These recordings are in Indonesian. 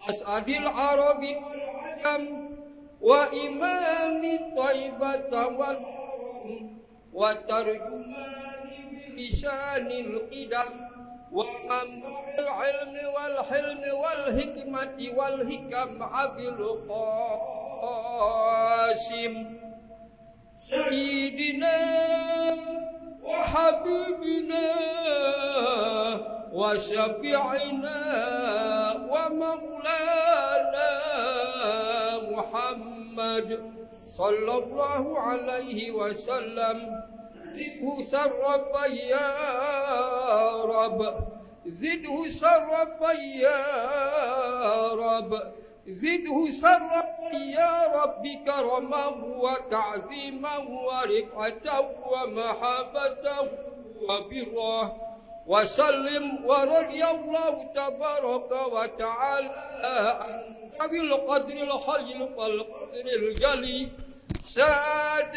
As'adil Arabi wal-Ajam wa imami Taibata wal wa tarjumani bilisanil qidam wa manba'il ilmi wal hilmi wal hikmati wal hikam abil qasim sayyidina wa habibina wa syafi'ina wa maulana Muhammad sallallahu alaihi wasallam. Zidhu sarrafa ya Rabb, zidhu sarrafa ya Rabb, zidhu sarrafa ya Rabbi karamahu wa ta'zimahu wa rif'atahu wa mahabbatahu wa birrah wa sallim wa radiyallahu tabaraka wa ta'ala bil qadril khalil wal qadril jali sadatina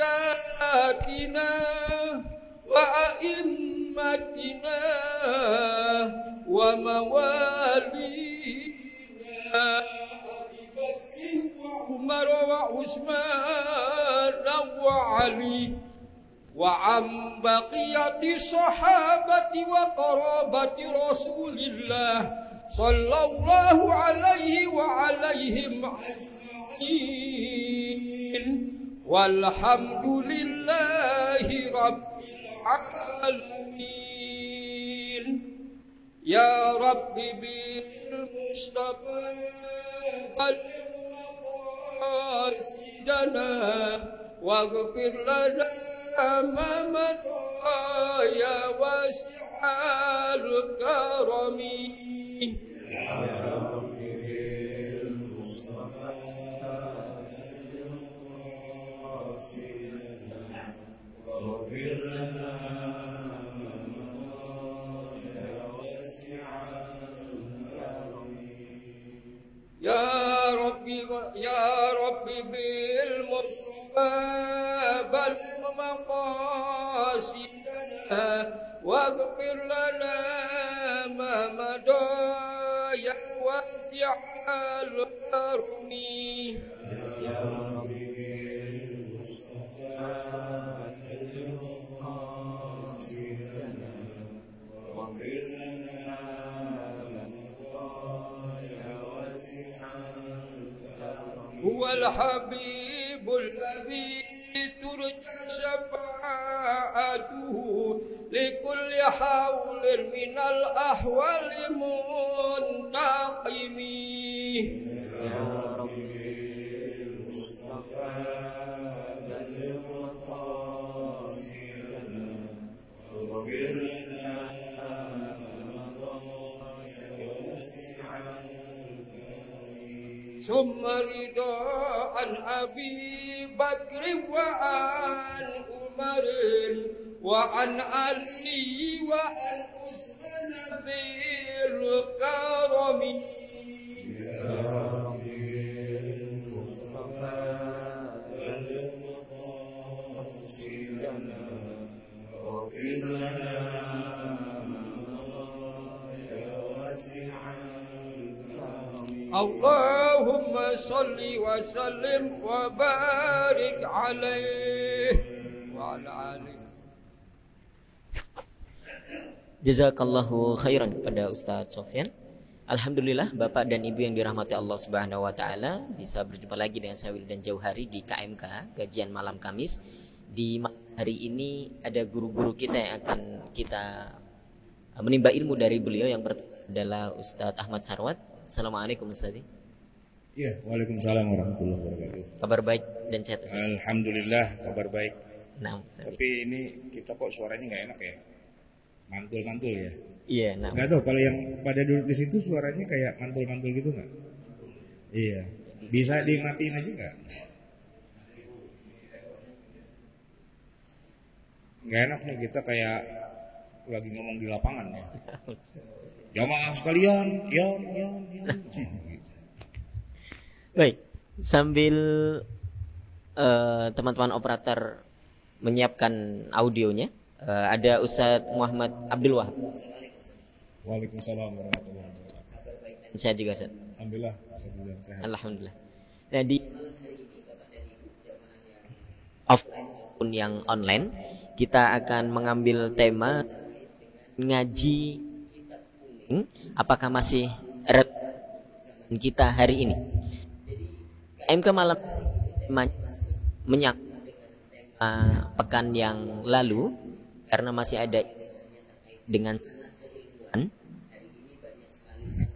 wa a'immatina wa mawalina Umar wa Utsman wa Ali wa am baqiyati sahabati wa qarabati Rasulillah sallallahu alaihi wa alaihim ajma'in. Walhamdulillahi rabbil alamin. Ya Rabbi bil Mustafa al-Qasidana waghfir lana ma madha ya wasi'al karami. Ya Rabbi bil Mustafa واغفر لنا يا واسع الكرم يا ربي بالمصطفى بلغ مقاصدنا واغفر لنا ما مضى يا واسع الكرم يا ربي هو الحبيب الذي ترجى شفاعته لكل حول من الأحوال منتقم. يا ربي المصطفى بلغ مقاصدنا واغفر لنا ثم رضا عن أبي بكر وعن عمر وعن علي وعن عثمان في الكرم. يا ربي المصطفى بلغ مقاصدنا واغفر لنا يا واسع اللهم صل وسلم وبارك عليه وعلى آله. Jazakallahu khairan kepada Ustadz Sofyan. Alhamdulillah Bapak dan Ibu yang dirahmati Allah Subhanahu wa taala, bisa berjumpa lagi dengan saya Wildan Jauhari di KMK Kajian Malam Kamis. Di hari ini ada guru-guru kita yang akan kita menimba ilmu dari beliau. Yang pertama adalah Ustadz Ahmad Sarwat. Assalamualaikum Ustaz. Iya, waalaikumsalam warahmatullahi wabarakatuh. Kabar baik dan sehat Ustaz? Alhamdulillah kabar baik. Nah, tapi ini kita kok suaranya nggak enak ya, mantul-mantul ya. Iya, nah. Nggak tahu kalau yang pada duduk di situ suaranya kayak mantul-mantul gitu nggak? Iya, bisa dimatiin aja nggak? Nggak enak nih, kita kayak lagi ngomong di lapangan ya. Jamaah sekalian, yon. Baik, sambil teman-teman operator menyiapkan audionya, ada Ustadz Muhammad Abdul Wahab. Waalaikumsalam warahmatullahi wabarakatuh. Saya juga Ustaz. Alhamdulillah, sehat. Alhamdulillah. Nah, di offline maupun yang online, kita akan mengambil tema ngaji apakah masih relevan kita hari ini. MK malam pekan yang lalu karena masih ada dengan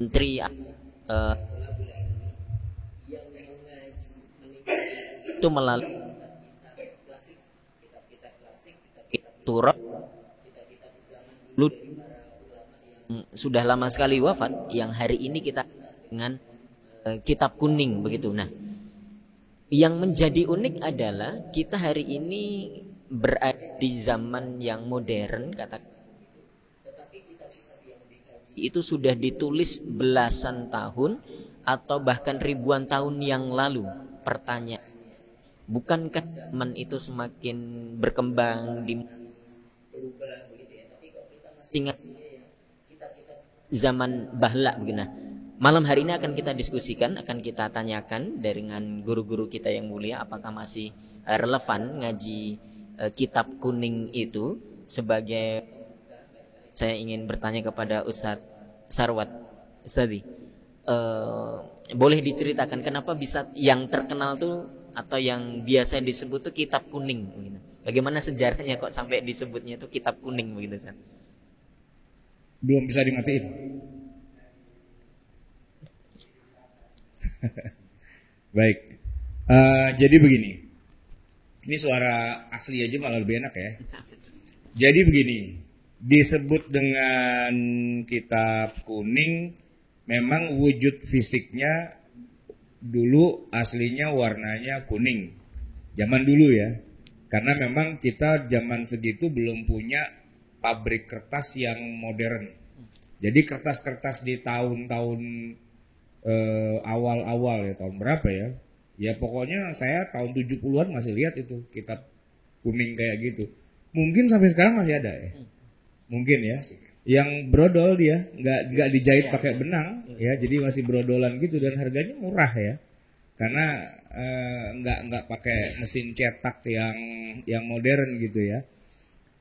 menteri itu melalui turut sudah lama sekali wafat yang hari ini kita dengan kitab kuning begitu. Nah, yang menjadi unik adalah kita hari ini berada di zaman yang modern tetapi kitab-kitab yang dikaji itu sudah ditulis belasan tahun atau bahkan ribuan tahun yang lalu. Pertanyaan, bukankah zaman itu semakin berkembang berubah begitu ya? Tapi kok kita masih ingat kitab-kitab zaman bahla begitu. Nah, malam hari ini akan kita diskusikan, akan kita tanyakan dengan guru-guru kita yang mulia apakah masih relevan ngaji kitab kuning itu. Sebagai saya ingin bertanya kepada Ustadz Sarwat, Ustadz, boleh diceritakan kenapa bisa yang terkenal tuh atau yang biasa disebut tuh kitab kuning begitu. Bagaimana sejarahnya kok sampai disebutnya itu kitab kuning begitu, Ustadz? Belum bisa dimatiin. Baik, jadi begini, ini suara asli aja malah lebih enak ya. Jadi begini, disebut dengan kitab kuning, memang wujud fisiknya dulu aslinya warnanya kuning, zaman dulu ya. Karena memang kita zaman segitu belum punya pabrik kertas yang modern. Jadi kertas-kertas di tahun-tahun awal-awal ya, tahun berapa ya? Ya pokoknya saya tahun 70-an masih lihat itu kitab kuning kayak gitu. Mungkin sampai sekarang masih ada ya. Mungkin ya. Yang brodol dia, nggak dijahit pakai benang ya, jadi masih brodolan gitu dan harganya murah ya. Karena nggak pakai mesin cetak yang modern gitu ya.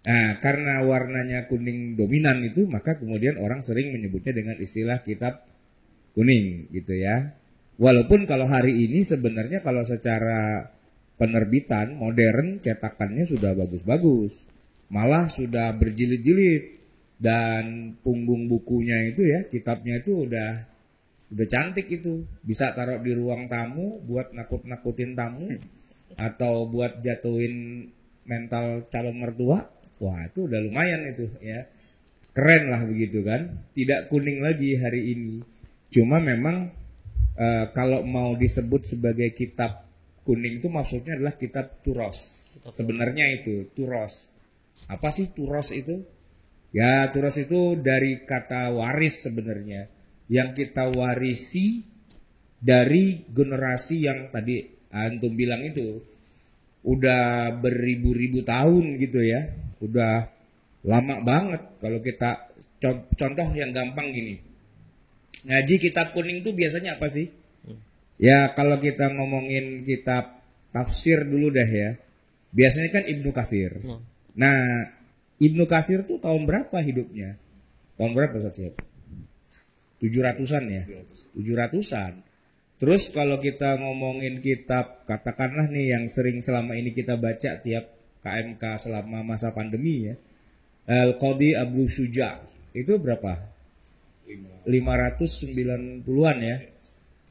Nah, karena warnanya kuning dominan itu, maka kemudian orang sering menyebutnya dengan istilah kitab kuning gitu ya. Walaupun kalau hari ini sebenarnya kalau secara penerbitan modern cetakannya sudah bagus-bagus, malah sudah berjilid-jilid dan punggung bukunya itu ya, kitabnya itu udah cantik itu, bisa taruh di ruang tamu buat nakut-nakutin tamu atau buat jatuhin mental calon mertua. Wah, itu udah lumayan itu ya. Keren lah begitu kan. Tidak kuning lagi hari ini. Cuma memang kalau mau disebut sebagai kitab kuning itu maksudnya adalah kitab turos. Sebenarnya itu turos. Apa sih turos itu? Ya, turos itu dari kata waris sebenarnya. Yang kita warisi dari generasi yang tadi antum bilang itu udah beribu-ribu tahun gitu ya. Udah lama banget. Kalau kita contoh yang gampang gini. Ngaji kitab kuning itu biasanya apa sih? Ya kalau kita ngomongin kitab tafsir dulu deh ya. Biasanya kan Ibnu Katsir. Nah, Ibnu Katsir tuh tahun berapa hidupnya? Tahun berapa Ustaz? 700-an ya? 700-an. Terus kalau kita ngomongin kitab, katakanlah nih yang sering selama ini kita baca tiap KMK selama masa pandemi ya. Al-Qadhi Abu Syuja. Itu berapa? 590-an ya.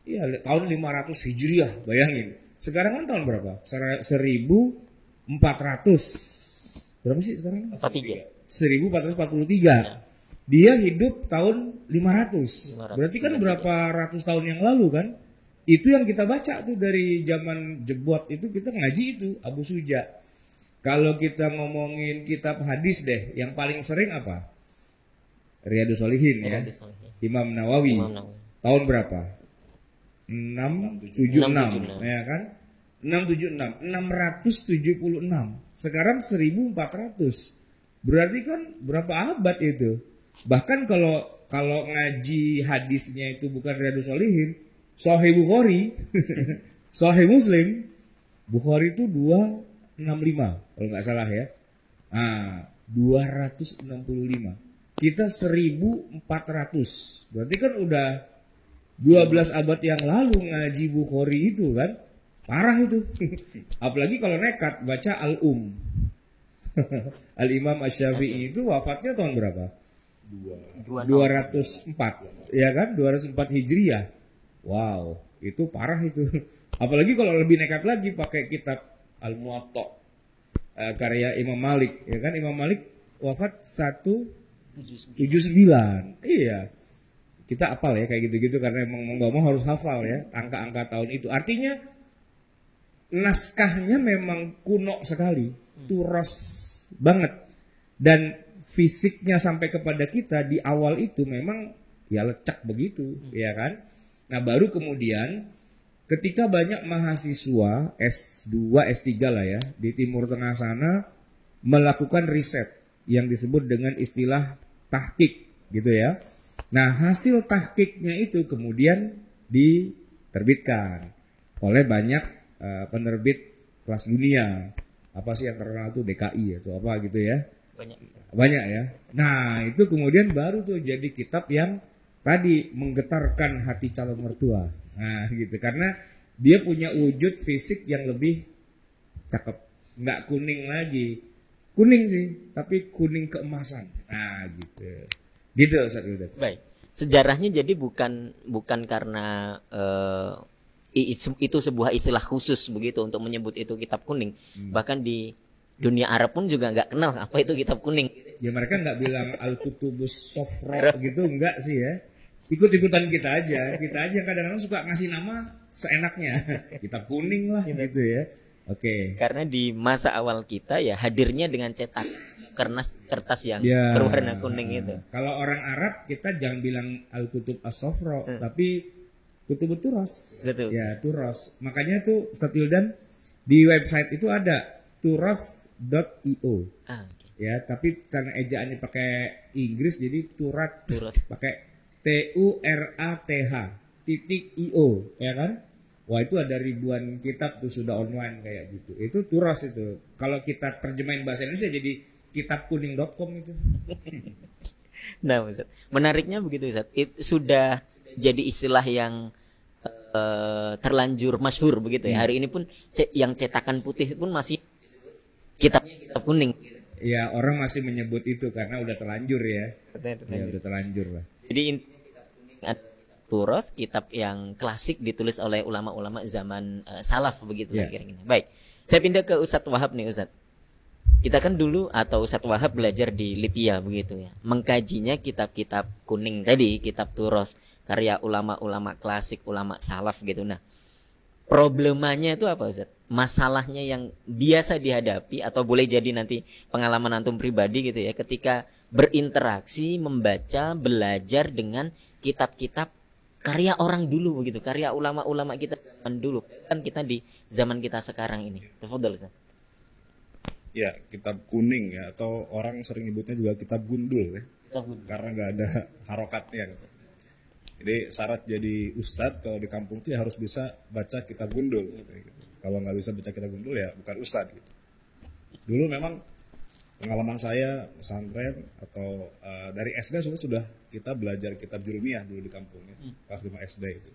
Iya, tahun 500 Hijriah, bayangin. Sekarang kan tahun berapa? 1400. Berapa sih sekarang? 1443. Ya. Dia hidup tahun 500. Berarti kan berapa ratus tahun yang lalu kan? Itu yang kita baca tuh dari zaman jebot itu, kita ngaji itu Abu Syuja. Kalau kita ngomongin kitab hadis deh, yang paling sering apa? Riyadhus Shalihin ya. Imam Nawawi. Tahun berapa? 676 ya kan? 676. Sekarang 1400. Berarti kan berapa abad itu? Bahkan kalau kalau ngaji hadisnya itu bukan Riyadhus Shalihin, Sahih Bukhari, Sahih Muslim, Bukhari itu 265 kalau nggak salah ya. Nah, 265. Kita 1400. Berarti kan udah 12 abad yang lalu ngaji Bukhari itu kan. Parah itu. Apalagi kalau nekat baca Al-Um. Al-Imam Asy-Syafi'i itu wafatnya tahun berapa? 204. Ya kan? 204 Hijriah. Wow, itu parah itu. Apalagi kalau lebih nekat lagi pakai kitab Al-Muwatta karya Imam Malik, ya kan? Imam Malik wafat 179. Iya. Kita hafal ya kayak gitu-gitu karena emang mau nggak mau harus hafal ya angka-angka tahun itu. Artinya naskahnya memang kuno sekali, turos banget, dan fisiknya sampai kepada kita di awal itu memang ya lecak begitu, ya kan? Nah baru kemudian ketika banyak mahasiswa S2, S3 lah ya di Timur Tengah sana melakukan riset yang disebut dengan istilah tahqiq gitu ya. Nah hasil tahqiqnya itu kemudian diterbitkan oleh banyak penerbit kelas dunia. Apa sih yang terkenal tuh DKI atau apa gitu ya. Banyak ya. Nah itu kemudian baru tuh jadi kitab yang tadi menggetarkan hati calon mertua. Nah gitu karena dia punya wujud fisik yang lebih cakep, nggak kuning lagi, kuning sih tapi kuning keemasan. Nah gitu Ustaz Wildan. Baik, sejarahnya jadi bukan karena itu sebuah istilah khusus begitu untuk menyebut itu kitab kuning. Bahkan di dunia Arab pun juga nggak kenal apa itu kitab kuning. Ya mereka nggak bilang Al-Kutubus Sofra gitu, enggak sih ya. Ikut-ikutan kita aja kadang-kadang suka ngasih nama seenaknya. Kitab kuning lah gitu ya. Oke. Karena di masa awal kita ya hadirnya dengan cetak kertas yang ya, berwarna kuning itu. Kalau orang Arab kita jangan bilang Al-Kutub As-Sofra, tapi Kutubut Turas. Betul. Ya, Turas. Makanya tuh Ustaz Wildan di website itu ada turas.io. Okay. Ya, tapi karena ejaannya pakai Inggris jadi turat. Pakai TURATH.io, ya kan? Wah, itu ada ribuan kitab tuh sudah online kayak gitu. Itu Turas itu. Kalau kita terjemahin bahasa Indonesia jadi kitabkuning.com itu. Nah, Ustaz, menariknya begitu Ustaz. Sudah jadi istilah yang terlanjur masyhur begitu ya. Hari ini pun yang cetakan putih pun masih kitab kuning. Ya, orang masih menyebut itu karena udah terlanjur ya. Ya, udah terlanjur lah. Jadi Turas, kitab yang klasik ditulis oleh ulama-ulama zaman salaf begitu kira-kira. Baik, saya pindah ke Ustadz Wahab nih Ustadz. Kita kan dulu atau Ustadz Wahab belajar di Lipia begitu ya. Mengkajinya kitab-kitab kuning tadi, kitab Turas, karya ulama-ulama klasik, ulama salaf gitu. Nah, problemanya itu apa Ustadz? Masalahnya yang biasa dihadapi atau boleh jadi nanti pengalaman antum pribadi gitu ya ketika berinteraksi, membaca, belajar dengan kitab-kitab karya orang dulu begitu, karya ulama-ulama kita zaman dulu. Kan kita di zaman kita sekarang ini. Tafadhol Ustaz. Ya, kitab kuning ya atau orang sering nyebutnya juga kitab gundul ya. Karena nggak ada harokatnya gitu. Jadi syarat jadi ustadz kalau di kampung itu ya harus bisa baca kitab gundul gitu. Kalau nggak bisa baca kitab gundul ya bukan ustadz gitu. Dulu memang pengalaman saya pesantren atau dari SD sudah kita belajar kitab Jurumiyah dulu di kampung ya, kelas 5 SD itu.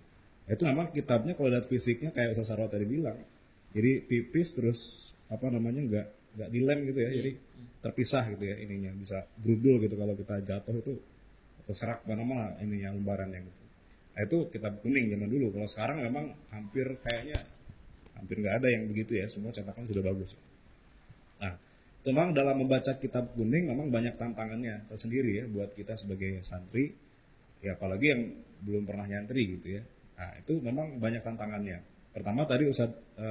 Itu memang kitabnya kalau lihat fisiknya kayak Ustaz Sarwa tadi bilang. Jadi tipis terus nggak dilem gitu ya. Jadi terpisah gitu ya ininya, bisa brudul gitu kalau kita jatuh itu terserak mana-mana ininya lembarannya gitu. Nah, itu kitab kuning zaman dulu. Kalau sekarang memang hampir nggak ada yang begitu ya, semua cetakan sudah bagus. Nah, memang dalam membaca kitab kuning memang banyak tantangannya tersendiri ya buat kita sebagai santri, ya apalagi yang belum pernah nyantri gitu ya. Nah, itu memang banyak tantangannya. Pertama tadi Ustadz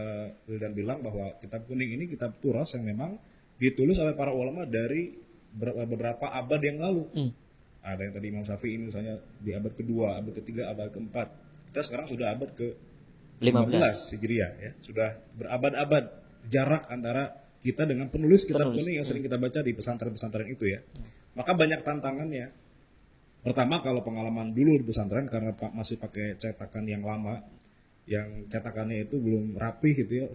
Wildan bilang bahwa kitab kuning ini kitab Turas yang memang ditulis oleh para ulama dari beberapa abad yang lalu. Ada yang tadi Imam Syafi'i misalnya di abad kedua, abad ketiga, abad keempat. Kita sekarang sudah abad ke-15 Hijriah ya. Sudah berabad-abad jarak antara kita dengan penulis kitab kuning yang sering kita baca di pesantren-pesantren itu ya. Maka banyak tantangannya. Pertama kalau pengalaman dulu di pesantren karena masih pakai cetakan yang lama, yang cetakannya itu belum rapih gitu ya,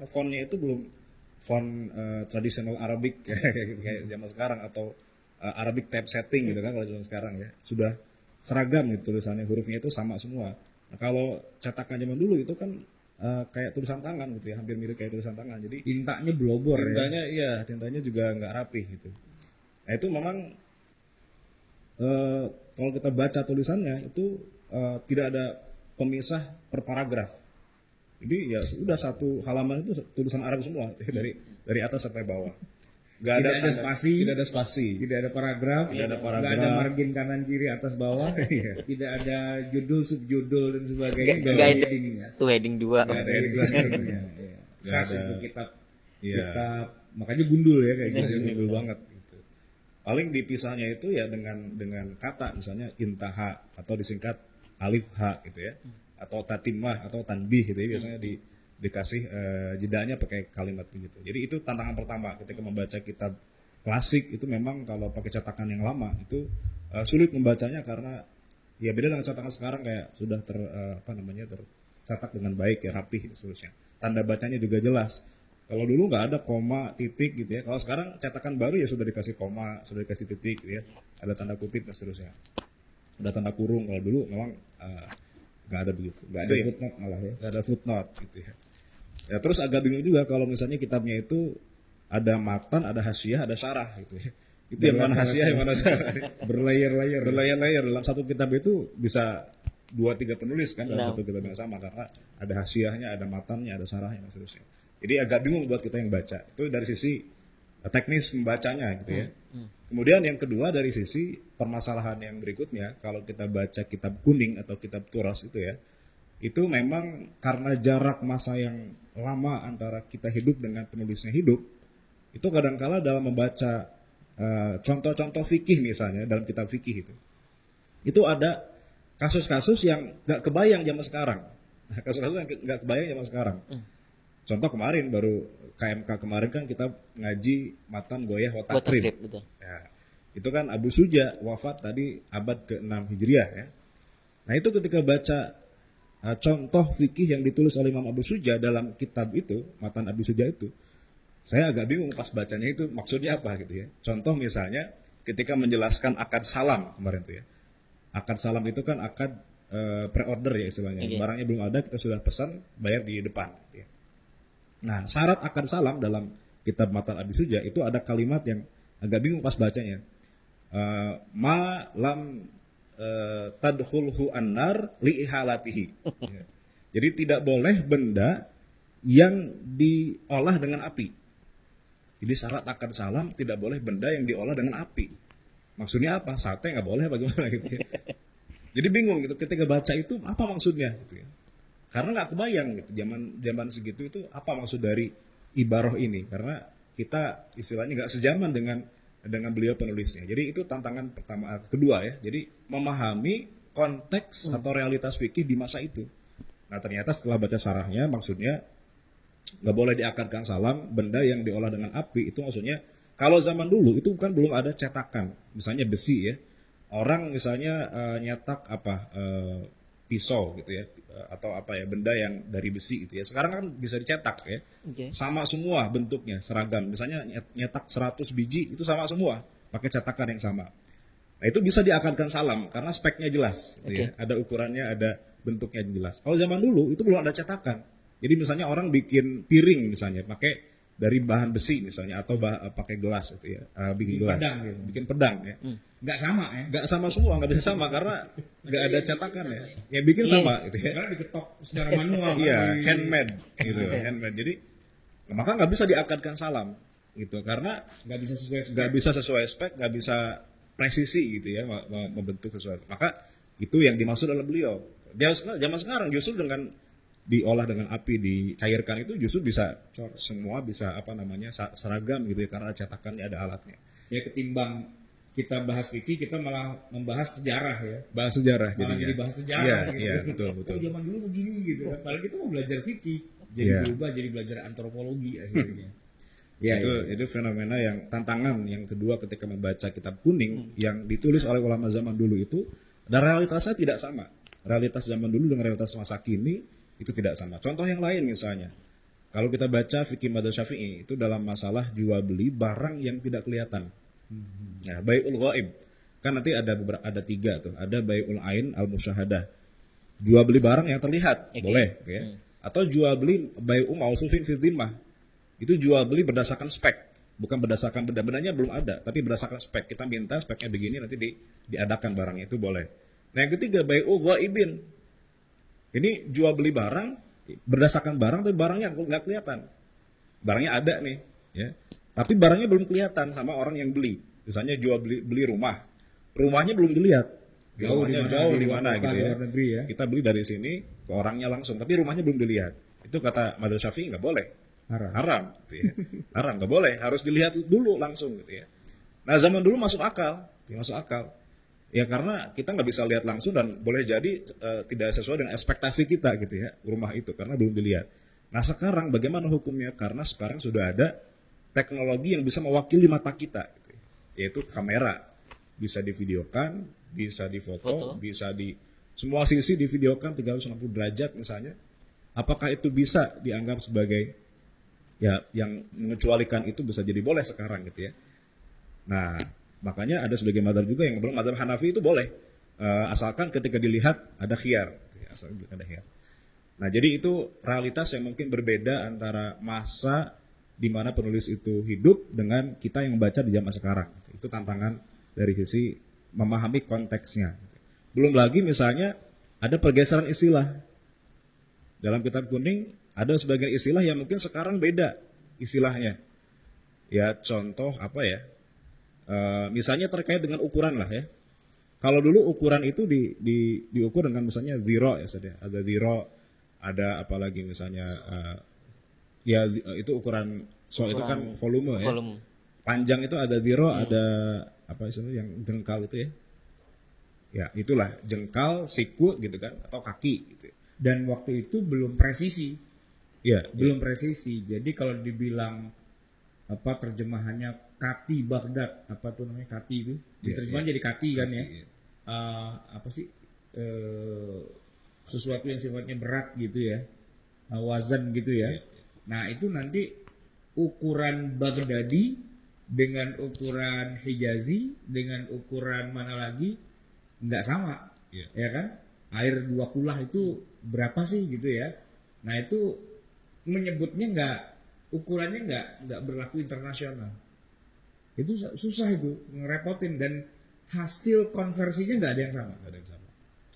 fontnya itu belum font tradisional Arabic kayak zaman sekarang atau Arabic typesetting gitu kan kalau zaman sekarang ya. Sudah seragam gitu tulisannya, hurufnya itu sama semua. Nah, kalau cetakan zaman dulu itu kan kayak tulisan tangan gitu ya, hampir mirip kayak tulisan tangan. Jadi Tintanya blobor tintanya ya. iya, tintanya juga nggak rapih gitu. Nah itu memang kalau kita baca tulisannya itu tidak ada pemisah per paragraf. Jadi ya sudah satu halaman itu tulisan Arab semua dari atas sampai bawah. Gak Tidak ada ada spasi, tidak ada spasi, tidak ada paragraf, Tidak ada paragraf. nggak ada margin kanan kiri atas bawah, Iya. tidak ada judul subjudul dan sebagainya, Nggak ada heading ya. tuh heading 2. Nggak ada headingnya, ya. Nggak Khas ada. itu kitab, Iya. kitab, makanya gundul ya kayak gitu. Jadi gundul banget gitu. Paling dipisahnya itu ya dengan kata misalnya intaha atau disingkat alif ha gitu ya, atau tatimah atau tanbih gitu ya, biasanya dikasih jedanya pakai kalimat begitu. Jadi itu tantangan pertama ketika membaca kitab klasik itu memang kalau pakai cetakan yang lama itu sulit membacanya karena ya beda dengan cetakan sekarang kayak sudah tercetak dengan baik ya, rapih dan seterusnya. Tanda bacanya juga jelas. Kalau dulu nggak ada koma, titik gitu ya. Kalau sekarang cetakan baru ya sudah dikasih koma, sudah dikasih titik gitu ya. Ada tanda kutip dan seterusnya. Ada tanda kurung. Kalau dulu memang nggak ada begitu. Nggak ada footnote malah ya. Nggak ada footnote gitu ya. Ya terus agak bingung juga kalau misalnya kitabnya itu ada matan, ada hasyiah, ada syarah gitu ya. Itu yang mana hasyiah, yang mana syarah. Berlayer-layer. Berlayar-layar dalam satu kitab itu bisa 2-3 penulis kan dalam Nah. satu kitab yang sama karena ada hasyiahnya, ada matannya, ada syarahnya dan seterusnya. Jadi agak bingung buat kita yang baca. Itu dari sisi teknis membacanya gitu ya. Kemudian yang kedua dari sisi permasalahan yang berikutnya, kalau kita baca kitab kuning atau kitab turas itu ya, itu memang karena jarak masa yang lama antara kita hidup dengan penulisnya hidup, itu kadangkala dalam membaca contoh-contoh fikih misalnya dalam kitab fikih itu ada kasus-kasus yang nggak kebayang zaman sekarang. Nah, kasus-kasus yang nggak kebayang zaman sekarang. Contoh kemarin baru KMK kemarin kan kita ngaji matan goyah Buat watakrim. takrib, betul. Ya, itu kan Abu Suja wafat tadi abad ke-6 Hijriah ya. Nah itu ketika baca contoh fikih yang ditulis oleh Imam Abu Suja dalam kitab itu, matan Abu Suja itu, saya agak bingung pas bacanya itu maksudnya apa gitu ya. Contoh misalnya ketika menjelaskan akad salam kemarin tuh ya. Akad salam itu kan akad pre-order ya istilahnya. Oke. Barangnya belum ada, kita sudah pesan, bayar di depan gitu ya. Nah, syarat akad salam dalam kitab matan Abi Suja itu ada kalimat yang agak bingung pas bacanya. Ma lam tadkhulhu annar li ihalatihi. Ya. Jadi tidak boleh benda yang diolah dengan api. Jadi syarat akad salam tidak boleh benda yang diolah dengan api. Maksudnya apa? Sate nggak boleh bagaimana gitu ya. Jadi bingung gitu ketika baca itu apa maksudnya gitu ya. Karena nggak kebayang gitu zaman segitu itu apa maksud dari ibaroh ini, karena kita istilahnya nggak sejaman dengan beliau penulisnya. Jadi itu tantangan pertama, kedua ya. Jadi memahami konteks atau realitas fikih di masa itu. Nah ternyata setelah baca syarahnya maksudnya nggak boleh diakadkan salam benda yang diolah dengan api. Itu maksudnya kalau zaman dulu itu kan belum ada cetakan, misalnya besi ya. Orang misalnya nyetak pisau gitu ya, atau apa ya, benda yang dari besi gitu ya. Sekarang kan bisa dicetak ya. Oke. Sama semua bentuknya, seragam. Misalnya nyetak 100 biji itu sama semua, pakai cetakan yang sama. Nah, itu bisa diakadkan salam karena speknya jelas gitu ya. Ada ukurannya, ada bentuknya jelas. Kalau zaman dulu itu belum ada cetakan. Jadi misalnya orang bikin piring misalnya pakai dari bahan besi misalnya atau pakai gelas gitu ya. Bikin gelas. pedang gitu. Bikin pedang ya. Nggak sama ya. Nggak sama semua, nggak bisa sama karena nggak ada cetakan ya. Ya bikin sama gitu ya. Karena diketok secara manual. Iya, kan. handmade gitu, handmade. Jadi maka nggak bisa diakadkan salam gitu karena Nggak bisa sesuai nggak bisa sesuai spek, nggak bisa presisi gitu ya membentuk sesuatu. Maka itu yang dimaksud oleh beliau. Zaman sekarang justru dengan diolah dengan api, dicairkan itu justru bisa semua bisa seragam gitu ya karena cetakannya, ada alatnya. Ya ketimbang kita bahas fikih, kita malah membahas sejarah ya. Bahas sejarah Malah jadinya. jadi bahas sejarah Iya, gitu. iya, betul. Oh, zaman dulu begini gitu kan. Padahal kita mau belajar fikih, jadi Iya. berubah jadi belajar antropologi akhirnya. Ya, Itu fenomena yang tantangan yang kedua ketika membaca kitab kuning yang ditulis oleh ulama zaman dulu itu, dan realitasnya tidak sama. Realitas zaman dulu dengan realitas masa kini itu tidak sama. Contoh yang lain misalnya, kalau kita baca fikih madzhab Syafi'i itu dalam masalah jual beli barang yang tidak kelihatan. Nah, bai'ul ghaib kan nanti ada 3 tuh. Ada bai'ul ain al musyahadah. Jual beli barang yang terlihat, boleh, ya. Atau jual beli bai'u mausufin fi dhimmah. Itu jual beli berdasarkan spek, bukan berdasarkan benda-bendanya belum ada, tapi berdasarkan spek. Kita minta speknya begini, nanti diadakan barangnya, itu boleh. Nah, yang ketiga bai'u ghaibin. Ini jual beli barang berdasarkan barang, tapi barangnya nggak kelihatan. Barangnya ada nih, ya, tapi barangnya belum kelihatan sama orang yang beli. Misalnya jual beli rumah, rumahnya belum dilihat, rumahnya jauh di mana gitu ya. Negeri, ya. Kita beli dari sini ke orangnya langsung, tapi rumahnya belum dilihat. Itu kata madzhab Syafi'i nggak boleh. Haram gitu ya. Haram, nggak boleh, harus dilihat dulu langsung gitu ya. Nah, zaman dulu masuk akal ya, karena kita nggak bisa lihat langsung dan boleh jadi tidak sesuai dengan ekspektasi kita gitu ya, rumah itu karena belum dilihat. Nah, sekarang bagaimana hukumnya? Karena sekarang sudah ada teknologi yang bisa mewakili mata kita gitu ya, yaitu kamera, bisa divideokan, bisa difoto, bisa di semua sisi divideokan 360 derajat misalnya. Apakah itu bisa dianggap sebagai, ya, yang mengecualikan itu bisa jadi boleh sekarang gitu ya. Nah, makanya ada sebagian mazhab juga yang belum, mazhab Hanafi itu boleh, asalkan ketika dilihat ada khiyar, asalkan ada khiyar. Nah, jadi itu realitas yang mungkin berbeda antara masa di mana penulis itu hidup dengan kita yang membaca di zaman sekarang. Itu tantangan dari sisi memahami konteksnya. Belum lagi misalnya ada pergeseran istilah dalam kitab kuning. Ada sebagian istilah yang mungkin sekarang beda istilahnya. Ya, contoh apa ya? Misalnya terkait dengan ukuran lah ya. Kalau dulu ukuran itu diukur dengan misalnya dhira ya, ada dhira, ada apalagi misalnya ya itu ukuran soal itu kan volume ya. Panjang itu ada dhira, ada apa istilahnya yang jengkal itu ya. Ya, itulah jengkal, siku gitu kan, atau kaki gitu. Dan waktu itu belum presisi. Ya, belum presisi. Jadi kalau dibilang apa terjemahannya kati Baghdad, apa tuh namanya kati itu? Diterjemahkan jadi kati kan ya. Apa sih? Sesuatu yang sifatnya berat gitu ya. Wazan gitu ya. Nah, itu nanti ukuran Baghdadi dengan ukuran Hijazi dengan ukuran mana lagi nggak sama. Ya kan? Air 2 kulah itu berapa sih gitu ya. Nah, itu menyebutnya ukurannya nggak berlaku internasional. Itu susah, itu ngerepotin, dan hasil konversinya nggak ada yang sama.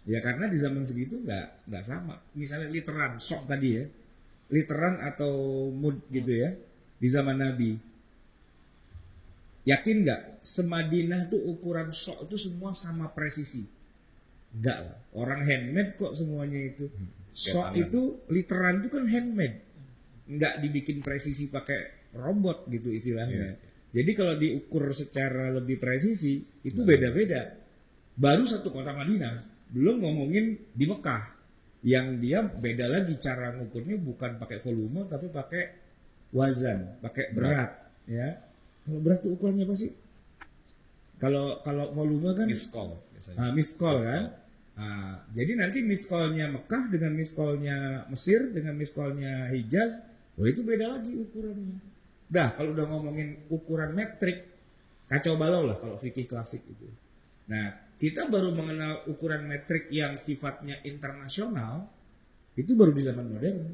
Ya karena di zaman segitu nggak sama. Misalnya literan sok tadi ya, literan atau mud gitu ya di zaman Nabi. Yakin nggak semadinah tuh ukuran sok itu semua sama presisi? Nggak lah. Orang handmade kok semuanya itu. Sok itu literan itu kan handmade. Nggak dibikin presisi pakai robot gitu istilahnya. Jadi kalau diukur secara lebih presisi itu beda-beda. Baru satu kota Madinah, belum ngomongin di Mekah yang dia beda lagi cara ngukurnya, bukan pakai volume tapi pakai wazan, pakai berat ya. Kalau berat itu ukurannya apa sih? Kalau volume kan miskol biasanya. Miskol kan. Nah, jadi nanti miskolnya Mekah dengan miskolnya Mesir dengan miskolnya Hijaz, itu beda lagi ukurannya. Dah, kalau udah ngomongin ukuran metrik, kacau balau lah kalau fikih klasik itu. Nah, kita baru mengenal ukuran metrik yang sifatnya internasional itu baru di zaman modern.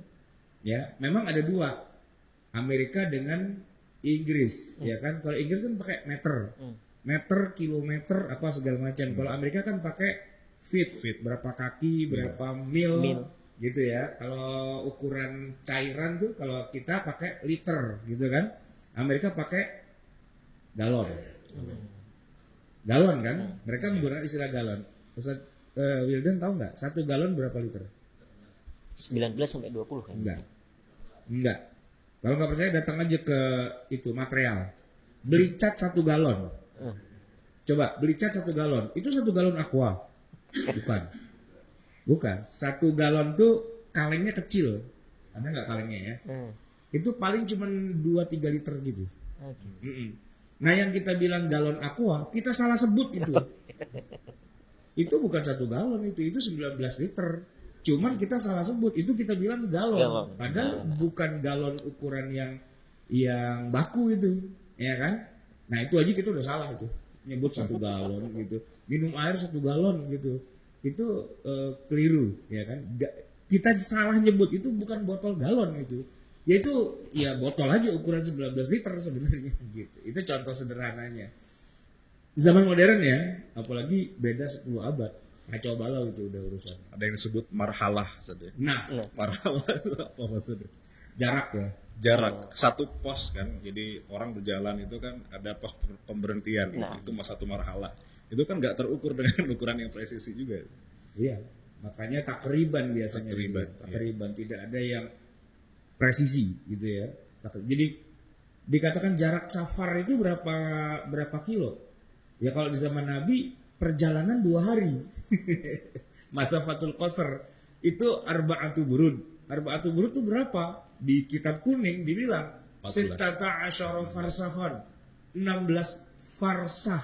Ya, memang ada 2, Amerika dengan Inggris, ya kan? Kalau Inggris kan pakai meter, kilometer, apa segala macam. Kalau Amerika kan pakai feet, berapa kaki, berapa mil. Gitu ya. Kalau ukuran cairan tuh kalau kita pakai liter gitu kan. Amerika pakai galon. Galon kan? Mereka menggunakan istilah galon. Ustaz Wildan tahu nggak? 1 galon berapa liter? 19 sampai 20 kan? Enggak. Kalau nggak percaya datang aja ke itu material. Beli cat 1 galon. Coba beli cat 1 galon. Itu 1 galon aqua. Bukan. 1 galon tuh kalengnya kecil. Ada nggak kalengnya ya? itu paling cuman 2-3 liter gitu. Mm-mm. Nah yang kita bilang galon aqua, kita salah sebut itu. Itu bukan 1 galon itu 19 liter. Cuman kita salah sebut, itu kita bilang galon. Padahal bukan galon ukuran yang baku itu, ya kan? Nah itu aja kita udah salah itu, nyebut 1 galon gitu. Minum air 1 galon gitu, itu keliru, ya kan? Kita salah nyebut itu bukan botol galon itu. Yaitu ya botol aja ukuran 19 liter sebenarnya gitu. Itu contoh sederhananya. Zaman modern ya, apalagi beda 10 abad. Kacau balau itu udah urusan. Ada yang disebut marhalah saja. Nah, Marhalah itu apa maksudnya? jarak ya. Jarak, satu pos kan. Jadi orang berjalan itu kan ada pos pemberhentian itu mas 1 marhalah. Itu kan nggak terukur dengan ukuran yang presisi juga. Iya, makanya takriban biasanya. Takriban, tidak ada yang presisi gitu ya. Jadi dikatakan jarak safar itu berapa kilo? Ya kalau di zaman Nabi perjalanan 2 hari. Masafatul qasr itu arba'atu burud. Arba'atu burud itu berapa? Di kitab kuning dibilang 16 farsahon. 16 farsah.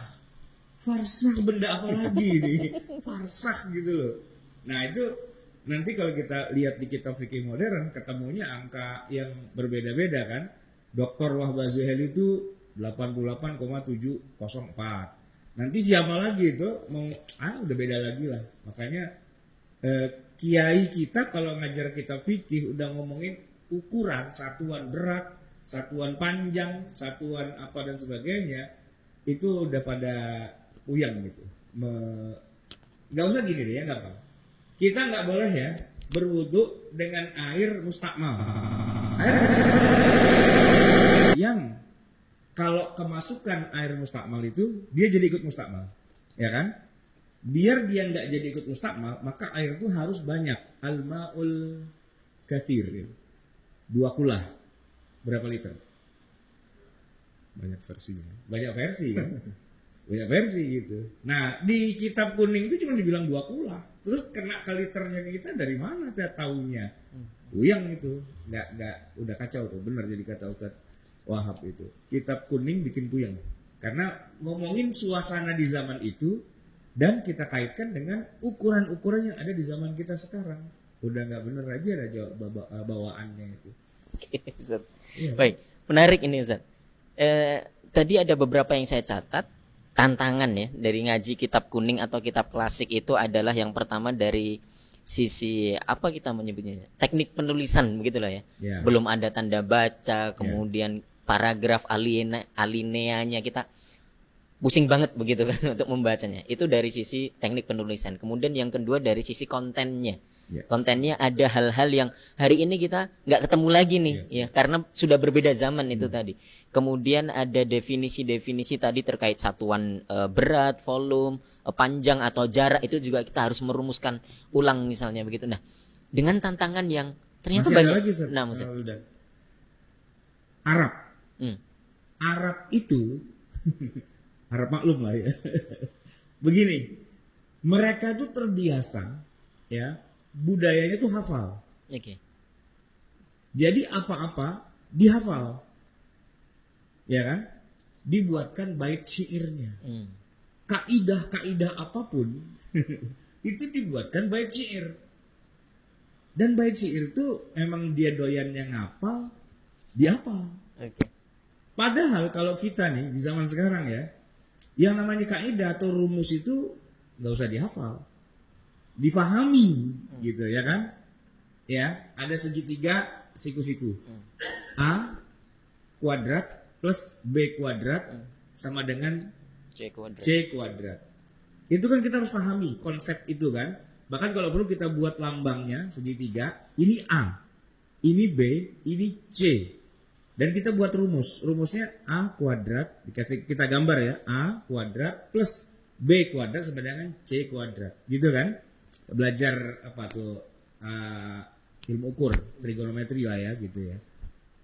Farsah benda apa lagi nih? Farsah gitu loh. Nah itu nanti kalau kita lihat di kitab fikih modern ketemunya angka yang berbeda-beda kan. Dr. Wahbah Zuhaili itu 88,704. Nanti siapa lagi itu mau udah beda lagi lah. Makanya kiai kita kalau ngajar kitab fikih udah ngomongin ukuran, satuan berat, satuan panjang, satuan apa dan sebagainya, itu udah pada puyang gitu. Nggak usah gini deh ya, nggak apa. Kita nggak boleh ya berwudu dengan air mustakmal. Air yang kalau kemasukan air mustakmal itu dia jadi ikut mustakmal, ya kan? Biar dia nggak jadi ikut mustakmal, maka air itu harus banyak. Al-ma'ul katsir. 2 kulah. Berapa liter? Banyak versinya. Banyak versi kan? Banyak versi gitu. Nah di kitab kuning itu cuma dibilang 2 kulah. Terus kena ke liternya kita dari mana taunya? Puyang itu. Nggak udah kacau tuh. Benar jadi kata Ustaz Wahab itu. Kitab kuning bikin puyang. Karena ngomongin suasana di zaman itu dan kita kaitkan dengan ukuran-ukuran yang ada di zaman kita sekarang. Udah nggak bener aja bawaannya itu. Ustaz. Ya. Baik, menarik ini Ustaz. Tadi ada beberapa yang saya catat. Tantangan ya dari ngaji kitab kuning atau kitab klasik itu adalah yang pertama dari sisi apa kita menyebutnya, teknik penulisan begitulah ya. Belum ada tanda baca, kemudian paragraf alineanya kita pusing banget begitu kan untuk membacanya. Itu dari sisi teknik penulisan. Kemudian yang kedua dari sisi kontennya. Kontennya ada hal-hal yang hari ini kita nggak ketemu lagi nih ya karena sudah berbeda zaman itu tadi. Kemudian ada definisi-definisi tadi terkait satuan berat, volume, panjang atau jarak, itu juga kita harus merumuskan ulang misalnya begitu. Nah, dengan tantangan yang ternyata masih banyak. Lagi, Arab. Arab itu Arab maklum lah ya. Begini, mereka itu terbiasa ya, budayanya tuh hafal. Jadi apa-apa dihafal. Ya kan? Dibuatkan bait syairnya. Kaidah-kaidah apapun itu dibuatkan bait syair. Dan bait syair itu emang dia doyannya ngapal, dihafal. Padahal kalau kita nih di zaman sekarang ya, yang namanya kaidah atau rumus itu nggak usah dihafal, difahami gitu ya kan? Ya, ada segitiga siku-siku. A kuadrat plus B kuadrat sama dengan C kuadrat. Itu kan kita harus pahami konsep itu kan. Bahkan kalau perlu kita buat lambangnya segitiga. Ini A, ini B, ini C. Dan kita buat rumusnya A kuadrat, dikasih kita gambar ya, A kuadrat plus B kuadrat sama dengan C kuadrat. Gitu kan. Belajar apa tuh ilmu ukur, trigonometri lah ya gitu ya.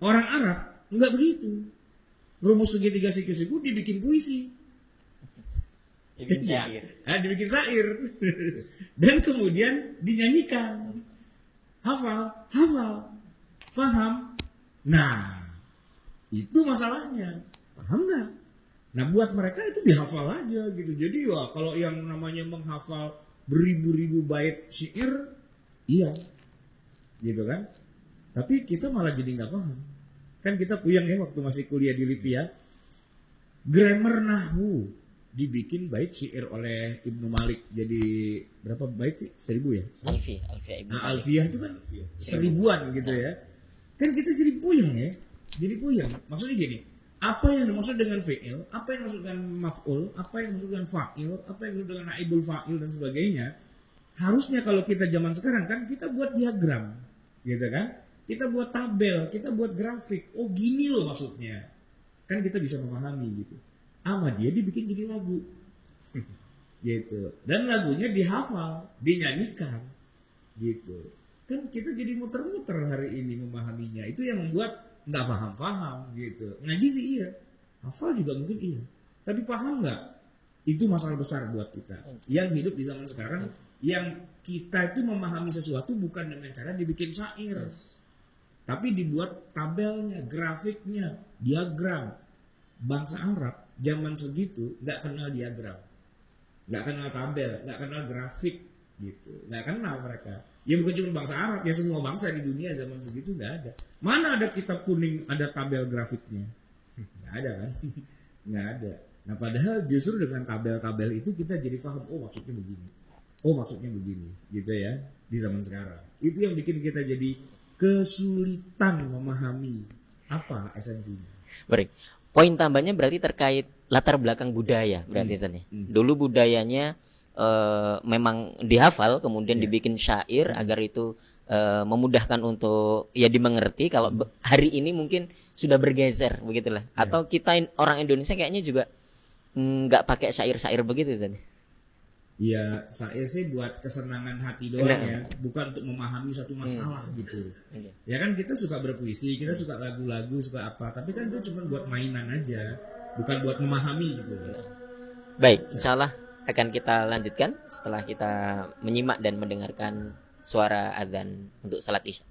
Orang Arab enggak begitu. Rumus segitiga siku-siku dibikin puisi. Dibikin syair. Dan kemudian dinyanyikan. Hafal, faham. Nah, itu masalahnya. Paham nggak? Nah, buat mereka itu dihafal aja gitu. Jadi ya kalau yang namanya menghafal beribu-ribu bait syair, iya, gitu kan? Tapi kita malah jadi nggak paham. Kan kita puyeng ya waktu masih kuliah di LIPI ya. Grammar nahwu dibikin bait syair oleh Ibnu Malik. Jadi berapa bait sih? 1000 ya? Alfiyah Ibnu Nah, Malik. Alfiyah itu kan 1000-an gitu ya. Kan kita jadi puyeng ya. Jadi puyeng. Maksudnya gini, apa yang dimaksud dengan fi'il, apa yang dimaksud dengan maf'ul, apa yang dimaksud dengan fa'il, apa yang dimaksud dengan naibul fa'il dan sebagainya. Harusnya kalau kita zaman sekarang kan kita buat diagram, gitu kan? Kita buat tabel, kita buat grafik. Oh gini loh maksudnya. Kan kita bisa memahami gitu. Sama dia dibikin jadi lagu. Gitu. Dan lagunya dihafal, dinyanyikan. Gitu. Kan kita jadi muter-muter hari ini memahaminya. Itu yang membuat nggak paham-paham gitu. Ngaji sih iya, hafal juga mungkin iya. Tapi paham nggak? Itu masalah besar buat kita. Yang hidup di zaman sekarang, yang kita itu memahami sesuatu bukan dengan cara dibikin syair. Tapi dibuat tabelnya, grafiknya, diagram. Bangsa Arab zaman segitu nggak kenal diagram. Nggak kenal tabel, nggak kenal grafik gitu. Nggak kenal mereka. Ya bukan cuma bangsa Arab, ya semua bangsa di dunia zaman segitu nggak ada. Mana ada kitab kuning ada tabel grafiknya? Nggak ada kan? Nggak ada. Nah padahal justru dengan tabel-tabel itu kita jadi paham, oh maksudnya begini. Oh maksudnya begini, gitu ya. Di zaman sekarang. Itu yang bikin kita jadi kesulitan memahami apa esensinya. Baik. Poin tambahnya berarti terkait latar belakang budaya berarti Ustaz ya. Dulu budayanya memang dihafal kemudian dibikin syair agar itu memudahkan untuk ya dimengerti. Kalau hari ini mungkin sudah bergeser begitulah. Atau kita orang Indonesia kayaknya juga nggak pakai syair-syair begitu Ustaz. Ya syair sih buat kesenangan hati doang ya, bukan untuk memahami satu masalah gitu. Ya kan kita suka berpuisi, kita suka lagu-lagu, suka apa, tapi kan itu cuma buat mainan aja, bukan buat memahami gitu. Baik, insya Allah akan kita lanjutkan setelah kita menyimak dan mendengarkan suara adzan untuk salat Isya.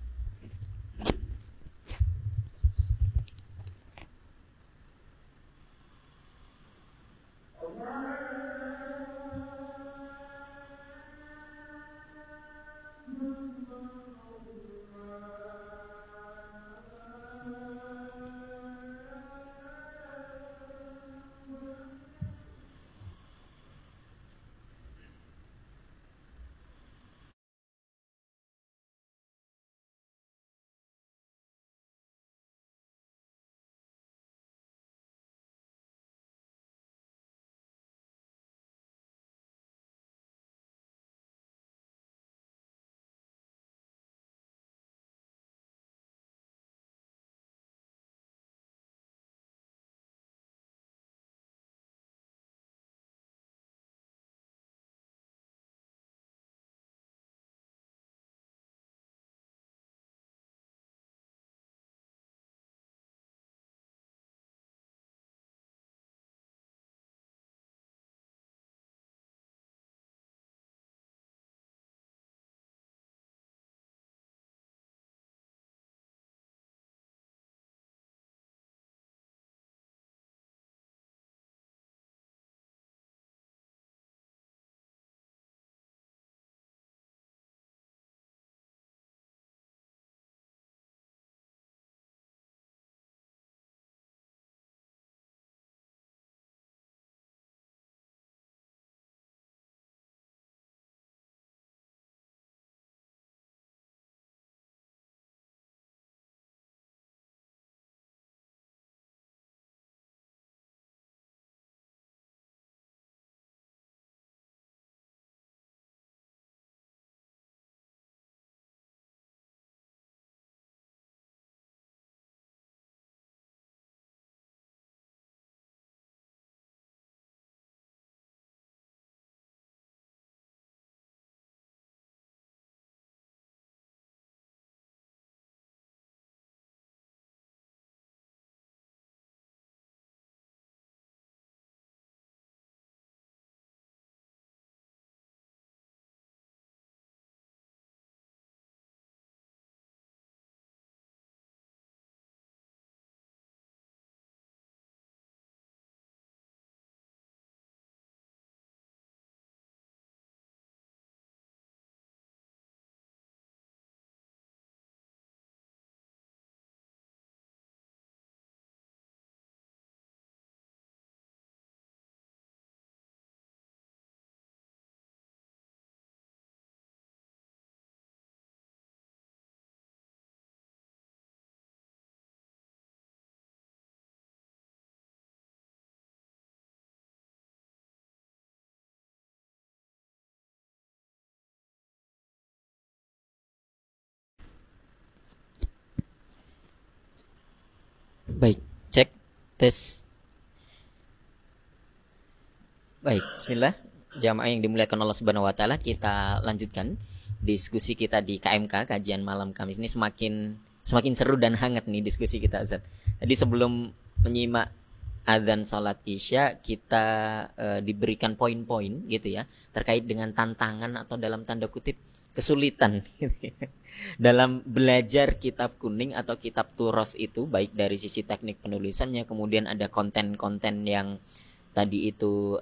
Baik, cek tes. Baik, bismillah. Jamaah yang dimuliakan Allah Subhanahu wa taala, kita lanjutkan diskusi kita di KMK, kajian malam Kamis ini semakin seru dan hangat nih diskusi kita, Ustaz. Tadi sebelum menyimak adzan salat Isya, kita diberikan poin-poin gitu ya, terkait dengan tantangan atau dalam tanda kutip kesulitan gitu ya, dalam belajar kitab kuning atau kitab Turos itu, baik dari sisi teknik penulisannya, kemudian ada konten-konten yang tadi itu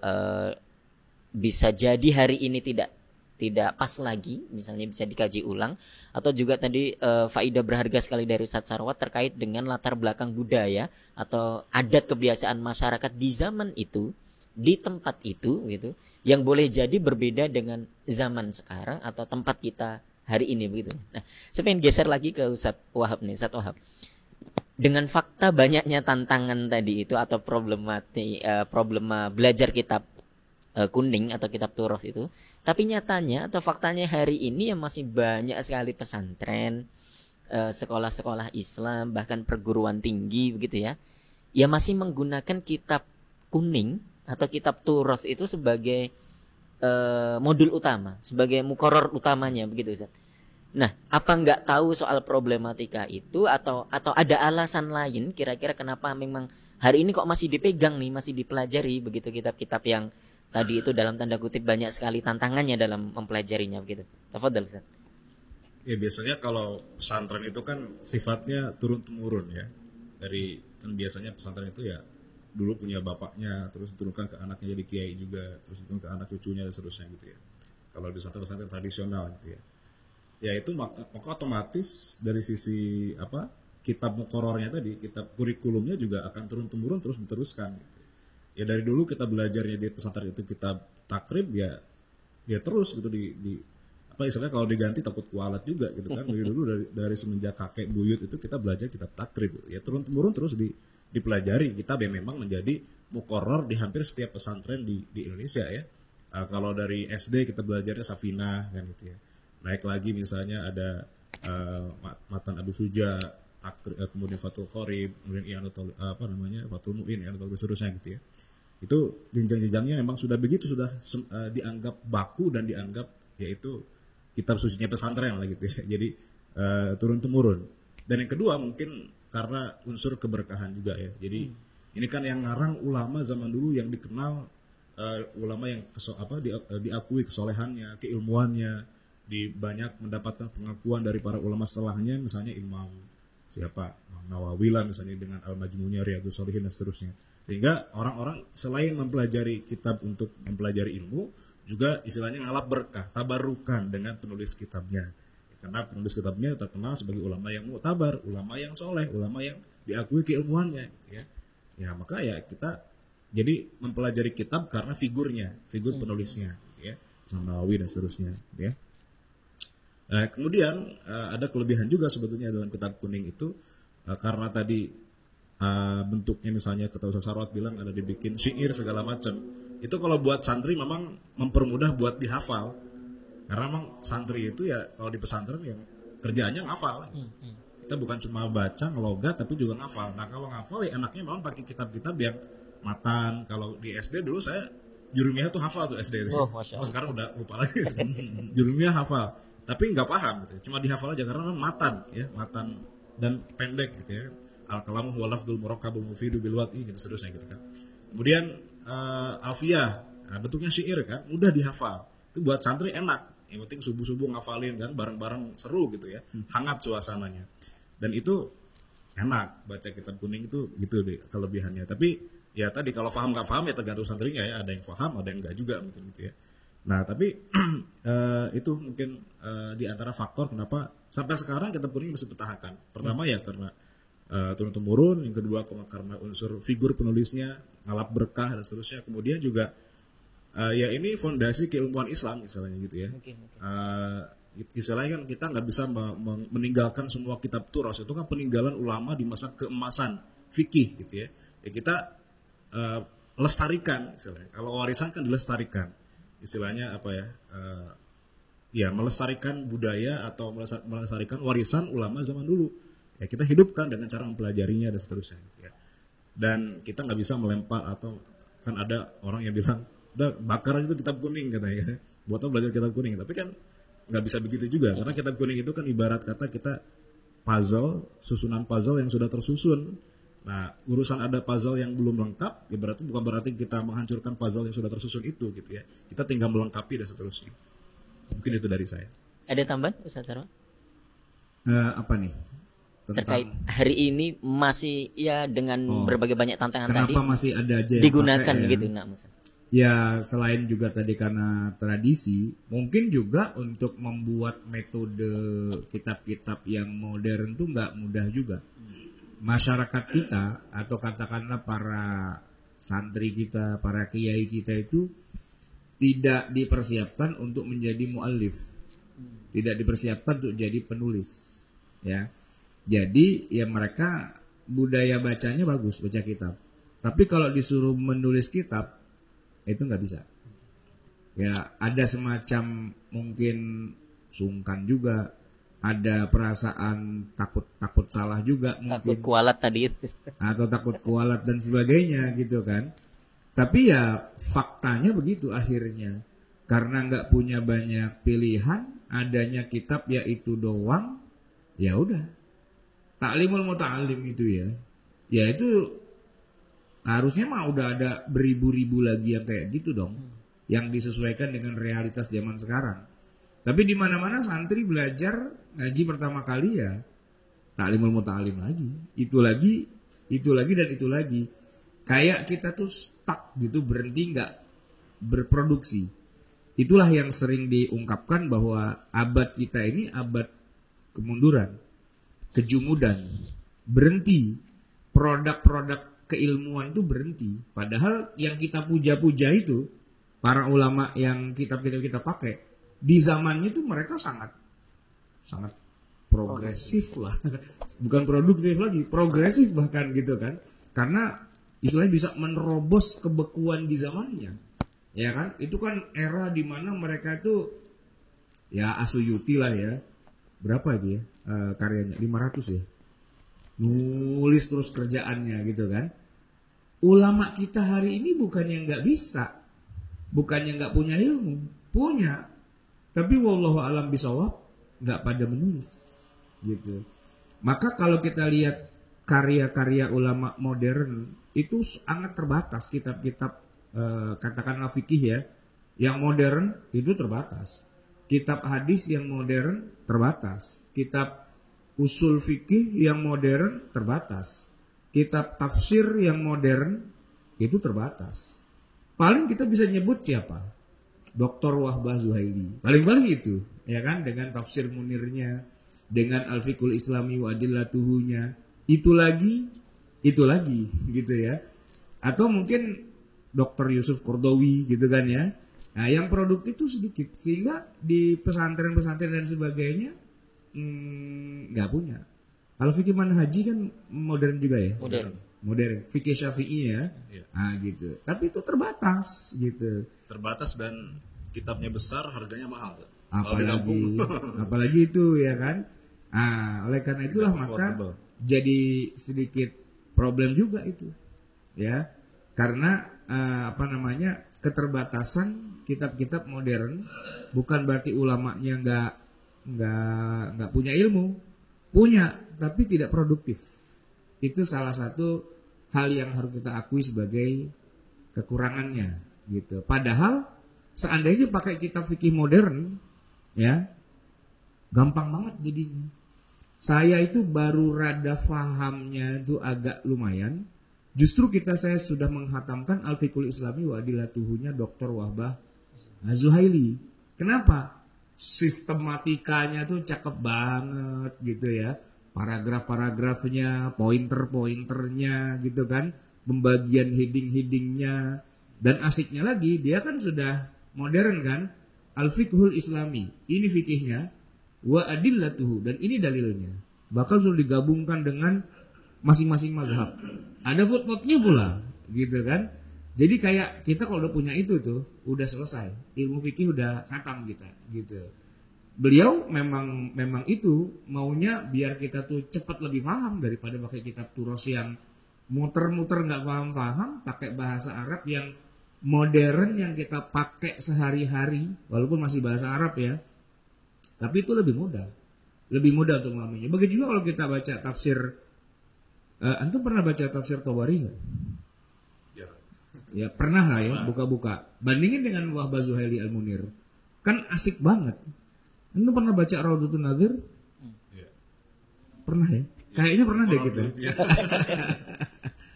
bisa jadi hari ini tidak pas lagi, misalnya bisa dikaji ulang, atau juga tadi faedah berharga sekali dari Ustadz Sarwat terkait dengan latar belakang budaya atau adat kebiasaan masyarakat di zaman itu, di tempat itu gitu, yang boleh jadi berbeda dengan zaman sekarang atau tempat kita hari ini begitu. Nah, saya pengen geser lagi ke Ustadz Wahab nih, Ustadz Wahab. Dengan fakta banyaknya tantangan tadi itu atau problema belajar kitab kuning atau kitab Turos itu, tapi nyatanya atau faktanya hari ini yang masih banyak sekali pesantren, sekolah-sekolah Islam, bahkan perguruan tinggi begitu ya, ya masih menggunakan kitab kuning atau kitab Turos itu sebagai modul utama, sebagai mukoror utamanya begitu Ustaz. Nah, apa nggak tahu soal problematika itu atau ada alasan lain kira-kira kenapa memang hari ini kok masih dipegang nih, masih dipelajari begitu kitab-kitab yang tadi itu dalam tanda kutip banyak sekali tantangannya dalam mempelajarinya begitu. Tafadhal Ustaz. Ya biasanya kalau pesantren itu kan sifatnya turun-temurun ya. Dari kan biasanya pesantren itu ya dulu punya bapaknya, terus diturunkan ke anaknya jadi kiai juga, terus diturunkan ke anak cucunya dan seterusnya gitu ya. Kalau di pesantren tradisional gitu ya. Ya itu maka otomatis dari sisi kitab mukorornya tadi, kitab kurikulumnya juga akan turun-temurun terus diteruskan gitu. Ya dari dulu kita belajarnya di pesantren itu kitab takrib ya terus gitu di istilahnya kalau diganti takut kualat juga gitu kan. Dari dulu dari semenjak kakek buyut itu kita belajar kitab takrib gitu. Ya turun-temurun terus dipelajari kitab yang memang menjadi mukoror di hampir setiap pesantren di Indonesia ya. Kalau dari SD kita belajarnya Safinah kan gitu ya. Naik lagi misalnya ada Matan Abu Suja, kemudian Fathul Qorib, kemudian Fathul Mu'in, I'anatul seterusnya gitu ya. Itu jenjang-jenjangnya memang sudah begitu, sudah dianggap baku dan dianggap yaitu kitab sucinya pesantren lah gitu ya. Jadi turun-temurun. Dan yang kedua mungkin karena unsur keberkahan juga ya. Jadi ini kan yang ngarang ulama zaman dulu yang dikenal ulama yang diakui kesolehannya, keilmuannya, di banyak mendapatkan pengakuan dari para ulama setelahnya, misalnya Imam Nawawi lah misalnya dengan Al-Majmu'nya, Riyadhus Shalihin dan seterusnya. Sehingga orang-orang selain mempelajari kitab untuk mempelajari ilmu, juga istilahnya ngalap berkah, tabarukan dengan penulis kitabnya. Karena penulis kitabnya terkenal sebagai ulama yang mu'tabar, ulama yang soleh, ulama yang diakui keilmuannya ya. Ya maka ya kita jadi mempelajari kitab karena figur penulisnya ya, Nawawi dan seterusnya ya. Nah, kemudian ada kelebihan juga sebetulnya dalam kitab kuning itu karena tadi bentuknya misalnya kata Ustaz Sarwat bilang ada dibikin syair segala macam. Itu kalau buat santri memang mempermudah buat dihafal. Karena memang santri itu ya kalau di pesantren yang kerjaannya ngafal. Kita bukan cuma baca ngelogat tapi juga ngafal. Nah, kalau ngafal ya enaknya memang pakai kitab-kitab yang matan. Kalau di SD dulu saya jurumiyah tuh hafal tuh SD. Sekarang udah lupa lagi. Jurumiyah hafal. Tapi nggak paham gitu. Cuma dihafal aja karena matan dan pendek gitu ya. Al-kalamu huwa lafdul murakkabul mufidu bil wad'i gitu seterusnya gitu kan. Kemudian alfiyah, bentuknya syair kan, mudah dihafal. Itu buat santri enak. Yang penting subuh-subuh ngafalin kan, bareng-bareng seru gitu ya. Hangat suasananya. Dan itu enak baca kitab kuning itu gitu deh kelebihannya. Tapi ya tadi kalau paham nggak paham ya tergantung santrinya ya. Ada yang paham, ada yang nggak juga mungkin gitu ya. Nah tapi itu mungkin di antara faktor kenapa sampai sekarang kitab kuning masih bertahan. Pertama ya karena turun-temurun, yang kedua karena unsur figur penulisnya ngalap berkah dan seterusnya. Kemudian juga ya ini fondasi keilmuan Islam misalnya gitu ya. Istilahnya kan kita nggak bisa meninggalkan semua kitab Turos, itu kan peninggalan ulama di masa keemasan fikih gitu ya. Ya kita lestarikan istilahnya. Kalau warisan kan dilestarikan. Istilahnya apa ya? Ya melestarikan budaya atau melestarikan warisan ulama zaman dulu. Ya kita hidupkan dengan cara mempelajarinya dan seterusnya. Ya. Dan kita nggak bisa melempar atau kan ada orang yang bilang udah bakar aja itu kitab kuning katanya. Buat apa belajar kitab kuning? Tapi kan nggak bisa begitu juga karena kitab kuning itu kan ibarat kata kita puzzle, susunan puzzle yang sudah tersusun. Nah, urusan ada puzzle yang belum lengkap, ya berarti bukan berarti kita menghancurkan puzzle yang sudah tersusun itu gitu ya. Kita tinggal melengkapi dan seterusnya. Mungkin itu dari saya. Ada tambahan Ustaz Sarwan? Apa nih? Terkait hari ini masih ya dengan berbagai banyak tantangan Kenapa tadi masih ada aja yang digunakan pakai, ya? gitu nah Ustaz. Ya selain juga tadi karena tradisi, mungkin juga untuk membuat metode kitab-kitab yang modern tuh nggak mudah juga. Masyarakat kita atau katakanlah para santri kita, para kiai kita itu tidak dipersiapkan untuk menjadi muallif, tidak dipersiapkan untuk jadi penulis, ya. Jadi ya mereka budaya bacanya bagus, baca kitab. Tapi kalau disuruh menulis kitab itu nggak bisa. Ya ada semacam mungkin sungkan juga, ada perasaan takut salah juga mungkin. Takut kualat tadi itu. Atau takut kualat dan sebagainya gitu kan. Tapi ya faktanya begitu akhirnya. Karena nggak punya banyak pilihan, adanya kitab yaitu doang, ya udah. Ta'limul muta'alim itu ya. Ya itu harusnya mah udah ada beribu-ribu lagi yang kayak gitu dong, yang disesuaikan dengan realitas zaman sekarang. Tapi di mana-mana santri belajar ngaji pertama kali ya ta'limul muta'alim lagi, itu lagi dan itu lagi. Kayak kita tuh stuck gitu, berhenti nggak berproduksi. Itulah yang sering diungkapkan bahwa abad kita ini abad kemunduran, kejumudan, berhenti. Produk-produk keilmuan itu berhenti. Padahal yang kita puja-puja itu para ulama yang kitab-kitab kita pakai di zamannya itu mereka sangat progresif lah. Bukan produktif lagi, progresif bahkan gitu kan. Karena istilahnya bisa menerobos kebekuan di zamannya. Ya kan? Itu kan era di mana mereka itu ya Asuyuti lah ya. Berapa itu ya? Karyanya 500 ya. Nulis terus kerjaannya gitu kan. Ulama kita hari ini bukannya nggak bisa, bukannya nggak punya ilmu, punya, tapi wallahu alam bisawab nggak pada menulis gitu. Maka kalau kita lihat karya-karya ulama modern itu sangat terbatas, kitab-kitab katakanlah fikih ya, yang modern itu terbatas, kitab hadis yang modern terbatas, kitab usul fikih yang modern terbatas, kitab tafsir yang modern itu terbatas. Paling kita bisa nyebut siapa? Dr. Wahbah Zuhaili. Paling-paling itu, ya kan, dengan tafsir Munirnya, dengan Al-Fiqhul Islami wa Adillatuhunya. Itu lagi gitu ya. Atau mungkin Dr. Yusuf Qardawi gitu kan ya. Nah, yang produktif itu sedikit, sehingga di pesantren-pesantren dan sebagainya nggak punya. Kalau fikih manhaji kan modern juga ya. Modern. Fikih Syafi'i ya. Nah gitu. Tapi itu terbatas gitu. Terbatas dan kitabnya besar, harganya mahal. Apalagi itu ya kan. Nah, oleh karena itulah maka jadi sedikit problem juga itu. Ya. Karena keterbatasan kitab-kitab modern bukan berarti ulamanya nggak punya ilmu, punya tapi tidak produktif. Itu salah satu hal yang harus kita akui sebagai kekurangannya gitu. Padahal seandainya pakai kitab fikih modern ya gampang banget jadinya. Saya itu baru rada fahamnya itu agak lumayan justru saya sudah menghatamkan Al-Fiqhul Islami wa Adillatuhunya Dr. Wahbah Zuhaili. Kenapa? Sistematikanya tuh cakep banget gitu ya, paragraf-paragrafnya, pointer-pointernya gitu kan, pembagian heading-headingnya, dan asiknya lagi dia kan sudah modern kan, Al-Fiqhul Islami, ini fikihnya, wa adillatuhu, dan ini dalilnya, bakal sudah digabungkan dengan masing-masing mazhab, ada footnote-nya pula gitu kan. Jadi kayak kita kalau udah punya itu tuh udah selesai, ilmu fikih udah khatam kita gitu. beliau memang itu maunya biar kita tuh cepat lebih paham daripada pakai kitab turos yang muter-muter nggak paham-paham, pakai bahasa Arab yang modern yang kita pakai sehari-hari, walaupun masih bahasa Arab ya, tapi itu lebih mudah untuk memahaminya. Begitu juga kalau kita baca tafsir, antum pernah baca tafsir Tabari nggak? Ya pernah lah ya, buka-buka. Bandingin dengan Wahbah Zuhaili Al-Munir, kan asik banget. Antum pernah baca Raudatun Nadhir? Pernah ya? Kayaknya pernah deh kita.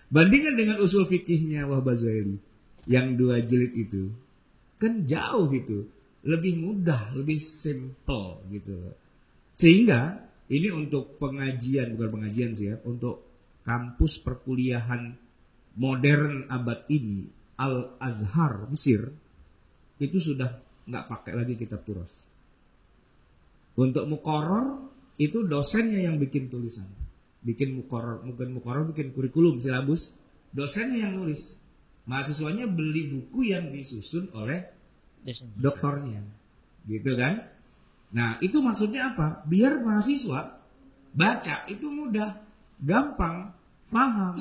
Bandingkan dengan usul fikihnya Wahbah Zuhaili yang 2 jilid itu, kan jauh gitu, lebih mudah, lebih simple gitu. Sehingga ini untuk pengajian, bukan pengajian sih ya, untuk kampus perkuliahan modern abad ini, Al-Azhar Mesir itu sudah nggak pakai lagi kitab turos. Untuk muqarrar itu dosennya yang bikin tulisan, bikin muqarrar, bikin kurikulum, silabus, dosennya yang nulis. Mahasiswanya beli buku yang disusun oleh doktornya, gitu kan? Nah itu maksudnya apa? Biar mahasiswa baca itu mudah, gampang, paham,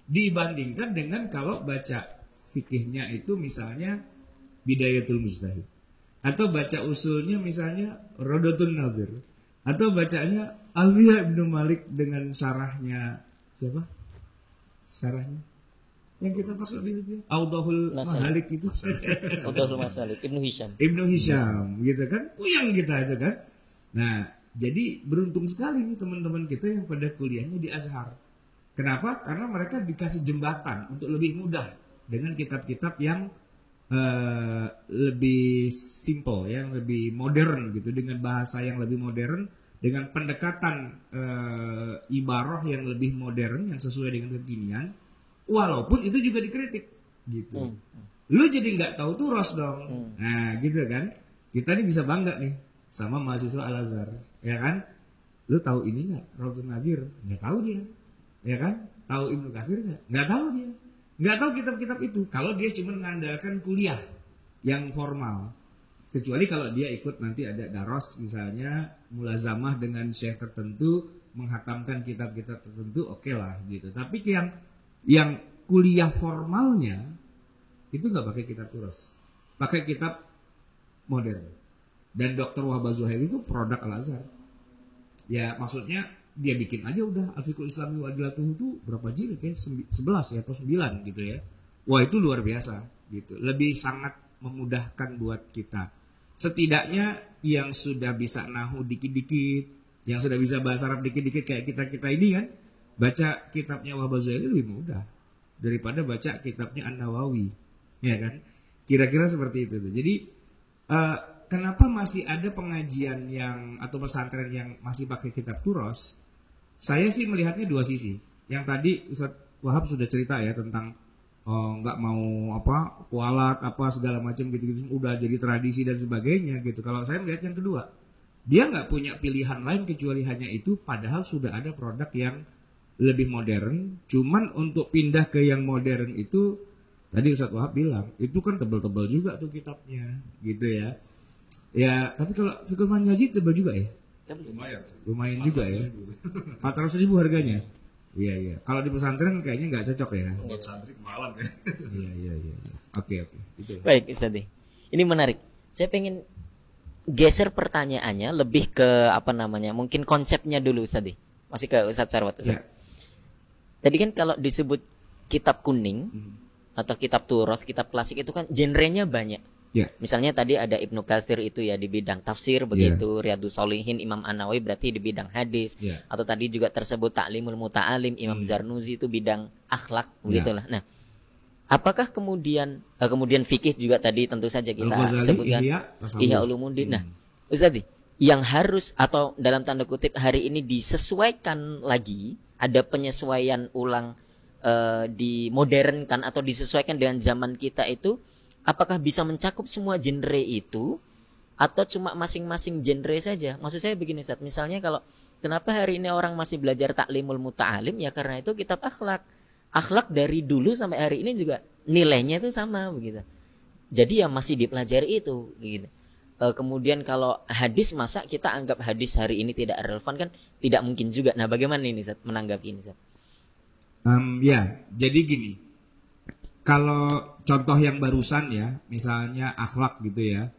dibandingkan dengan kalau baca fikihnya itu misalnya Bidayatul Mujtahid, atau baca usulnya misalnya Raudatun Nadhir, atau bacanya Alfiya Ibnu Malik dengan syarahnya siapa? Syarahnya yang kita masuk di Audahul Mahalik itu. Audahul Masalik Ibnu Hisham gitu kan, puyang kita itu kan. Nah jadi beruntung sekali nih teman-teman kita yang pada kuliahnya di Azhar. Kenapa? Karena mereka dikasih jembatan untuk lebih mudah dengan kitab-kitab yang lebih simple, yang lebih modern gitu, dengan bahasa yang lebih modern, dengan pendekatan ibarah yang lebih modern, yang sesuai dengan kekinian. Walaupun itu juga dikritik gitu. Lu jadi nggak tahu turos dong. Nah gitu kan. Kita nih bisa bangga nih sama mahasiswa Al-Azhar, ya kan? Lu tahu ini nggak? Raudatun Nadhir? Nggak tahu dia, ya kan? Tahu Ibnu Katsir nggak? Nggak tahu dia. Nggak tahu kitab-kitab itu. Kalau dia cuma mengandalkan kuliah yang formal, kecuali kalau dia ikut nanti ada daros misalnya, mulazamah dengan syekh tertentu, menghatamkan kitab-kitab tertentu, oke lah gitu. Tapi yang kuliah formalnya itu nggak pakai kitab turos, pakai kitab modern. Dan Dr. Wahbah Zuhaili itu produk Al-Azhar. Ya maksudnya dia bikin aja udah Al-Fiqhul Islami wa Adilatuhu itu berapa jilid ya? 11 ya atau 9 gitu ya. Wah itu luar biasa gitu. Lebih sangat memudahkan buat kita. Setidaknya yang sudah bisa nahu dikit-dikit, yang sudah bisa bahasa Arab dikit-dikit kayak kita ini kan, baca kitabnya Wahbah Zuhaili lebih mudah daripada baca kitabnya An-Nawawi, ya kan? Kira-kira seperti itu tuh. Jadi kenapa masih ada pengajian yang atau pesantren yang masih pakai kitab turos? Saya sih melihatnya 2 sisi. Yang tadi Ustaz Wahab sudah cerita ya tentang nggak mau apa kualat apa segala macam gitu-gitu, udah jadi tradisi dan sebagainya gitu. Kalau saya melihat yang kedua, dia nggak punya pilihan lain kecuali hanya itu, padahal sudah ada produk yang lebih modern. Cuman untuk pindah ke yang modern itu tadi Ustaz Wahab bilang itu kan tebel-tebel juga tuh kitabnya gitu ya. Ya tapi kalau Fiqhul Manhaji tebel juga ya. Lumayan juga ya. 400.000 harganya. Iya. Kalau di pesantren kayaknya nggak cocok ya. Buat santri kemalan ya. Iya. Oke. Itu. Baik Ustaz. Ini menarik. Saya pengen geser pertanyaannya lebih ke apa namanya? Mungkin konsepnya dulu Ustaz. Masih ke Ustaz Sarwat. Ya. Tadi kan kalau disebut kitab kuning atau kitab turos, kitab klasik itu kan genrenya banyak. Yeah. Misalnya tadi ada Ibnu Katsir itu ya di bidang tafsir begitu, Riyadhus Shalihin Imam An-Nawawi berarti di bidang hadis, atau tadi juga tersebut Ta'limul Muta'alim Imam Zarnuzi itu bidang akhlak begitulah. Nah, apakah kemudian fikih juga tadi tentu saja kita sebutkan Ihya Ulumuddin. Nah, Ustaz, yang harus atau dalam tanda kutip hari ini disesuaikan lagi, ada penyesuaian ulang dimodernkan atau disesuaikan dengan zaman kita itu, apakah bisa mencakup semua genre itu atau cuma masing-masing genre saja? Maksud saya begini Ustaz, misalnya kalau kenapa hari ini orang masih belajar Ta'limul Muta'alim, ya karena itu kitab akhlak. Akhlak dari dulu sampai hari ini juga nilainya itu sama begitu. Jadi ya masih dipelajari itu gitu. Kemudian kalau hadis, masa kita anggap hadis hari ini tidak relevan, kan tidak mungkin juga. Nah, bagaimana ini Ustaz menanggapi ini Ustaz? Ya, jadi gini. Kalau contoh yang barusan ya, misalnya akhlak gitu ya,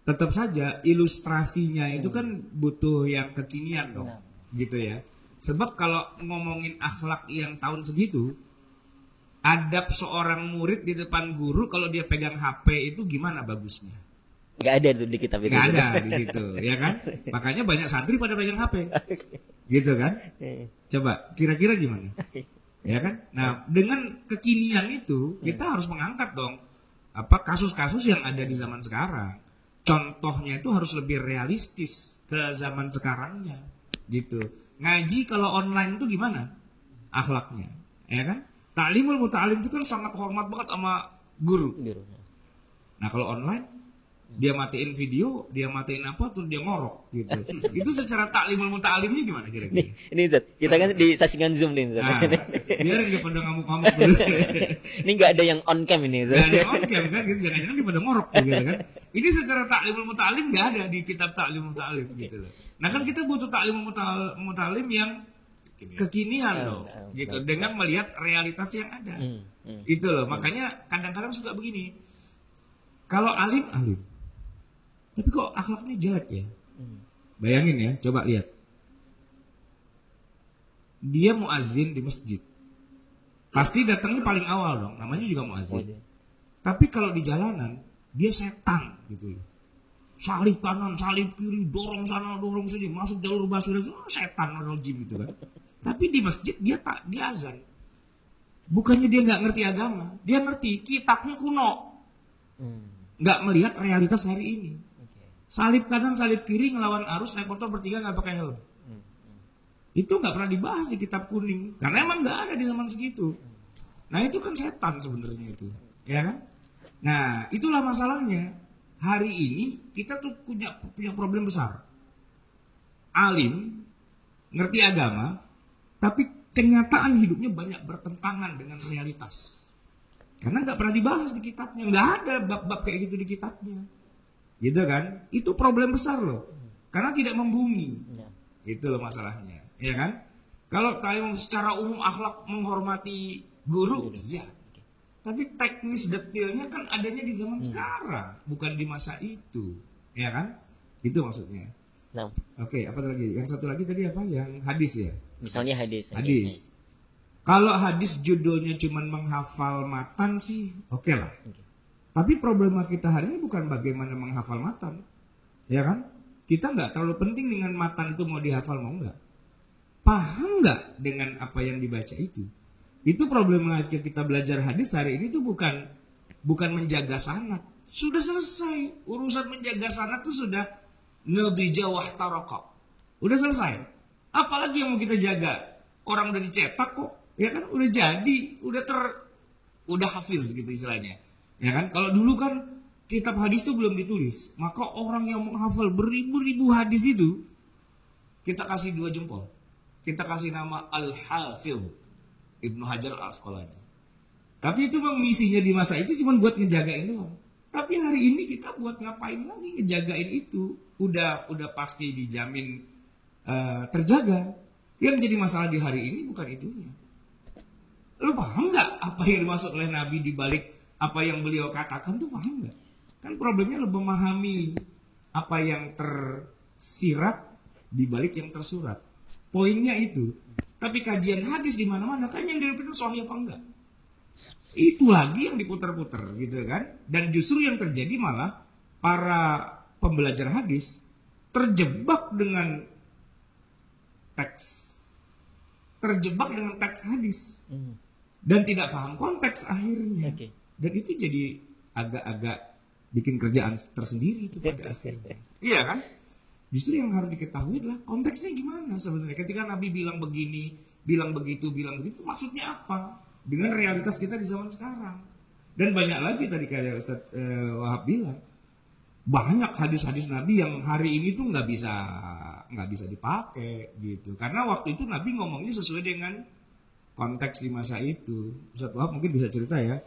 tetap saja ilustrasinya itu kan butuh yang kekinian dong, gitu ya. Sebab kalau ngomongin akhlak yang tahun segitu, adab seorang murid di depan guru kalau dia pegang HP itu gimana bagusnya? Nggak ada tuh di kitab itu. Nggak ada di situ, ya kan? Makanya banyak santri pada pegang HP, gitu kan? Coba kira-kira gimana? Ya kan? Nah, dengan kekinian itu kita harus mengangkat dong kasus-kasus yang ada di zaman sekarang. Contohnya itu harus lebih realistis ke zaman sekarangnya, gitu. Ngaji kalau online itu gimana akhlaknya, ya kan? Ta'limul muta'alim itu kan sangat hormat banget sama guru. Nah, kalau online dia matiin video, dia matiin apa, terus dia ngorok gitu. Itu secara taklimul muta'alimnya gimana kira-kira? Ini Ustaz, kita kan di sassingan Zoom nih Ustaz. Nah, biarin dia pada ngamuk-ngamuk dulu. Ini nggak ada yang on cam ini Ustaz. Nggak ada yang on cam kan, gitu. Jangan-jangan dia pada ngorok gitu kan. Ini secara taklimul muta'alim nggak ada di kitab taklimul muta'alim gitu loh. Nah kan kita butuh taklimul muta'alim yang kekinian loh, gitu. Dengan melihat realitas yang ada. Itu loh, makanya kadang-kadang suka begini. Kalau alim, tapi kok akhlaknya jelek ya? Bayangin ya, coba lihat. Dia muazin di masjid. Pasti datangnya paling awal dong, namanya juga muazin. Tapi kalau di jalanan, dia setan gitu. Salib kanan, salib kiri, dorong sana, dorong sini, masuk jalur busway, setan rajim gitu kan. Tapi di masjid dia azan. Bukannya dia nggak ngerti agama, dia ngerti kitabnya kuno. Nggak melihat realitas hari ini. Salib kanan, salib kiri, ngelawan arus, naik motor bertiga nggak pakai helm. Itu nggak pernah dibahas di kitab kuning, karena emang nggak ada di zaman segitu. Nah itu kan setan sebenarnya itu, ya kan? Nah itulah masalahnya. Hari ini kita tuh punya problem besar. Alim, ngerti agama, tapi kenyataan hidupnya banyak bertentangan dengan realitas. Karena nggak pernah dibahas di kitabnya, nggak ada bab-bab kayak gitu di kitabnya. Gitu kan? Itu problem besar loh. Karena tidak membumi. Itu loh masalahnya, ya kan? Kalau kalian secara umum akhlak menghormati guru, iya. Tapi teknis detailnya kan adanya di zaman sekarang, bukan di masa itu, ya kan? Itu maksudnya. Oke, apa lagi? Yang satu lagi tadi apa? Yang hadis ya? Misalnya hadis. Kalau hadis judulnya cuma menghafal matan sih, oke lah. Tapi problema kita hari ini bukan bagaimana menghafal matan, ya kan? Kita nggak terlalu penting dengan matan itu mau dihafal mau nggak. Paham nggak dengan apa yang dibaca itu? Itu problema kita belajar hadis hari ini tuh bukan menjaga sanad. Sudah selesai urusan menjaga sanad tuh sudah nadija wahtaraka. Udah selesai. Apalagi yang mau kita jaga? Orang udah dicetak kok, ya kan? Udah jadi, udah hafiz gitu istilahnya. Ya kan, kalau dulu kan kitab hadis itu belum ditulis, maka orang yang menghafal beribu-ribu hadis itu kita kasih 2 jempol, kita kasih nama Al-Hafidh Ibnu Hajar Al-Asqalani. Tapi itu memang misinya di masa itu cuma buat ngejagain doang. Tapi hari ini kita buat ngapain lagi ngejagain itu? Udah pasti dijamin terjaga. Yang jadi masalah di hari ini bukan itunya. Lu paham nggak apa yang dimaksud oleh Nabi di balik apa yang beliau katakan tuh, paham nggak? Kan problemnya lebih memahami apa yang tersirat di balik yang tersurat. Poinnya itu. Tapi kajian hadis di mana-mana kan yang dipikir sahih apa enggak? Itu lagi yang diputar-putar gitu kan. Dan justru yang terjadi malah para pembelajar hadis terjebak dengan teks. Terjebak dengan teks hadis. Dan tidak paham konteks akhirnya. Dan itu jadi agak-agak bikin kerjaan tersendiri itu pada akhirnya. Iya kan? Justru yang harus diketahui adalah konteksnya gimana sebenarnya. Ketika Nabi bilang begini, bilang begitu, maksudnya apa? Dengan realitas kita di zaman sekarang. Dan banyak lagi tadi kayak Ustaz Wahab bilang, banyak hadis-hadis Nabi yang hari ini tuh nggak bisa dipakai gitu. Karena waktu itu Nabi ngomongnya sesuai dengan konteks di masa itu. Ustaz Wahab mungkin bisa cerita ya.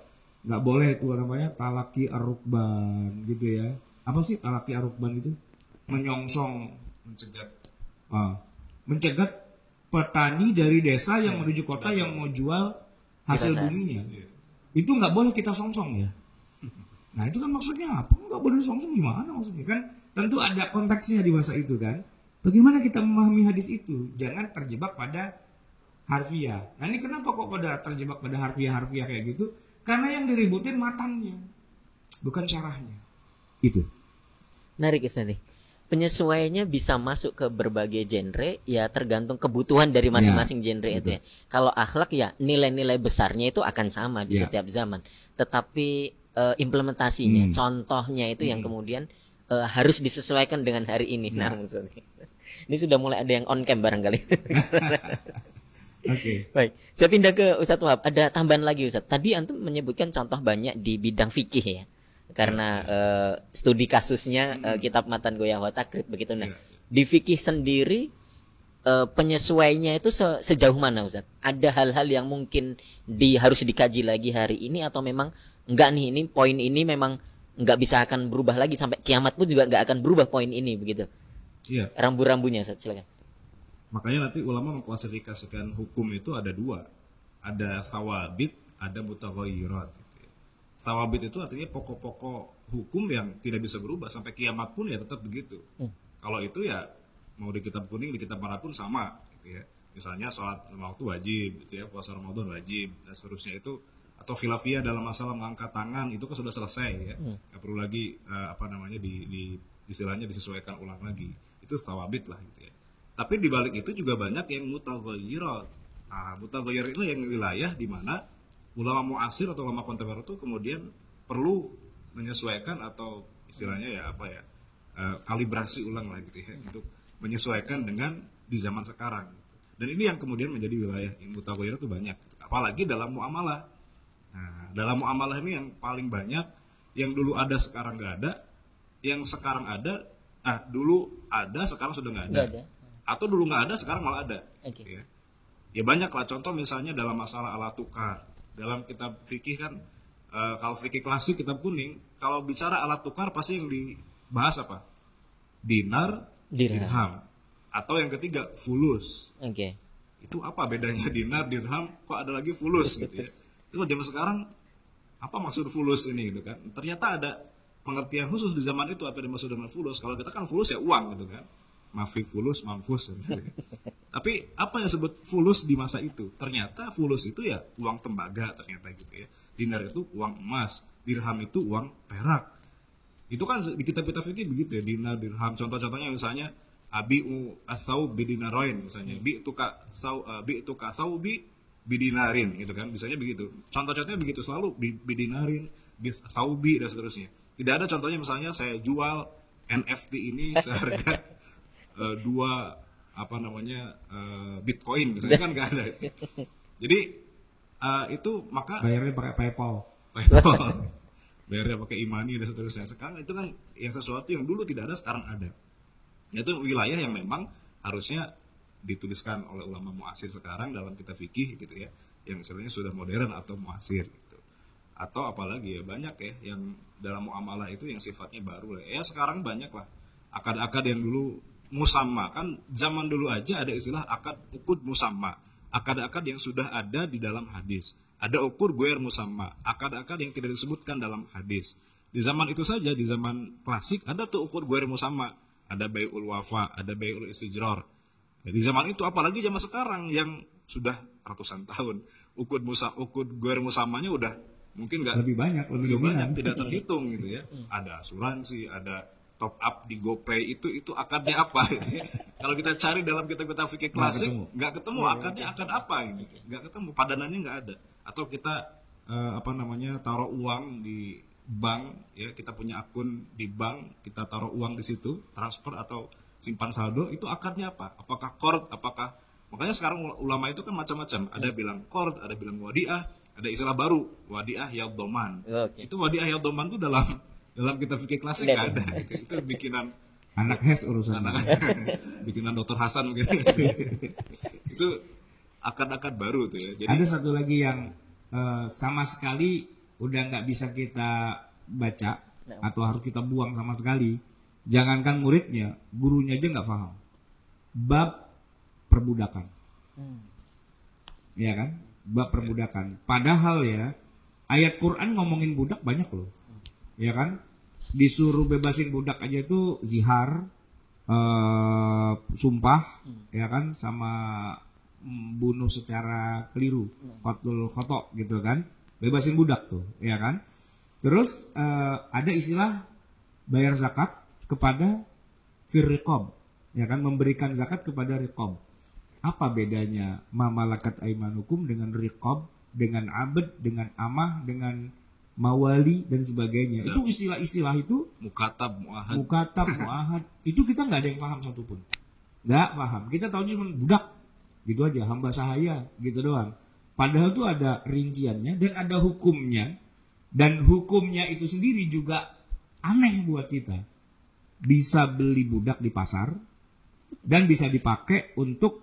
Nggak boleh itu namanya talaki ar-rukban gitu ya. apa sih talaki arukban itu? Menyongsong, mencegat petani dari desa yang menuju kota yang mau jual hasil buminya. Itu nggak boleh kita songsong ya. Nah itu kan maksudnya apa? Nggak boleh songsong gimana maksudnya kan? Tentu ada konteksnya di masa itu kan. Bagaimana kita memahami hadis itu? Jangan terjebak pada harfiah. Nah ini kenapa kok pada terjebak pada harfiah kayak gitu? Karena yang diributin matangnya, bukan syarahnya. Itu. Menarik Ustaz nih. Penyesuaiannya bisa masuk ke berbagai genre ya tergantung kebutuhan dari masing-masing genre itu ya. Kalau akhlak ya nilai-nilai besarnya itu akan sama di setiap zaman. Tetapi implementasinya, contohnya itu yang kemudian harus disesuaikan dengan hari ini. Nah, maksudnya. Ini sudah mulai ada yang on cam barangkali. Oke. Baik, saya pindah ke Ustadz Wahab. Ada tambahan lagi Ustadz. Tadi antum menyebutkan contoh banyak di bidang fikih ya. Karena studi kasusnya kitab Matan Goyah wa Takrib begitu. Nah, di fikih sendiri penyesuaiannya itu sejauh mana Ustadz? Ada hal-hal yang mungkin harus dikaji lagi hari ini atau memang enggak nih, ini poin ini memang enggak bisa akan berubah lagi sampai kiamat pun juga enggak akan berubah poin ini begitu. Iya. Rambu-rambunya Ustadz, silakan. Makanya nanti ulama mengklasifikasikan hukum itu ada dua. Ada thawabit, ada mutaghayyirat. Thawabit itu artinya pokok-pokok hukum yang tidak bisa berubah sampai kiamat pun ya tetap begitu. Kalau itu ya mau di kitab kuning di kitab manapun sama gitu ya. Misalnya sholat lima waktu wajib gitu ya, puasa Ramadan wajib dan seterusnya itu, atau khilafiyah dalam masalah mengangkat tangan itu kan sudah selesai ya. Nggak perlu lagi di istilahnya disesuaikan ulang lagi. Itu thawabit lah gitu ya. Tapi di balik itu juga banyak yang mutaghayyirat. Nah, mutaghayyirat itu yang wilayah di mana ulama muasir atau ulama kontemporer itu kemudian perlu menyesuaikan atau istilahnya ya kalibrasi ulang lah gitu ya, untuk menyesuaikan dengan di zaman sekarang gitu. Dan ini yang kemudian menjadi wilayah mutaghayyirat itu banyak gitu. Apalagi dalam muamalah. Nah, dalam muamalah ini yang paling banyak, yang dulu ada sekarang nggak ada, yang sekarang ada dulu ada sekarang sudah nggak ada. Atau dulu nggak ada sekarang malah ada. Okay. Ya banyak lah, contoh misalnya dalam masalah alat tukar. Dalam kitab fikih kan, kalau fikih klasik kitab kuning, kalau bicara alat tukar pasti yang dibahas apa? Dinar, dirham. Atau yang ketiga fulus. Itu apa bedanya dinar, dirham, kok ada lagi fulus gitu ya? Itu zaman sekarang apa maksud fulus ini gitu kan? Ternyata ada pengertian khusus di zaman itu apa yang dimaksud dengan fulus. Kalau kita kan fulus ya uang gitu kan. Mafi fulus, mamfus gitu. Tapi apa yang disebut fulus di masa itu? Ternyata fulus itu ya uang tembaga ternyata gitu ya. Dinar itu uang emas, dirham itu uang perak. Itu kan di kitab-kitab fikih begitu ya, dinar, dirham. Contoh-contohnya misalnya abi'u as-saub bidinaroin misalnya. Bi'tuka saubi bidinarin gitu kan. Misalnya begitu. Contoh-contohnya begitu selalu bidinarin, saubi dan seterusnya. Tidak ada contohnya misalnya saya jual NFT ini seharga Bitcoin misalnya kan nggak ada. Jadi itu maka bayarnya pakai PayPal, bayarnya pakai imani dan seterusnya. Sekarang itu kan yang sesuatu yang dulu tidak ada sekarang ada. Itu wilayah yang memang harusnya dituliskan oleh ulama muasir sekarang dalam kitab fikih gitu ya, yang istilahnya sudah modern atau muasir gitu. Atau apalagi ya banyak ya yang dalam muamalah itu yang sifatnya baru lah. Ya sekarang banyak lah akad-akad yang dulu musamma, kan zaman dulu aja ada istilah akad ukud musamma, akad-akad yang sudah ada di dalam hadis. Ada ukur guer musamma, akad-akad yang tidak disebutkan dalam hadis. Di zaman itu saja, di zaman klasik ada tuh ukur guer musamma, ada bai'ul wafa, ada bai'ul istijrar. Di zaman itu, apalagi zaman sekarang yang sudah ratusan tahun, ukur guer musammanya udah mungkin nggak lebih banyak, tidak terhitung gitu ya. Ada asuransi, ada top up di GoPay, itu akadnya apa? Kalau kita cari dalam kitab-kitab fikih klasik nggak ketemu akadnya akad apa ini, nggak ketemu, padanannya nggak ada. Atau kita taruh uang di bank ya, kita punya akun di bank, kita taruh uang di situ, transfer atau simpan saldo, itu akadnya apa? Apakah qard, makanya sekarang ulama itu kan macam-macam, ada bilang qard, ada bilang wadiah, ada istilah baru wadiah yaddoman. Itu wadiah yaddoman itu dalam kitab fikih klasik nggak ada. Itu bikinan anak Hes urusan bikinan Dr. Hasan gitu. Itu akad-akad baru tuh ya. Jadi ada satu lagi yang sama sekali udah nggak bisa kita baca atau harus kita buang sama sekali. Jangankan muridnya, gurunya aja nggak paham. Bab perbudakan. Ya kan? Bab perbudakan. Padahal ya, ayat Quran ngomongin budak banyak loh. Ya kan? Disuruh bebasin budak aja itu zihar, sumpah, ya kan? Sama bunuh secara keliru, qatlul khata' gitu kan. Bebasin budak tuh, ya kan? Terus ada istilah bayar zakat kepada firriqab, ya kan, memberikan zakat kepada riqab. Apa bedanya mamalakat aimanukum dengan riqab, dengan abd, dengan amah, dengan mawali dan sebagainya? Itu istilah-istilah itu Mukatab, muahad. muahad. Itu kita nggak ada yang paham satupun. Nggak paham. Kita tahu cuma budak, gitu aja, hamba sahaya, gitu doang. Padahal tuh ada rinciannya dan ada hukumnya. Dan hukumnya itu sendiri juga aneh buat kita. Bisa beli budak di pasar dan bisa dipakai untuk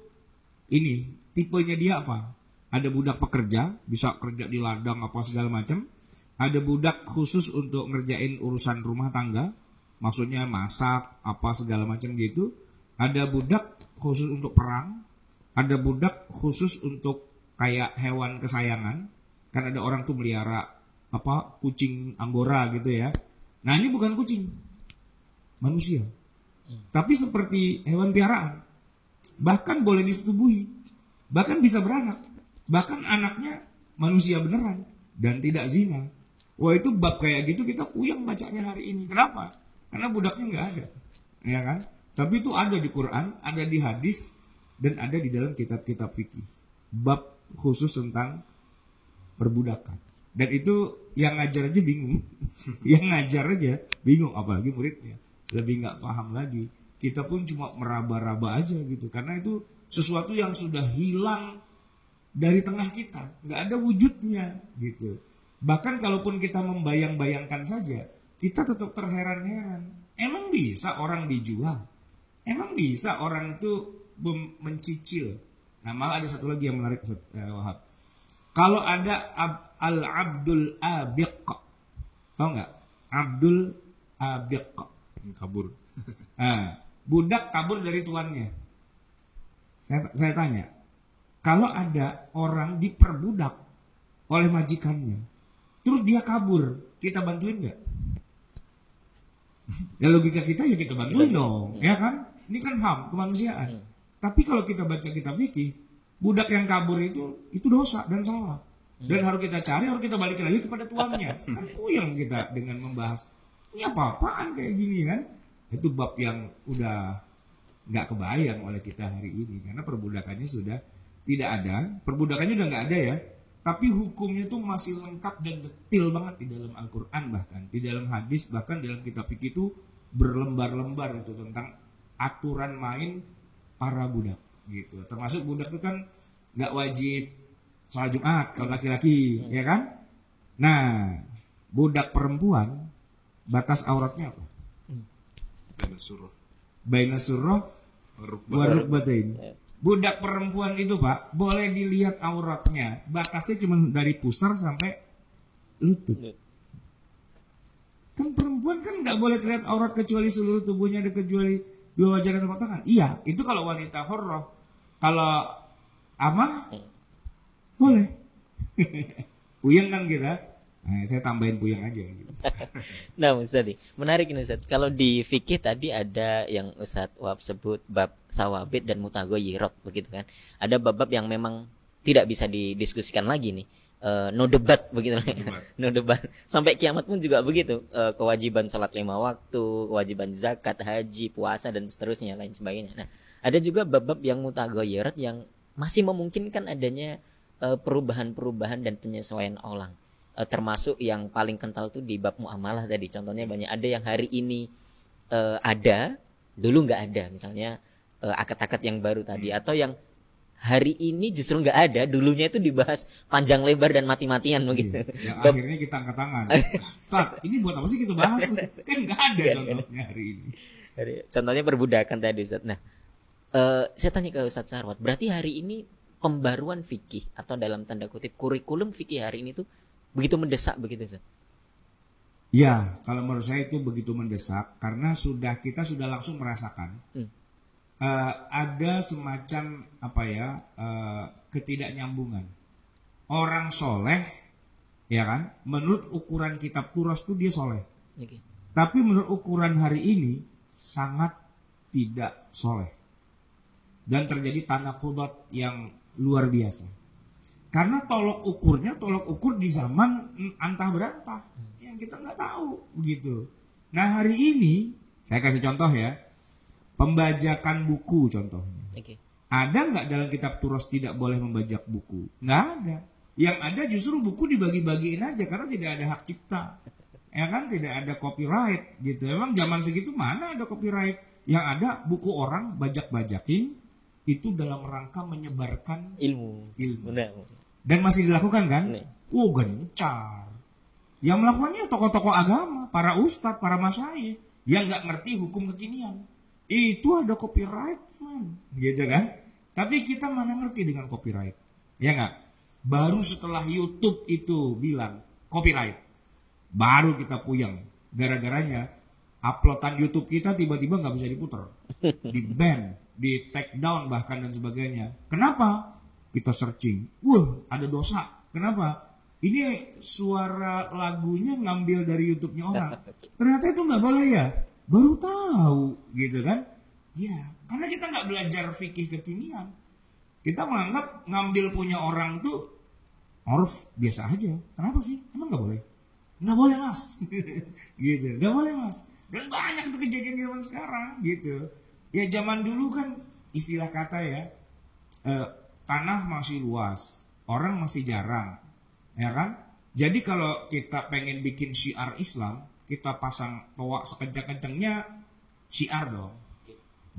ini. Tipenya dia apa? Ada budak pekerja, bisa kerja di ladang apa segala macam. Ada budak khusus untuk ngerjain urusan rumah tangga, maksudnya masak apa segala macam gitu. Ada budak khusus untuk perang. Ada budak khusus untuk kayak hewan kesayangan. Kan ada orang tuh melihara apa kucing Anggora gitu ya. Nah ini bukan kucing, manusia. Tapi seperti hewan piaraan. Bahkan boleh disetubuhi. Bahkan bisa beranak. Bahkan anaknya manusia beneran dan tidak zina. Wah itu bab kayak gitu kita puyeng bacanya hari ini. Kenapa? Karena budaknya nggak ada, ya kan? Tapi itu ada di Quran, ada di hadis, dan ada di dalam kitab-kitab fikih. Bab khusus tentang perbudakan. Dan itu yang ngajar aja bingung. Yang ngajar aja bingung, apalagi muridnya. Lebih nggak paham lagi. Kita pun cuma meraba-raba aja gitu. Karena itu sesuatu yang sudah hilang dari tengah kita. Nggak ada wujudnya gitu. Bahkan kalaupun kita membayang-bayangkan saja, kita tetap terheran-heran. Emang bisa orang dijual? Emang bisa orang itu mencicil? Nah malah ada satu lagi yang menarik, Wahab. Kalau ada al-abdul abiq, tau nggak? Abdul abiq, Kabur. Nah, budak kabur dari tuannya. Saya tanya, kalau ada orang diperbudak oleh majikannya, terus dia kabur, kita bantuin nggak? Ya logika kita ya kita bantuin dong, ya kan? Ini kan HAM, kemanusiaan. Tapi kalau kita baca kitab fikih, budak yang kabur itu dosa dan salah. Dan harus kita cari, harus kita balikin lagi kepada tuannya. Kan puyeng kita dengan membahas ini apa-apaan kayak gini kan? Itu bab yang udah nggak kebayang oleh kita hari ini karena perbudakannya sudah tidak ada. Perbudakannya udah nggak ada ya. Tapi hukumnya itu masih lengkap dan detail banget di dalam Al-Quran, bahkan di dalam hadis, bahkan dalam kitab fikih itu berlembar-lembar itu tentang aturan main para budak gitu. Termasuk budak itu kan nggak wajib sholat Jumat kalau laki-laki, ya kan? Nah, budak perempuan batas auratnya apa? Baina surah warukbatain. Budak perempuan itu Pak boleh dilihat auratnya, batasnya cuma dari pusar sampai lutut. Kan perempuan kan nggak boleh terlihat aurat kecuali seluruh tubuhnya, ada kecuali dua wajah dan telapak tangan. Iya, itu kalau wanita hurrah. Kalau amah boleh. Puyeng kan kita. Nah, saya tambahin puyeng aja gitu. Nah Ustaz, menarik ini Ustaz. Kalau di fikih tadi ada yang Ustaz Wahab sebut bab thawabit dan mutaghayyirah begitu kan. Ada bab-bab yang memang tidak bisa didiskusikan lagi nih. No debat begitu. No debat. Sampai kiamat pun juga begitu. Kewajiban salat 5 waktu, kewajiban zakat, haji, puasa dan seterusnya lain sebagainya. Nah, ada juga bab-bab yang mutaghayyirah yang masih memungkinkan adanya perubahan-perubahan dan penyesuaian ulang. Termasuk yang paling kental tuh di bab muamalah tadi. Contohnya banyak, ada yang hari ini ada, dulu nggak ada. Misalnya akad-akad yang baru tadi, atau yang hari ini justru nggak ada, dulunya itu dibahas panjang lebar dan mati-matian begitu. Yang akhirnya kita angkat tangan. Ustaz, ini buat apa sih kita bahas? Kan nggak ada contohnya hari ini. Contohnya perbudakan tadi Ustaz. Nah, saya tanya ke Ustaz Sarwat, berarti hari ini pembaruan fikih atau dalam tanda kutip kurikulum fikih hari ini tuh begitu mendesak begitu Ustaz? Ya, kalau menurut saya itu begitu mendesak karena kita sudah langsung merasakan ada semacam ketidaknyambungan. Orang soleh, ya kan, menurut ukuran kitab Turas itu dia soleh. Oke. Tapi menurut ukuran hari ini sangat tidak soleh. Dan terjadi tanaqudot yang luar biasa. Karena tolok ukur di zaman antah berantah yang kita nggak tahu begitu. Nah hari ini saya kasih contoh ya, pembajakan buku contohnya. Oke. Ada nggak dalam kitab Turas tidak boleh membajak buku? Nggak ada. Yang ada justru buku dibagi-bagiin aja karena tidak ada hak cipta. Ya kan, tidak ada copyright gitu. Emang zaman segitu mana ada copyright? Yang ada buku orang bajak-bajakin itu dalam rangka menyebarkan Ilmu. Benar. dan masih dilakukan kan? Nih. Gencar. Yang melakukannya tokoh-tokoh agama, para ustadz, para masyayikh yang nggak ngerti hukum kekinian. Itu ada copyright, man. Gitu kan? Tapi kita mana ngerti dengan copyright? Ya nggak? Baru setelah YouTube itu bilang copyright, baru kita puyeng. Gara-garanya uploadan YouTube kita tiba-tiba nggak bisa diputar, di ban, di take down bahkan dan sebagainya. Kenapa? Kita searching, ada dosa. Kenapa? Ini suara lagunya ngambil dari YouTube-nya orang. Ternyata itu nggak boleh ya. Baru tahu, gitu kan? Ya, karena kita nggak belajar fikih kekinian. Kita menganggap ngambil punya orang tuh orf biasa aja. Kenapa sih? Emang nggak boleh? Nggak boleh mas, gitu. Nggak boleh mas. Dan banyak tuh kejadian zaman sekarang, gitu. Ya zaman dulu kan istilah kata ya. Tanah masih luas, orang masih jarang, ya kan? Jadi kalau kita pengen bikin syiar Islam, kita pasang toa sekencang-kencangnya syiar dong.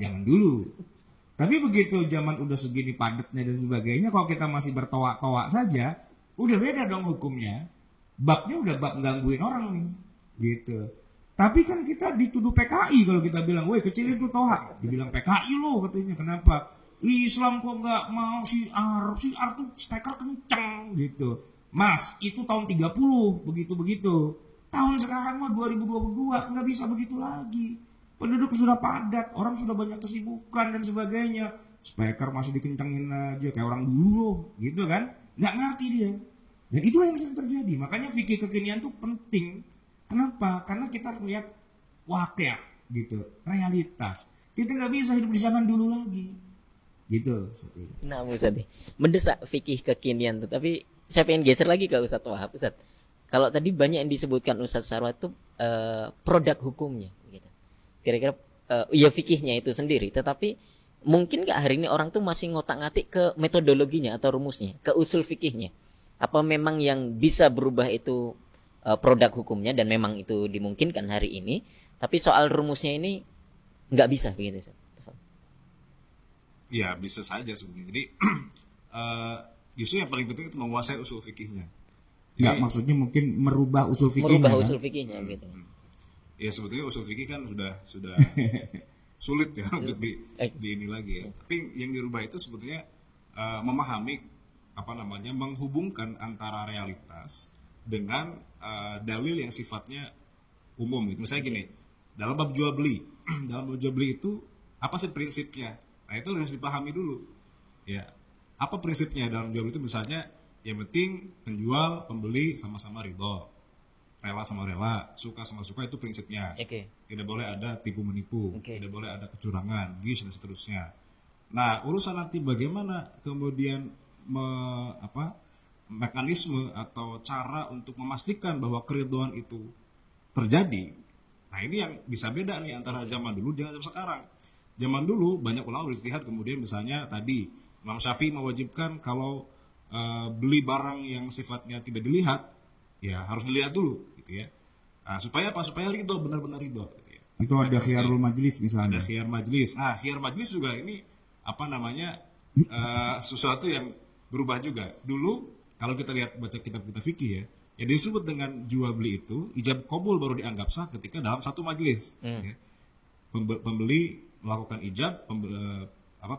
Jangan dulu. Tapi begitu zaman udah segini padatnya dan sebagainya, kalau kita masih bertoa-toa saja, udah beda dong hukumnya. Babnya udah bab gangguin orang nih, gitu. Tapi kan kita dituduh PKI kalau kita bilang, woi kecilin tuh toa. Dibilang PKI lo katanya, kenapa? Islam kok nggak mau syiar tuh speaker kencang gitu. Mas, itu tahun 30 begitu. Tahun sekarang mah 2022 nggak bisa begitu lagi. Penduduk sudah padat, orang sudah banyak kesibukan dan sebagainya. Speaker masih dikencengin aja kayak orang dulu loh, gitu kan? Nggak ngerti dia. Dan itulah yang sering terjadi. Makanya fikih kekinian tuh penting. Kenapa? Karena kita harus melihat wakil gitu, realitas. Kita nggak bisa hidup di zaman dulu lagi. Gitu. Nah, Ustadz, mendesak fikih kekinian tuh, tapi saya pengen geser lagi ke Ustadz Wahab. Ustadz, kalau tadi banyak yang disebutkan Ustadz Sarwat itu produk hukumnya, gitu. Kira-kira ya fikihnya itu sendiri, tetapi mungkin nggak hari ini orang tuh masih ngotak-ngatik ke metodologinya atau rumusnya, ke usul fikihnya. Apa memang yang bisa berubah itu produk hukumnya dan memang itu dimungkinkan hari ini, tapi soal rumusnya ini nggak bisa begitu, Ustadz? Ya bisa saja sebenarnya. Jadi justru yang paling penting itu menguasai usul fikihnya. Nggak, maksudnya mungkin merubah usul fikihnya. Merubah usul fikihnya gitu. Ya sebetulnya usul fikih kan sudah sulit ya untuk di ini lagi ya. Tapi yang dirubah itu sebetulnya memahami menghubungkan antara realitas dengan dalil yang sifatnya umum gitu. Misalnya gini, dalam bab jual beli itu apa sih prinsipnya? Nah itu harus dipahami dulu. Ya, apa prinsipnya dalam jual beli itu? Misalnya yang penting penjual pembeli sama-sama ridho, rela sama rela, suka sama suka, itu prinsipnya. Okay. Tidak boleh ada tipu menipu, tidak boleh ada kecurangan, gis dan seterusnya. Nah urusan nanti bagaimana kemudian mekanisme atau cara untuk memastikan bahwa keridhaan itu terjadi. Nah ini yang bisa beda nih antara zaman dulu dengan zaman sekarang. Zaman dulu banyak ulama beristihad, kemudian misalnya tadi Imam Syafi'i mewajibkan kalau beli barang yang sifatnya tidak dilihat, ya harus dilihat dulu, gitu ya. Nah, supaya apa? Supaya ridho, benar-benar ridho. Gitu ya. Itu ada khiyarul majlis misalnya. Ada khiyar majlis. Nah, khiyar majlis juga ini sesuatu yang berubah juga. Dulu kalau kita lihat baca kitab fikih ya, yang disebut dengan jual beli itu ijab qabul baru dianggap sah ketika dalam satu majlis. Ya. Pembeli melakukan ijab,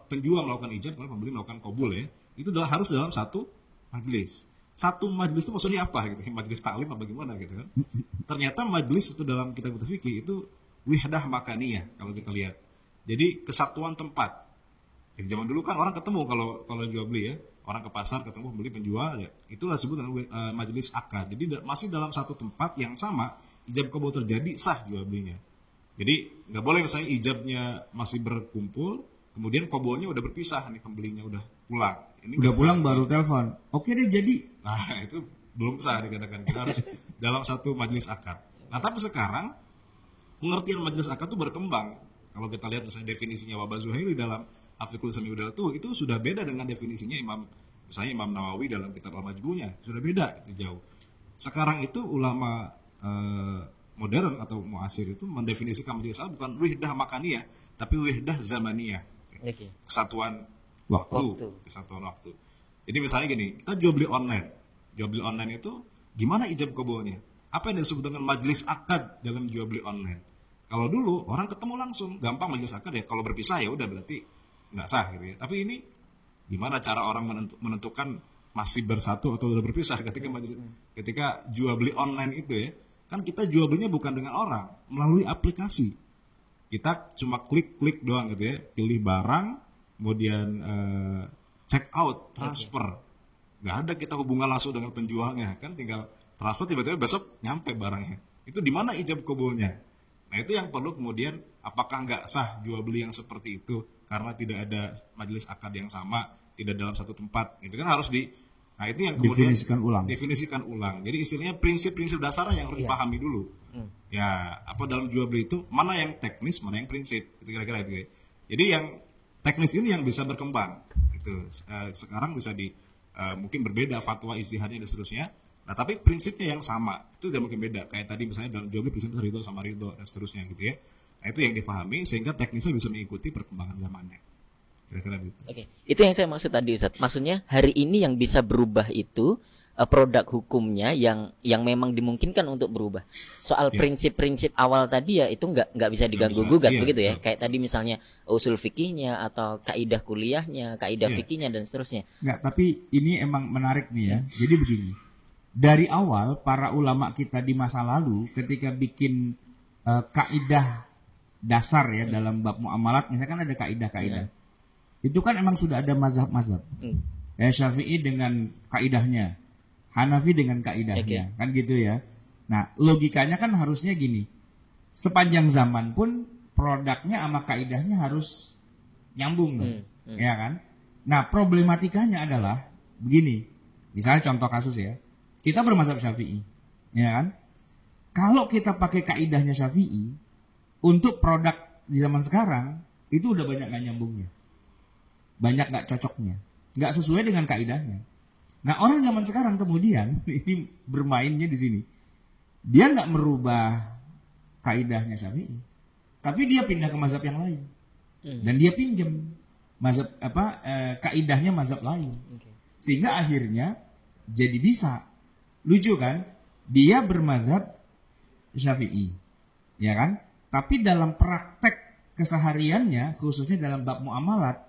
penjual melakukan ijab, kemudian pembeli melakukan qabul ya. Itu harus dalam satu majlis. satu majelis itu maksudnya apa gitu, majelis taklim apa gimana gitu kan. Ternyata majelis itu dalam kitab fikih itu wihdah makaniyah kalau kita lihat. Jadi kesatuan tempat. Jadi zaman dulu kan orang ketemu kalau jual beli ya, orang ke pasar ketemu beli penjual ya. Itulah disebut majelis akad. Jadi masih dalam satu tempat yang sama, ijab kabul terjadi sah jual belinya. Jadi nggak boleh misalnya ijabnya masih berkumpul, kemudian kabulnya udah berpisah nih, pembelinya udah pulang. Ini udah pulang baru telepon. Oke deh jadi. Nah itu belum sah dikatakan. Kita harus dalam satu majelis akad. Nah tapi sekarang pengertian majelis akad itu berkembang. Kalau kita lihat misalnya definisinya Wabah Zuhairi dalam Afiqul Sami itu sudah beda dengan definisinya misalnya Imam Nawawi dalam kitab Al-Majmu'nya. Sudah beda, itu jauh. Sekarang itu ulama modern atau muasir itu mendefinisikan majelis akad bukan wihdah makaniyah, tapi wihdah zamaniyah. Okay. Kesatuan waktu. Kesatuan waktu. Jadi misalnya gini, kita jual beli online. Jual beli online itu gimana ijab kabulnya? Apa yang disebut dengan majelis akad dalam jual beli online? Kalau dulu orang ketemu langsung, gampang majelis akad ya. Kalau berpisah ya udah berarti nggak sah gitu ya. Tapi ini gimana cara orang menentukan masih bersatu atau udah berpisah ketika jual beli online itu ya. Kan kita jual belinya bukan dengan orang, melalui aplikasi. Kita cuma klik doang gitu ya, pilih barang, kemudian check out, transfer. Nggak ada kita hubungan langsung dengan penjualnya, kan tinggal transfer tiba-tiba besok nyampe barangnya. Itu di mana ijab kabulnya? Nah itu yang perlu kemudian, apakah nggak sah jual beli yang seperti itu karena tidak ada majelis akad yang sama, tidak dalam satu tempat, itu kan harus nah itu yang kemudian definisikan ulang. Jadi istilahnya prinsip-prinsip dasarnya yang harus dipahami dulu. Ya apa dalam jual beli itu mana yang teknis, mana yang prinsip, itu kira-kira itu. Jadi yang teknis ini yang bisa berkembang. Itu sekarang bisa mungkin berbeda fatwa ijtihadnya dan seterusnya. Nah tapi prinsipnya yang sama, itu tidak mungkin beda. Kayak tadi misalnya dalam jual beli prinsipnya ridho sama ridho dan seterusnya gitu ya. Nah itu yang dipahami sehingga teknisnya bisa mengikuti perkembangan zamannya. Kira-kira gitu. Oke, itu yang saya maksud tadi Ustaz. Maksudnya hari ini yang bisa berubah itu produk hukumnya yang memang dimungkinkan untuk berubah. Soal prinsip-prinsip awal tadi ya itu nggak bisa diganggu gugat begitu ya. Kayak tadi misalnya usul fikihnya atau kaidah kuliahnya, kaidah fikihnya dan seterusnya. Enggak, tapi ini emang menarik nih ya. Jadi begini. Dari awal para ulama kita di masa lalu ketika bikin kaidah dasar ya dalam bab muamalat, misalkan ada kaidah-kaidah. Itu kan emang sudah ada mazhab-mazhab. Syafi'i dengan kaidahnya, Hanafi dengan kaidahnya, kan gitu ya. Nah, logikanya kan harusnya gini. Sepanjang zaman pun produknya sama kaidahnya harus nyambung, ya kan? Nah, problematikanya adalah begini. Misalnya contoh kasus ya. Kita bermazhab Syafi'i, ya kan? Kalau kita pakai kaidahnya Syafi'i untuk produk di zaman sekarang, itu udah banyak gak nyambungnya. Banyak gak cocoknya, gak sesuai dengan kaidahnya. Nah orang zaman sekarang kemudian ini bermainnya di sini, dia gak merubah kaidahnya Syafi'i, tapi dia pindah ke mazhab yang lain dan dia pinjam mazhab kaidahnya mazhab lain, sehingga akhirnya jadi bisa lucu kan, dia bermazhab Syafi'i, ya kan, tapi dalam praktek kesehariannya khususnya dalam bab muamalat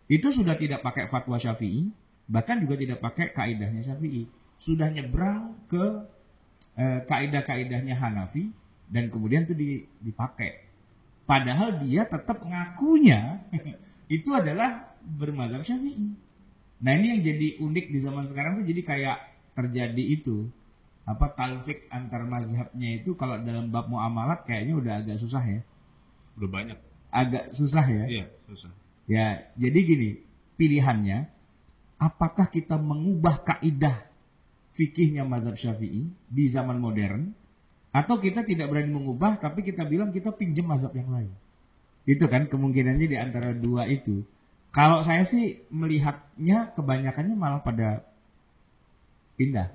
itu sudah tidak pakai fatwa Syafi'i, bahkan juga tidak pakai kaidahnya Syafi'i, sudah nyebrang ke kaidah-kaidahnya Hanafi dan kemudian itu dipakai. Padahal dia tetap ngakunya itu adalah bermadzhab Syafi'i. Nah ini yang jadi unik di zaman sekarang tuh, jadi kayak terjadi itu talfik antar mazhabnya itu kalau dalam bab muamalat kayaknya udah agak susah ya. Udah banyak. Agak susah ya. Iya susah. Ya, jadi gini, pilihannya apakah kita mengubah kaidah fikihnya mazhab Syafi'i di zaman modern, atau kita tidak berani mengubah tapi kita bilang kita pinjam mazhab yang lain. Itu kan kemungkinannya di antara dua itu. Kalau saya sih melihatnya kebanyakannya malah pada pindah.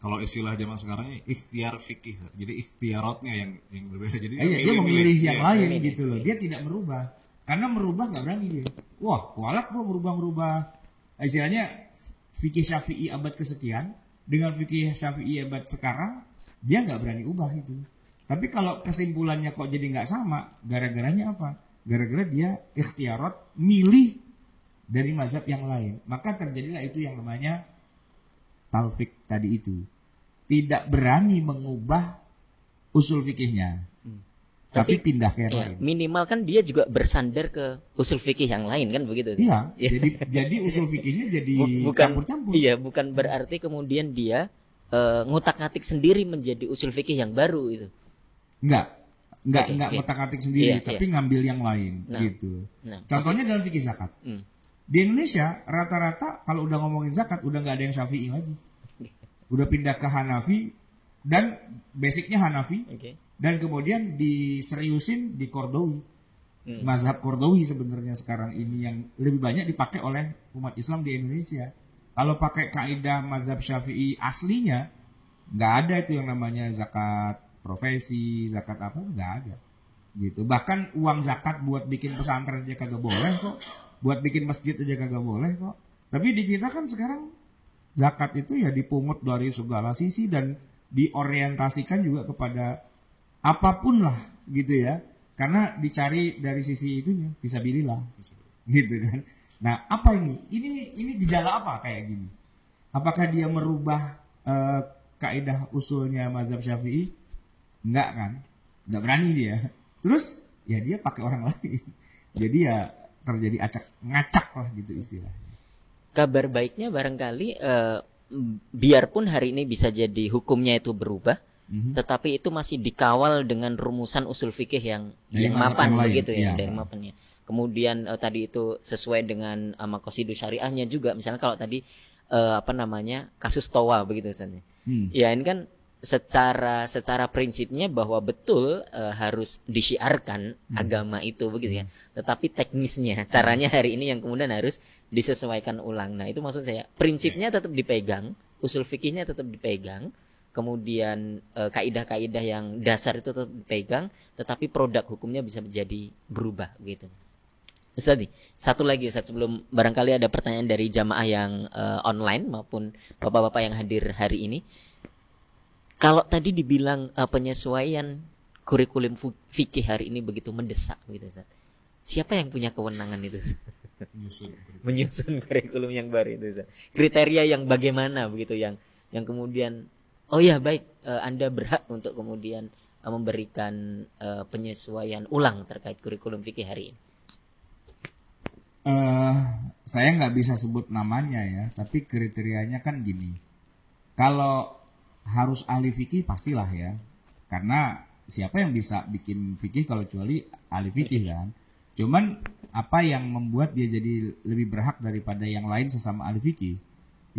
Kalau istilah zaman sekarang ikhtiar fikih. Jadi ikhtiaratnya yang berbeda. Jadi dia memilih yang lain gitu loh. Dia tidak merubah. Karena merubah nggak berani dia. Wah, kualat gua merubah. Istilahnya fikih Syafi'i abad kesekian dengan fikih Syafi'i abad sekarang, dia nggak berani ubah itu. Tapi kalau kesimpulannya kok jadi nggak sama, gara-garanya apa? Gara-gara dia ikhtiarat milih dari mazhab yang lain. Maka terjadilah itu yang namanya talfik tadi itu tidak berani mengubah usul fikihnya, tapi pindah ke yang lain. Minimal kan dia juga bersandar ke usul fikih yang lain kan begitu. Iya, jadi usul fikihnya jadi campur-campur. Iya, bukan berarti kemudian dia ngutak-ngatik sendiri menjadi usul fikih yang baru itu. Enggak ngotak-ngatik sendiri, tapi ngambil yang lain gitu. Contohnya dalam fikih zakat. Di Indonesia rata-rata kalau udah ngomongin zakat udah nggak ada yang Syafi'i lagi. Udah pindah ke Hanafi dan basicnya Hanafi. Dan kemudian diseriusin di Qardawi. Mazhab Qardawi sebenarnya sekarang ini yang lebih banyak dipakai oleh umat Islam di Indonesia. Kalau pakai kaidah mazhab Syafi'i aslinya nggak ada itu yang namanya zakat profesi, zakat apa, nggak ada gitu. Bahkan uang zakat buat bikin pesantren aja kagak boleh kok, buat bikin masjid aja kagak boleh kok. Tapi di kita kan sekarang zakat itu ya dipungut dari segala sisi dan diorientasikan juga kepada apapun lah gitu ya, karena dicari dari sisi itunya, fisabilillah gitu kan. Nah apa ini gejala apa kayak gini? Apakah dia merubah kaidah usulnya mazhab Syafi'i? Enggak kan, enggak berani dia. Terus ya dia pakai orang lain. Jadi ya terjadi ngacak lah gitu istilahnya. Kabar baiknya barangkali biarpun hari ini bisa jadi hukumnya itu berubah, tetapi itu masih dikawal dengan rumusan usul fikih yang mapan begitu ya, dari mapannya. Kemudian tadi itu sesuai dengan maqasidus syariahnya juga. Misalnya kalau tadi kasus towa begitu misalnya. Ya ini kan secara prinsipnya bahwa betul harus disyiarkan agama itu begitu ya. Tetapi teknisnya, caranya hari ini yang kemudian harus disesuaikan ulang. Nah, itu maksud saya. Prinsipnya tetap dipegang, usul fikihnya tetap dipegang, kemudian kaidah-kaidah yang dasar itu tetap dipegang, tetapi produk hukumnya bisa menjadi berubah gitu. Ustaz, satu lagi Ustaz, sebelum barangkali ada pertanyaan dari jamaah yang online maupun bapak-bapak yang hadir hari ini. Kalau tadi dibilang penyesuaian kurikulum fikih hari ini begitu mendesak gitu Ustaz. Siapa yang punya kewenangan itu? Menyusun kurikulum yang baru itu Ustaz. Kriteria yang bagaimana begitu yang kemudian oh ya baik, Anda berhak untuk kemudian memberikan penyesuaian ulang terkait kurikulum fikih hari ini. Saya nggak bisa sebut namanya ya, tapi kriterianya kan gini. Kalau harus ahli fikih pastilah ya, karena siapa yang bisa bikin fikih kalau kecuali ahli fikih kan. Cuman apa yang membuat dia jadi lebih berhak daripada yang lain sesama ahli fikih?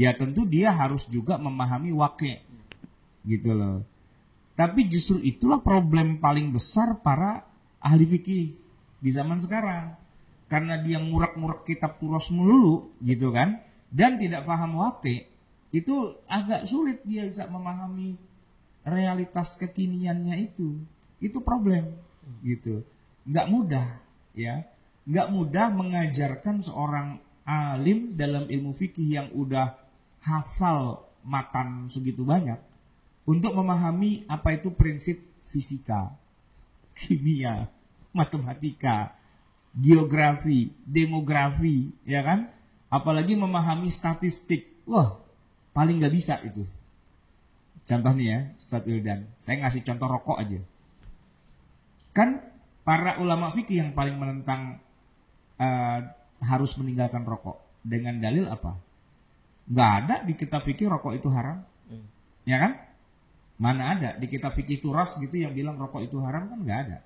Ya tentu dia harus juga memahami waqi' gitu loh. Tapi justru itulah problem paling besar para ahli fikih di zaman sekarang. Karena dia ngurak-ngurak kitab turos melulu gitu kan, dan tidak paham waqi', itu agak sulit dia bisa memahami realitas kekiniannya itu problem gitu. Nggak mudah ya, nggak mudah mengajarkan seorang alim dalam ilmu fikih yang udah hafal matan segitu banyak untuk memahami apa itu prinsip fisika, kimia, matematika, geografi, demografi, ya kan? Apalagi memahami statistik. Wah, paling nggak bisa itu. Contoh nih ya, Ustaz Wildan. Saya ngasih contoh rokok aja. Kan para ulama fikih yang paling menentang harus meninggalkan rokok. Dengan dalil apa? Nggak ada di kitab fikih rokok itu haram. Ya kan? Mana ada di kitab fikih turas gitu yang bilang rokok itu haram, kan nggak ada.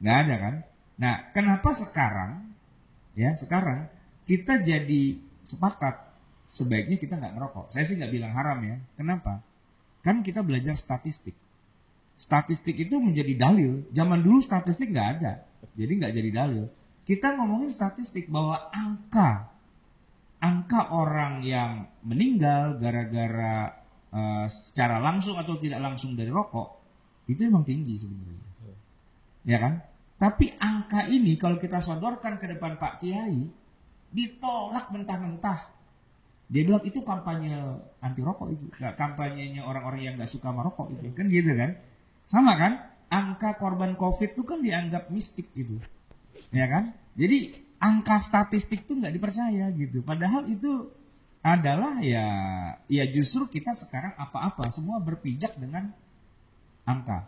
Nggak ada kan? Nah, kenapa sekarang kita jadi sepakat sebaiknya kita nggak merokok? Saya sih nggak bilang haram ya. Kenapa? Kan kita belajar statistik. Statistik itu menjadi dalil. Zaman dulu statistik nggak ada, jadi nggak jadi dalil. Kita ngomongin statistik bahwa angka orang yang meninggal gara-gara secara langsung atau tidak langsung dari rokok itu emang tinggi sebenarnya, ya kan? Tapi angka ini kalau kita sodorkan ke depan Pak Kiai, ditolak mentah-mentah. Dia bilang itu kampanye anti rokok itu, nggak kampanyenya orang-orang yang nggak suka merokok itu, kan gitu kan? Sama kan? Angka korban COVID itu kan dianggap mistik gitu, ya kan? Jadi angka statistik tuh nggak dipercaya gitu. Padahal itu adalah ya justru kita sekarang apa-apa semua berpijak dengan angka.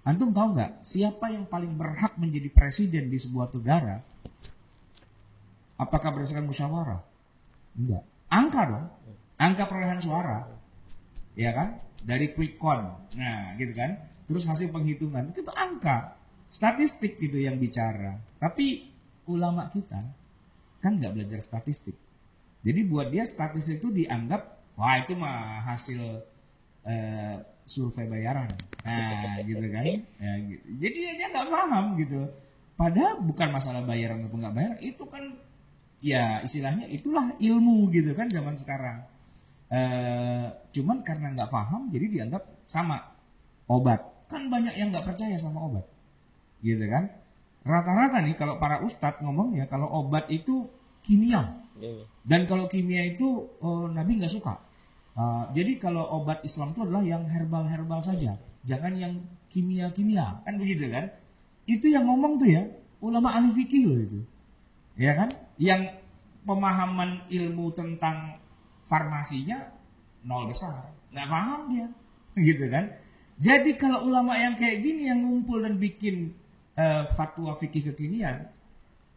Antum tahu nggak siapa yang paling berhak menjadi presiden di sebuah negara? Apakah berdasarkan musyawarah? Enggak. Angka dong. Angka perolehan suara. Ya kan? Dari quick count. Nah, gitu kan? Terus hasil penghitungan. Itu angka. Statistik gitu yang bicara. Tapi ulama kita kan nggak belajar statistik. Jadi buat dia statistik itu dianggap wah itu mah hasil survei bayaran. Nah, gitu kan? Ya, gitu. Jadi dia nggak paham gitu. Padahal bukan masalah bayaran atau nggak bayar, itu kan ya istilahnya itulah ilmu gitu kan zaman sekarang. Cuman karena nggak paham jadi dianggap sama obat. Kan banyak yang nggak percaya sama obat, gitu kan? Rata-rata nih kalau para ustadz ngomongnya kalau obat itu kimia. Dan kalau kimia itu Nabi nggak suka. Jadi kalau obat Islam itu adalah yang herbal-herbal saja, jangan yang kimia-kimia, kan begitu kan? Itu yang ngomong tuh ya ulama ahli fikih loh itu, ya kan? Yang pemahaman ilmu tentang farmasinya nol besar, nggak paham dia, gitu kan? Jadi kalau ulama yang kayak gini yang ngumpul dan bikin fatwa fikih kekinian,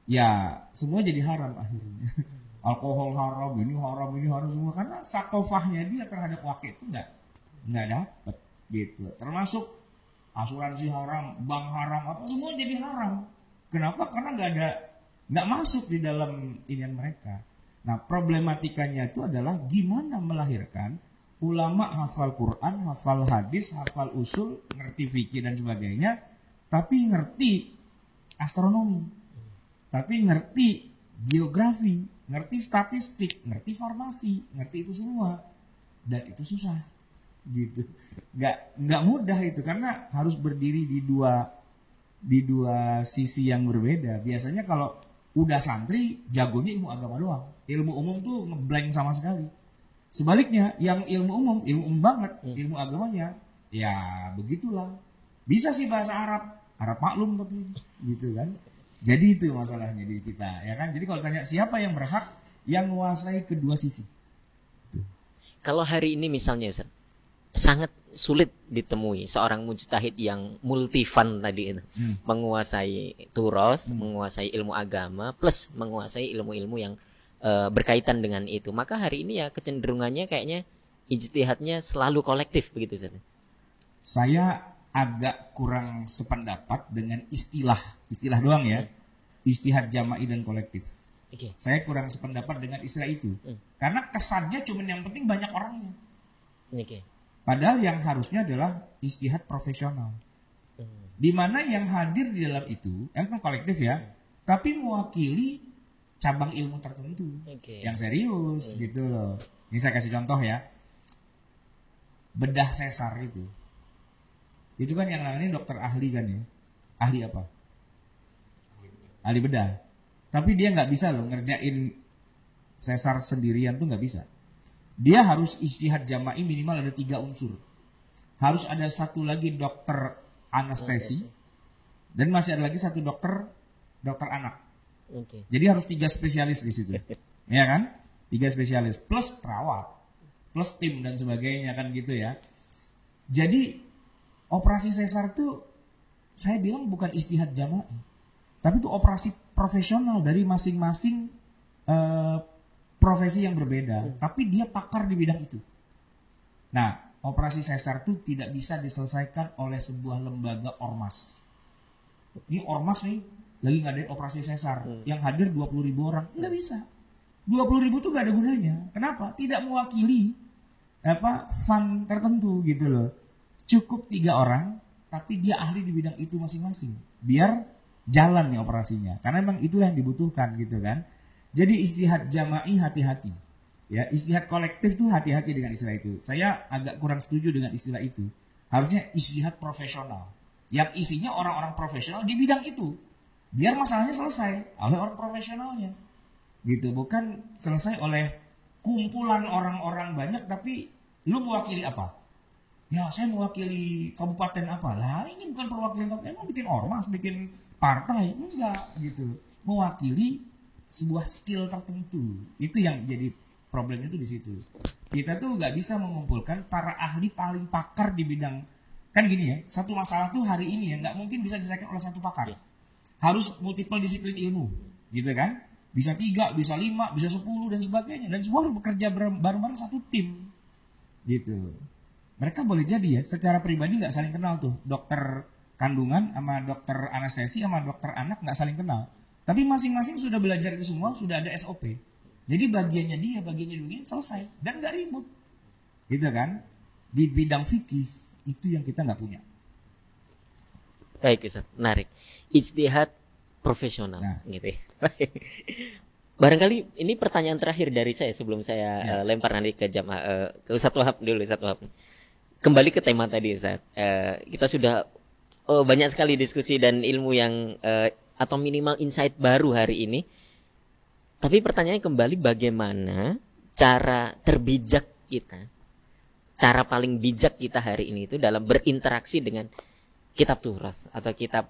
ya semua jadi haram akhirnya. Alkohol haram, ini haram semua karena sakofahnya dia terhadap wakil itu nggak dapet gitu. Termasuk asuransi haram, bank haram, apa semua jadi haram. Kenapa? Karena nggak masuk di dalam inian mereka. Nah problematikanya itu adalah gimana melahirkan ulama hafal Quran, hafal hadis, hafal usul, ngerti fikih dan sebagainya, tapi ngerti astronomi, tapi ngerti geografi, ngerti statistik, ngerti farmasi, ngerti itu semua, dan itu susah, gitu. Nggak mudah itu karena harus berdiri di dua sisi yang berbeda. Biasanya kalau udah santri jagonya ilmu agama doang, ilmu umum tuh ngeblank sama sekali. Sebaliknya yang ilmu umum banget, ilmu agamanya ya begitulah. Bisa sih bahasa Arab maklum tapi gitu kan. Jadi itu masalahnya di kita, ya kan? Jadi kalau tanya siapa yang berhak, yang menguasai kedua sisi. Tuh. Kalau hari ini misalnya Ustaz, sangat sulit ditemui seorang mujtahid yang multifan tadi itu, menguasai turos, menguasai ilmu agama, plus menguasai ilmu-ilmu yang berkaitan dengan itu. Maka hari ini ya kecenderungannya kayaknya ijtihadnya selalu kolektif begitu Ustaz. Saya agak kurang sependapat dengan istilah doang ya, ijtihad jama'i dan kolektif. Okay. Saya kurang sependapat dengan istilah itu, karena kesannya cuma yang penting banyak orangnya. Okay. Padahal yang harusnya adalah ijtihad profesional, di mana yang hadir di dalam itu, yang kan kolektif ya, tapi mewakili cabang ilmu tertentu, yang serius gitu loh. Ini saya kasih contoh ya, bedah sesar itu kan yang namanya dokter ahli kan ya. Ahli apa? Ahli bedah. Tapi dia nggak bisa loh ngerjain sesar sendirian tuh nggak bisa. Dia harus ijtihad jama'i minimal ada 3 unsur. Harus ada satu lagi dokter anestesi dan masih ada lagi satu dokter anak. Jadi harus 3 spesialis di situ. Ya kan? 3 spesialis plus perawat, plus tim dan sebagainya kan gitu ya. Jadi operasi sesar itu saya bilang bukan ijtihad jama'i, tapi itu operasi profesional dari masing-masing profesi yang berbeda, tapi dia pakar di bidang itu. Nah, operasi sesar itu tidak bisa diselesaikan oleh sebuah lembaga ormas. Ini ormas nih lagi ngadain operasi sesar, yang hadir 20.000 orang, nggak bisa. 20.000 itu nggak ada gunanya. Kenapa? Tidak mewakili fund tertentu gitu loh. Cukup 3 orang, tapi dia ahli di bidang itu masing-masing. Biar jalan nih operasinya. Karena memang itulah yang dibutuhkan gitu kan. Jadi ijtihad jama'i hati-hati. Ya, ijtihad kolektif tuh hati-hati dengan istilah itu. Saya agak kurang setuju dengan istilah itu. Harusnya ijtihad profesional. Yang isinya orang-orang profesional di bidang itu. Biar masalahnya selesai oleh orang profesionalnya. Gitu, bukan selesai oleh kumpulan orang-orang banyak tapi lu mewakili apa? Ya saya mewakili kabupaten apa? Lah ini bukan perwakilan kabupaten, emang bikin ormas, bikin partai? Enggak gitu. Mewakili sebuah skill tertentu. Itu yang jadi problemnya itu di situ. Kita tuh nggak bisa mengumpulkan para ahli paling pakar di bidang, kan gini ya, satu masalah tuh hari ini ya nggak mungkin bisa diselesaikan oleh satu pakar. Harus multiple disiplin ilmu, gitu kan? Bisa 3, bisa 5, bisa 10 dan sebagainya, dan semua harus bekerja bareng-bareng satu tim, gitu. Mereka boleh jadi ya, secara pribadi nggak saling kenal tuh, dokter kandungan sama dokter anestesi sama dokter anak nggak saling kenal. Tapi masing-masing sudah belajar itu semua, sudah ada SOP. Jadi bagiannya dia, selesai dan nggak ribut, gitu kan? Di bidang fikih itu yang kita nggak punya. Baik Ustaz, menarik. Ijtihad profesional, Nah. gitu ya. Barangkali ini pertanyaan terakhir dari saya sebelum saya lempar nanti ke jamaah ke Ustaz Wahab dulu, Ustaz Wahab. Kembali ke tema tadi Ustaz. Kita sudah banyak sekali diskusi dan ilmu yang atau minimal insight baru hari ini. Tapi pertanyaannya kembali, bagaimana cara terbijak kita, cara paling bijak kita hari ini itu dalam berinteraksi dengan kitab Turas atau kitab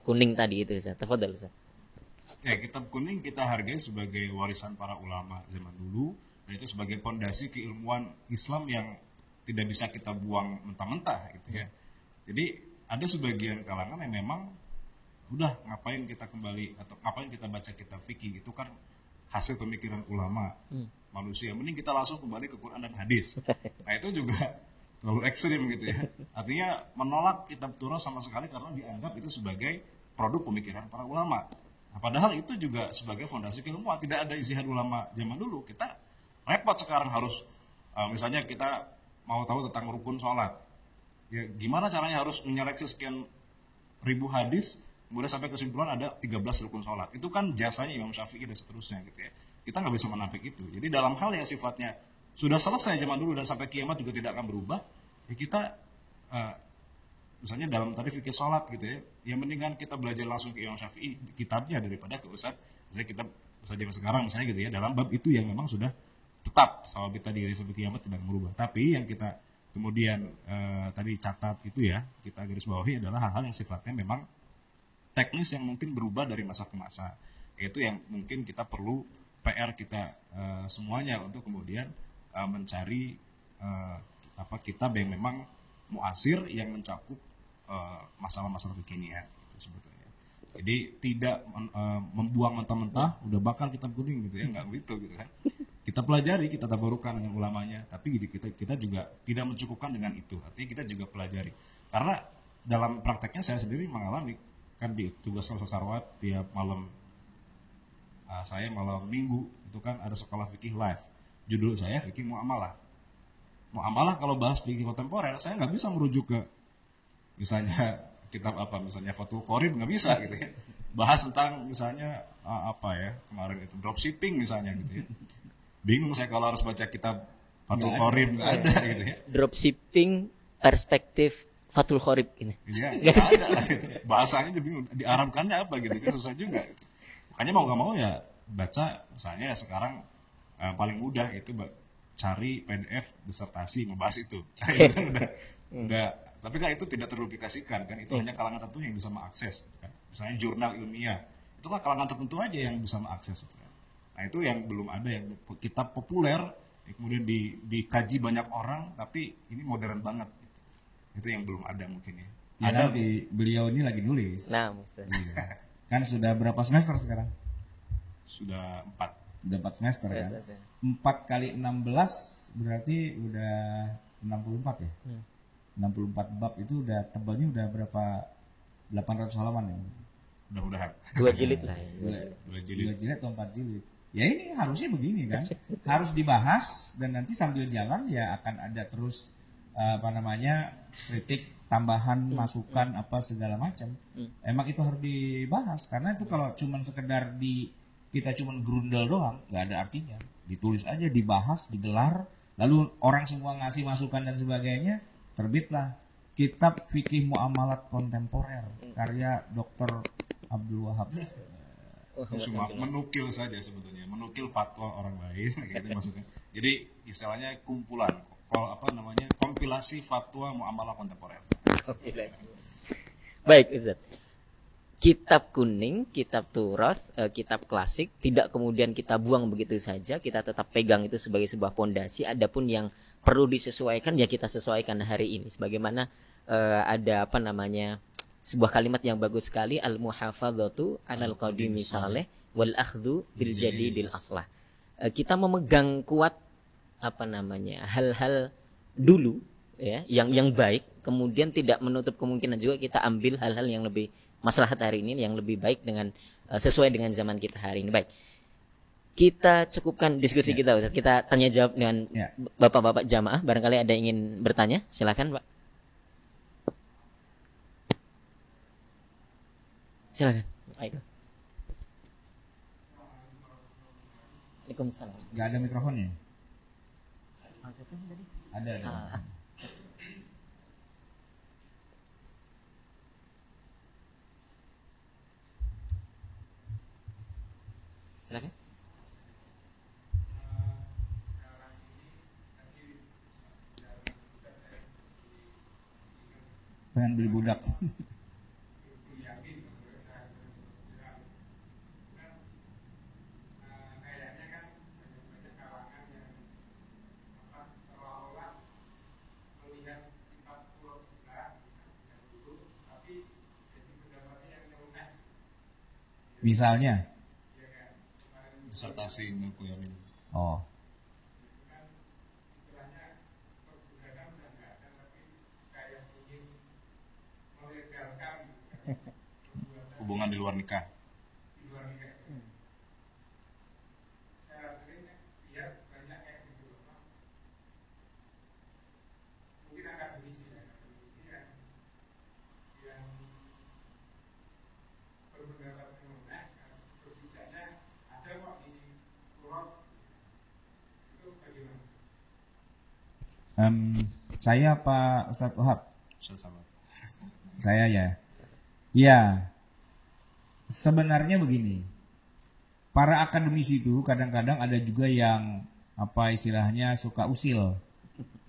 kuning tadi itu Ustaz. Tafadhol Ustaz. Ya, kitab kuning kita hargai sebagai warisan para ulama zaman dulu, dan itu sebagai pondasi keilmuan Islam yang tidak bisa kita buang mentah-mentah gitu ya. Jadi ada sebagian kalangan yang memang udah ngapain kita kembali atau ngapain kita baca kitab fikih, itu kan hasil pemikiran ulama manusia, mending kita langsung kembali ke Quran dan hadis. Nah itu juga terlalu ekstrim gitu ya. Artinya menolak kitab Turas sama sekali karena dianggap itu sebagai produk pemikiran para ulama. Nah, padahal itu juga sebagai fondasi keilmuan. Tidak ada ijtihad ulama zaman dulu. Kita repot sekarang harus misalnya kita mau tahu tentang rukun sholat. Ya gimana caranya harus menyeleksi sekian ribu hadis, kemudian sampai kesimpulan ada 13 rukun sholat. Itu kan jasanya Imam Syafi'i dan seterusnya gitu ya. Kita nggak bisa menampik itu. Jadi dalam hal yang sifatnya sudah selesai zaman dulu dan sampai kiamat juga tidak akan berubah, ya kita misalnya dalam tadi fikih sholat gitu ya, ya mendingan kita belajar langsung ke Imam Syafi'i kitabnya daripada ke Ustaz. Misalnya kita zaman sekarang misalnya gitu ya, dalam bab itu yang memang sudah tetap sawabit tadi sampai kiamat tidak berubah. Tapi yang kita kemudian tadi catat itu ya, kita garis bawahi adalah hal-hal yang sifatnya memang teknis yang mungkin berubah dari masa ke masa. Itu yang mungkin kita perlu PR kita semuanya untuk kemudian mencari kitab yang memang muasir yang mencakup masalah-masalah kekinian itu sebetulnya. Jadi tidak membuang mentah-mentah udah bakal kitab kuning gitu ya, nggak gitu kan. Kita pelajari, kita tabarukan dengan ulamanya, tapi kita juga tidak mencukupkan dengan itu. Artinya kita juga pelajari. Karena dalam prakteknya saya sendiri mengalami, kan di tugas Sarwat tiap malam saya malam minggu itu kan ada sekolah fikih live. Judul saya fikih muamalah. Muamalah kalau bahas fikih kontemporer saya nggak bisa merujuk ke misalnya kitab apa, misalnya Fathul Qorib, nggak bisa gitu ya. Bahas tentang misalnya kemarin itu dropshipping misalnya gitu ya. Bingung saya kalau harus baca kitab Fathul Qorib, nggak ada gitu ya. Dropshipping perspektif Fathul Qorib ini. Iya, nggak ada lah gitu. Bahasanya juga bingung. Diarabkannya apa gitu kan susah juga. Gitu. Makanya mau nggak mau ya baca misalnya sekarang paling mudah itu cari PDF disertasi ngebahas itu. udah tapi kan itu tidak terpublikasikan kan, itu hanya kalangan tertentu yang bisa mengakses gitu kan. Misalnya jurnal ilmiah itu kan kalangan tertentu aja yang bisa mengakses gitu kan. Nah itu yang belum ada, yang kitab populer yang kemudian dikaji banyak orang tapi ini modern banget gitu. Itu yang belum ada mungkin ya. Ada nanti beliau ini lagi nulis. Nah, maksudnya. Kan sudah berapa semester sekarang? Sudah 4. Udah 4 semester kan? 4 kali 16 berarti udah 64 ya? 64 bab itu udah tebalnya udah berapa? 800 halaman ya? Mudah-mudahan. 2 jilid lah ya. 2 jilid. 2 jilid atau 4 jilid. Ya ini harusnya begini kan? Harus dibahas dan nanti sambil jalan ya akan ada terus kritik, tambahan, masukan apa segala macam. Emang itu harus dibahas karena itu kalau cuman sekedar kita cuman grundel doang nggak ada artinya. Ditulis aja, dibahas, digelar, lalu orang semua ngasih masukan dan sebagainya, terbitlah kitab fikih muamalat kontemporer karya Dr. Abdul Wahab. Itu cuma menukil saja sebetulnya, menukil fatwa orang lain gitu maksudnya. Jadi istilahnya kumpulan kompilasi fatwa muamalah kontemporer. Baik Ustaz. kitab kuning, kitab Turath, kitab klasik tidak kemudian kita buang begitu saja, kita tetap pegang itu sebagai sebuah pondasi. Adapun yang perlu disesuaikan ya kita sesuaikan hari ini. Sebagaimana ada sebuah kalimat yang bagus sekali, al-muhafadzatu 'alal qadimi saleh wal akhdhu bil jadidil aslah. Kita memegang kuat hal-hal dulu ya yang baik, kemudian tidak menutup kemungkinan juga kita ambil hal-hal yang lebih maslahat hari ini, yang lebih baik dengan sesuai dengan zaman kita hari ini. Baik, kita cukupkan diskusi kita, Ustaz. Kita tanya jawab dengan bapak-bapak jamaah. Barangkali ada yang ingin bertanya, silakan Pak. Silakan. Ayo. Waalaikumsalam. Gak ada mikrofonnya? Ada. Silakan. Pengen beli budak. Misalnya disertasi Milku Yamin. Oh. Hubungan di luar nikah. Saya Pak Ustadz Wahab? Sama. Saya ya. Iya. Sebenarnya begini. Para akademisi itu kadang-kadang ada juga yang istilahnya suka usil.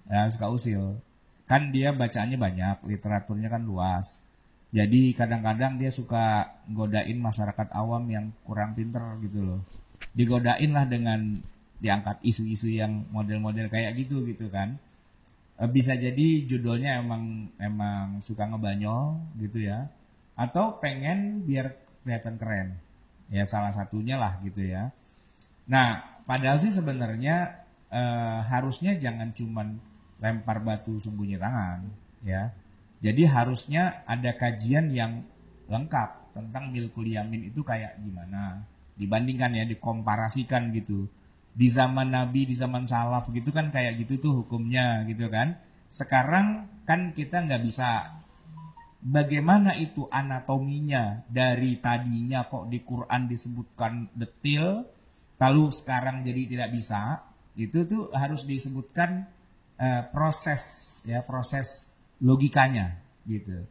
Ya, suka usil. Kan dia bacaannya banyak, literaturnya kan luas. Jadi kadang-kadang dia suka godain masyarakat awam yang kurang pinter gitu loh. Digodain lah dengan diangkat isu-isu yang model-model kayak gitu kan. Bisa jadi judulnya emang suka ngebanyol gitu ya, atau pengen biar kelihatan keren ya, salah satunya lah gitu ya. Nah padahal sih sebenarnya harusnya jangan cuman lempar batu sembunyi tangan ya. Jadi harusnya ada kajian yang lengkap tentang milkul yamin itu kayak gimana, dibandingkan ya, dikomparasikan gitu. Di zaman Nabi, di zaman salaf gitu kan kayak gitu tuh hukumnya gitu kan. Sekarang kan kita nggak bisa, bagaimana itu anatominya dari tadinya kok di Quran disebutkan detail, lalu sekarang jadi tidak bisa. Itu tuh harus disebutkan proses logikanya gitu.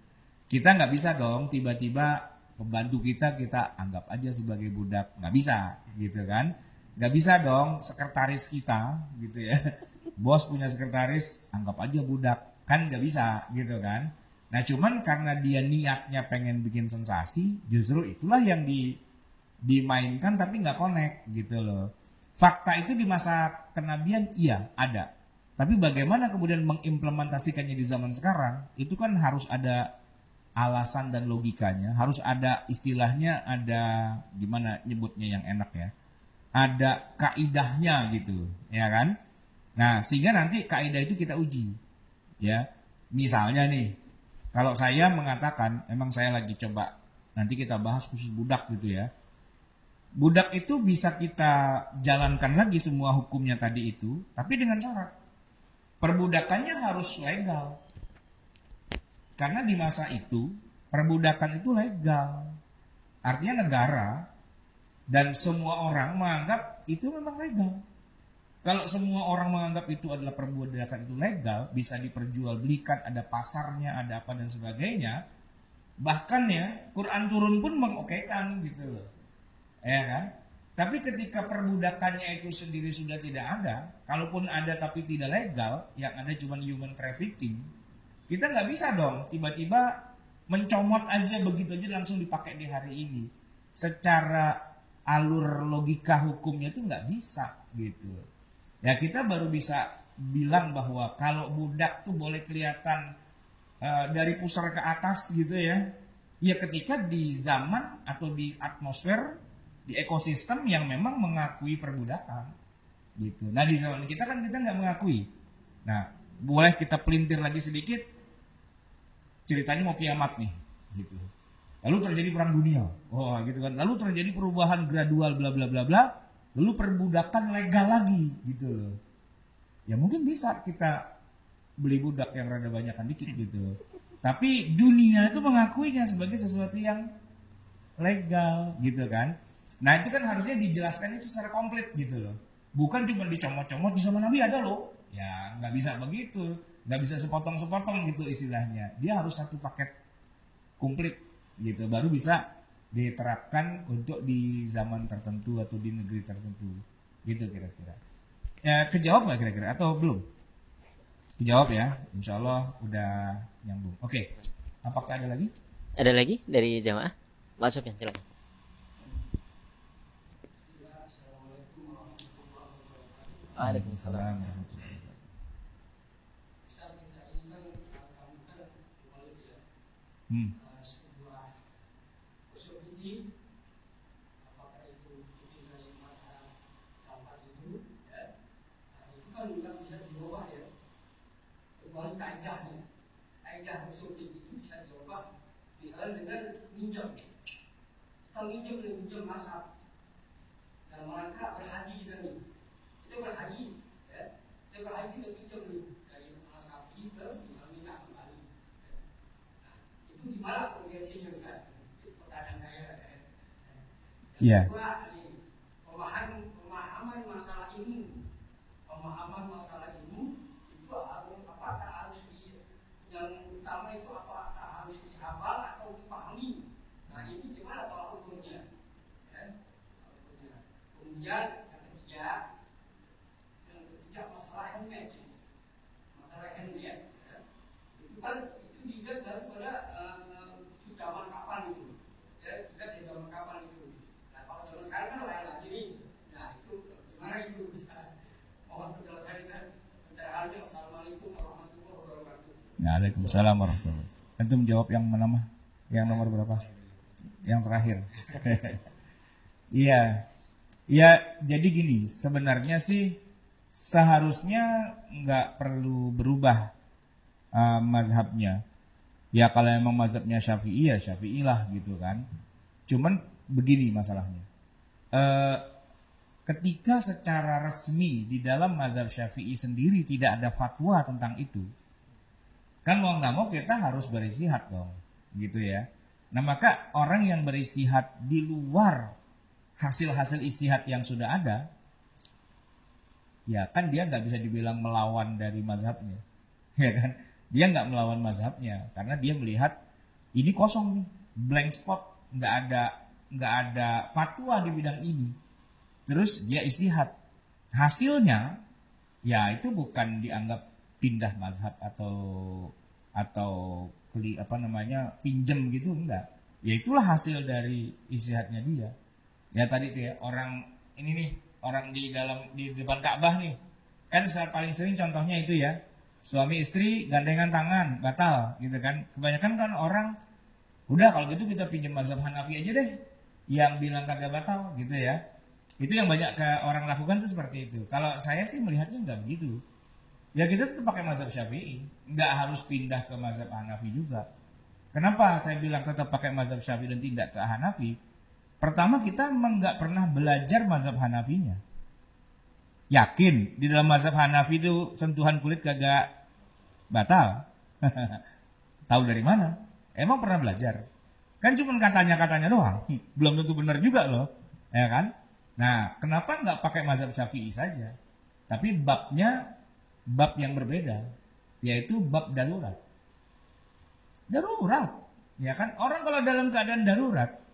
Kita nggak bisa dong tiba-tiba pembantu kita anggap aja sebagai budak, nggak bisa gitu kan. Gak bisa dong sekretaris kita gitu ya, bos punya sekretaris anggap aja budak, kan gak bisa gitu kan. Nah cuman karena dia niatnya pengen bikin sensasi, justru itulah yang dimainkan tapi gak connect gitu loh. Fakta itu di masa kenabian iya ada, tapi bagaimana kemudian mengimplementasikannya di zaman sekarang, itu kan harus ada alasan dan logikanya, harus ada istilahnya, ada gimana nyebutnya yang enak ya, ada kaidahnya gitu ya kan. Nah sehingga nanti kaidah itu kita uji ya. Misalnya nih, kalau saya mengatakan, emang saya lagi coba, nanti kita bahas khusus budak gitu ya. Budak itu bisa kita jalankan lagi semua hukumnya tadi itu, tapi dengan syarat perbudakannya harus legal. Karena di masa itu perbudakan itu legal, artinya negara dan semua orang menganggap itu memang legal. Kalau semua orang menganggap itu adalah perbudakan itu legal, bisa diperjualbelikan, ada pasarnya, ada apa dan sebagainya. Bahkan ya, Quran turun pun mengokekan gitu loh. Ya kan? Tapi ketika perbudakannya itu sendiri sudah tidak ada, kalaupun ada tapi tidak legal, yang ada cuma human trafficking, kita nggak bisa dong tiba-tiba mencomot aja begitu aja langsung dipakai di hari ini. Secara alur logika hukumnya itu nggak bisa gitu. Ya kita baru bisa bilang bahwa kalau budak tuh boleh kelihatan dari pusar ke atas gitu ya. Ya ketika di zaman atau di atmosfer, di ekosistem yang memang mengakui perbudakan gitu. Nah di zaman kita kan kita nggak mengakui. Nah boleh kita pelintir lagi sedikit, ceritanya mau kiamat nih gitu. Lalu terjadi perang dunia, gitu kan. Lalu terjadi perubahan gradual bla bla bla bla. Lalu perbudakan legal lagi gitu loh. Ya mungkin bisa kita beli budak yang rada banyakan dikit gitu. Tapi dunia itu mengakuinya sebagai sesuatu yang legal gitu kan. Nah itu kan harusnya dijelaskan itu secara komplit gitu loh. Bukan cuma dicomot-comot, di zaman Nabi ada loh. Ya nggak bisa begitu. Nggak bisa sepotong-sepotong gitu istilahnya. Dia harus satu paket komplit gitu. Baru bisa diterapkan untuk di zaman tertentu atau di negeri tertentu. Gitu kira-kira. Ya kejawab nggak kira-kira atau belum? Kejawab ya. Insya Allah udah nyambung. Oke. Apakah ada lagi? Ada lagi dari jamaah? Masuk ya, silakan. Waalaikumsalam. Kaidah usul itu bisa diubah misalnya dengan minjam. Kita minjam mazhab dalam rangka berhaji kita nih. Kita berhaji, ya. Kita berhaji kita pinjam nih dari mazhab ke misalnya kembali. Nah, itu gimana konsekuensinya Ustaz? Itu pertanyaan saya. Iya. Pemahaman masalah ilmu, itu apakah harus yang utama itu apakah harus dihafal atau dipahami? Nah ini gimana kalau ukurnya? Ya? Kemudian yang ketiga masalah handmade. Ya. Itu kan itu dilihat daripada zaman kapan itu? Ya, dilihat dari zaman kapan itu. Nah kalau zaman sekarang kan lain lagi nih. Nah itu gimana itu bisa? Mohon penjelasan saya. Pencerahannya. Assalamualaikum warahmatullahi wabarakatuh. Waalaikumsalam warahmatullahi wabarakatuh. Antum jawab yang mana mah? Yang nomor berapa? Yang terakhir. Iya. Ya jadi gini, sebenarnya sih seharusnya nggak perlu berubah mazhabnya. Ya kalau emang mazhabnya Syafi'i ya Syafi'i lah gitu kan. Cuman begini masalahnya. Ketika secara resmi di dalam mazhab Syafi'i sendiri tidak ada fatwa tentang itu, kan mau nggak mau kita harus beristihad dong, gitu ya. Nah maka orang yang beristihad di luar hasil-hasil istihad yang sudah ada, ya kan dia nggak bisa dibilang melawan dari mazhabnya, ya kan? Dia nggak melawan mazhabnya karena dia melihat ini kosong nih, blank spot, nggak ada fatwa di bidang ini. Terus dia istihad, hasilnya ya itu bukan dianggap pindah mazhab atau pinjem gitu, enggak. Ya itulah hasil dari istihadnya dia. Ya tadi tuh ya orang ini nih, orang di depan Ka'bah nih. Kan paling sering contohnya itu ya. Suami istri gandengan tangan, batal gitu kan. Kebanyakan kan orang udah kalau gitu kita pinjam mazhab Hanafi aja deh. Yang bilang kagak batal gitu ya. Itu yang banyak orang lakukan tuh seperti itu. Kalau saya sih melihatnya enggak begitu. Ya kita tetap pakai mazhab Syafi'i, enggak harus pindah ke mazhab Hanafi juga. Kenapa saya bilang tetap pakai mazhab Syafi'i dan tidak ke Hanafi? Pertama kita memang enggak pernah belajar mazhab Hanafinya. Yakin di dalam mazhab Hanafi itu sentuhan kulit kagak batal? Tahu dari mana? Emang pernah belajar? Kan cuma katanya doang, belum tentu benar juga loh, ya kan? Nah, kenapa nggak pakai mazhab Syafi'i saja? Tapi babnya bab yang berbeda, yaitu bab darurat. Darurat, ya kan? Orang kalau dalam keadaan darurat,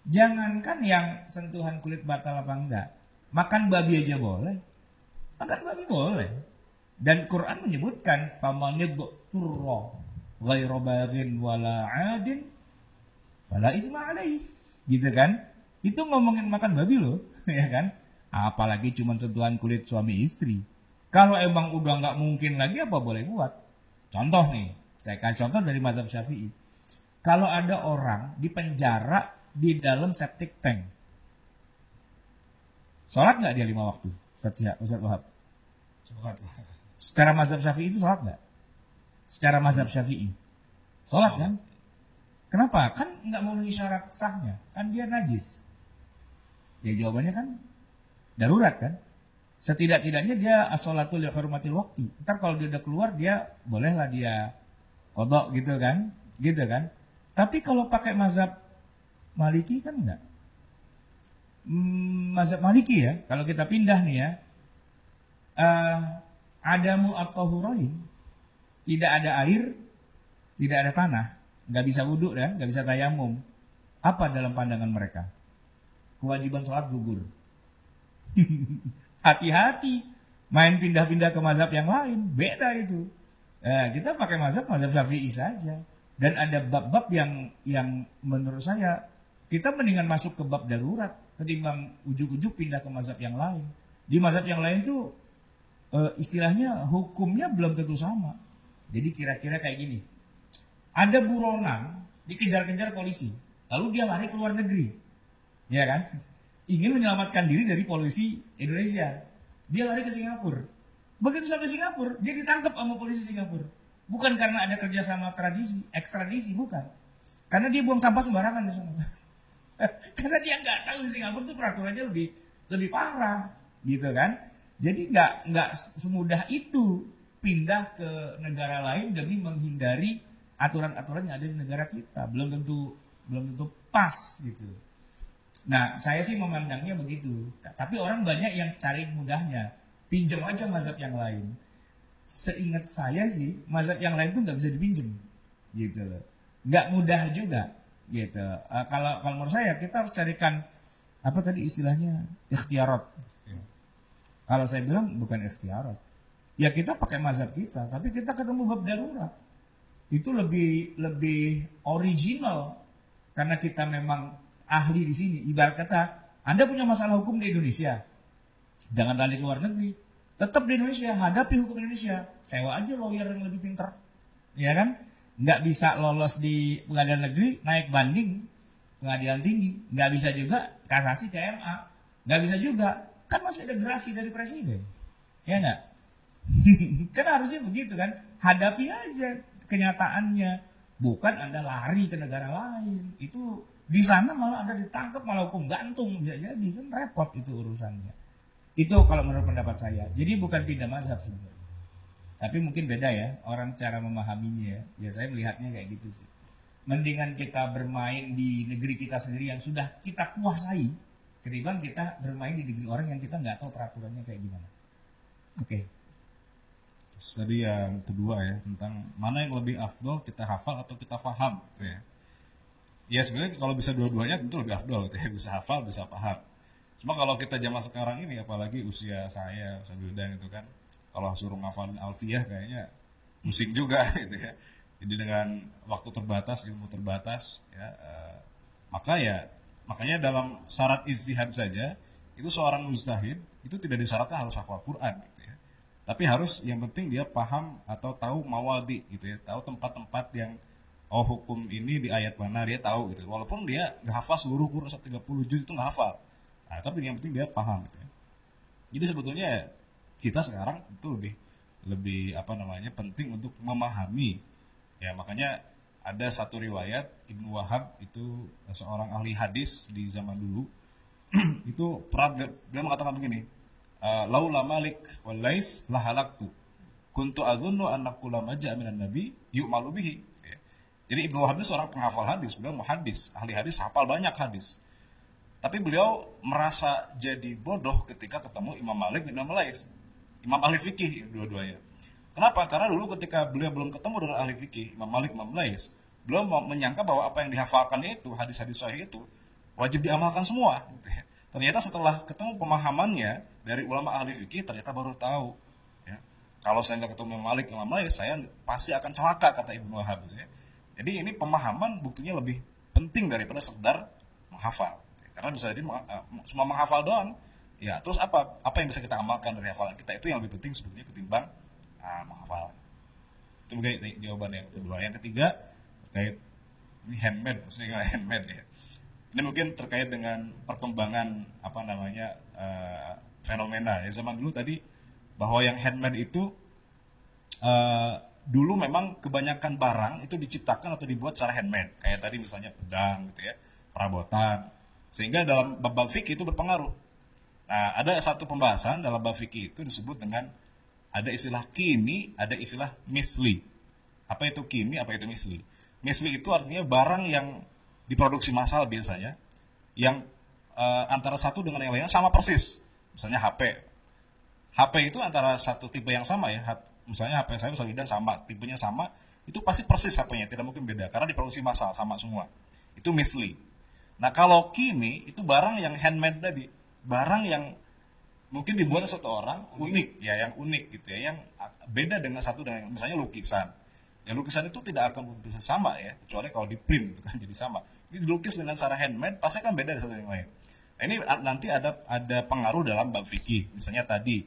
jangankan yang sentuhan kulit batal apa enggak, makan babi aja boleh. Makan babi boleh. Dan Quran menyebutkan famanidturra, ghairu baghin wala 'adin fala itsma 'alaih. Gitu kan? Itu ngomongin makan babi loh, ya kan? Apalagi cuma sentuhan kulit suami istri. Kalau emang udah nggak mungkin lagi, apa boleh buat? Contoh nih, saya kasih contoh dari mazhab Syafi'i. Kalau ada orang dipenjara di dalam septic tank, sholat nggak dia 5 waktu? Ustaz Wahab. Secara mazhab Syafi'i itu sholat nggak? Secara mazhab Syafi'i, sholat kan? Kenapa? Kan nggak memenuhi syarat sahnya, kan dia najis. Ya jawabannya kan darurat kan? Setidak-tidaknya dia as-sholatu li hurmatil waqti. Ntar kalau dia udah keluar, dia bolehlah dia qadha gitu kan? Gitu kan? Tapi kalau pakai mazhab Maliki kan enggak. Mazhab Maliki ya, kalau kita pindah nih ya, adamu at-tahurain, tidak ada air, tidak ada tanah, nggak bisa wudhu dan nggak bisa tayamum. Apa dalam pandangan mereka? Kewajiban sholat gugur. Hati-hati, main pindah-pindah ke mazhab yang lain, beda itu. Kita pakai mazhab Syafi'i saja. Dan ada bab-bab yang menurut saya kita mendingan masuk ke bab darurat ketimbang ujuk-ujuk pindah ke mazhab yang lain. Di mazhab yang lain tuh istilahnya hukumnya belum tentu sama. Jadi kira-kira kayak gini. Ada buronan dikejar-kejar polisi, lalu dia lari ke luar negeri. Ya kan? Ingin menyelamatkan diri dari polisi Indonesia. Dia lari ke Singapura. Begitu sampai Singapura, dia ditangkap sama polisi Singapura. Bukan karena ada kerjasama ekstradisi, bukan. Karena dia buang sampah sembarangan di sana. Karena dia nggak tahu di Singapura itu peraturannya lebih parah, gitu kan? Jadi nggak semudah itu pindah ke negara lain demi menghindari aturan-aturan yang ada di negara kita. Belum tentu pas gitu. Nah, saya sih memandangnya begitu. Tapi orang banyak yang cari mudahnya, pinjam aja mazhab yang lain. Seingat saya sih, mazhab yang lain tuh nggak bisa dipinjam, gitu loh. Nggak mudah juga, gitu. Kalau menurut saya kita harus carikan apa tadi istilahnya ikhtiarat. Kalau saya bilang bukan ikhtiarat, ya kita pakai mazhab kita, tapi kita ketemu bab darurat. Itu lebih original karena kita memang ahli di sini. Ibarat kata, Anda punya masalah hukum di Indonesia, jangan lari ke luar negeri, tetap di Indonesia, hadapi hukum Indonesia, sewa aja lawyer yang lebih pintar, ya kan? Nggak bisa lolos di pengadilan negeri, naik banding pengadilan tinggi, nggak bisa juga kasasi ke MA, nggak bisa juga, kan masih ada gerasi dari presiden, ya nggak? Kan harusnya begitu kan? Hadapi aja kenyataannya, bukan Anda lari ke negara lain. Itu di sana malah Anda ditangkap, malah hukum gantung, bisa jadi kan repot itu urusannya. Itu kalau menurut pendapat saya. Jadi bukan pindah mazhab sebenarnya. Tapi mungkin beda ya orang cara memahaminya ya. Ya saya melihatnya kayak gitu sih. Mendingan kita bermain di negeri kita sendiri yang sudah kita kuasai ketimbang kita bermain di negeri orang yang kita nggak tahu peraturannya kayak gimana. Oke. Terus tadi yang kedua ya, tentang mana yang lebih afdol, kita hafal atau kita paham gitu ya. Ya sebenarnya kalau bisa dua-duanya tentu lebih afdol gitu ya, bisa hafal, bisa paham. Cuma kalau kita zaman sekarang ini, apalagi usia saya, usia Wildan gitu kan, kalau suruh ngafalin Alfiyah kayaknya pusing juga gitu ya. Jadi dengan waktu terbatas, ilmu terbatas ya, makanya dalam syarat ijtihad saja, itu seorang mujtahid itu tidak disyaratkan harus hafal Quran gitu ya. Tapi harus yang penting dia paham atau tahu mawadi gitu ya, tahu tempat-tempat yang hukum ini di ayat mana dia tahu gitu. Walaupun dia nggak hafal seluruh Quran 30 juz itu nggak hafal. Nah, tapi yang penting dia paham gitu ya. Jadi sebetulnya kita sekarang itu lebih penting untuk memahami. Ya, makanya ada satu riwayat Ibnu Wahab itu seorang ahli hadis di zaman dulu. Itu dia mengatakan begini, laula Malik wal Lais la halaktu. Kuntu azunnu anna kulla maja minan nabi yu'malu bihi. Jadi Ibnu Wahab itu seorang penghafal hadis, beliau muhaddis, ahli hadis, hafal banyak hadis. Tapi beliau merasa jadi bodoh ketika ketemu Imam Malik dan Imam Lais. Imam ahli fikih dua-duanya. Kenapa? Karena dulu ketika beliau belum ketemu dengan ahli fikih, Imam Malik, Imam Lais, beliau menyangka bahwa apa yang dihafalkannya itu, hadis-hadis sahih itu, wajib diamalkan semua. Ternyata setelah ketemu pemahamannya dari ulama ahli fikih, ternyata baru tahu. Ya. Kalau saya nggak ketemu Imam Malik, saya pasti akan celaka, kata Ibnu Wahab. Gitu ya. Jadi ini pemahaman buktinya lebih penting daripada sekedar menghafal. Karena bisa jadi cuma menghafal doang, ya terus apa yang bisa kita amalkan dari hafalan kita, itu yang lebih penting sebetulnya ketimbang menghafal. Itu mungkin jawaban yang kedua. Yang ketiga terkait ini handmade, maksudnya handmade ya. Ini mungkin terkait dengan perkembangan fenomena ya zaman dulu tadi, bahwa yang handmade itu dulu memang kebanyakan barang itu diciptakan atau dibuat secara handmade, kayak tadi misalnya pedang gitu ya, perabotan, sehingga dalam bab fikih itu berpengaruh. Nah, ada satu pembahasan dalam bab fikih itu disebut dengan ada istilah kimi, ada istilah misli. Apa itu kimi, apa itu misli? Misli itu artinya barang yang diproduksi massal biasanya, yang antara satu dengan yang lainnya sama persis. Misalnya HP. HP itu antara satu tipe yang sama ya. Misalnya HP saya misalnya sama, tipenya sama, itu pasti persis HP-nya, tidak mungkin beda karena diproduksi massal sama semua. Itu misli. Nah, kalau kimi itu barang yang handmade tadi, barang yang mungkin dibuat satu orang unik ya, yang unik gitu ya, yang beda dengan satu dengan misalnya lukisan. Ya lukisan itu tidak akan bisa sama ya, kecuali kalau di print itu kan jadi sama. Ini dilukis dengan cara handmade pasti kan beda dari satu yang lain. Nah, ini nanti ada pengaruh dalam bab fikih. Misalnya tadi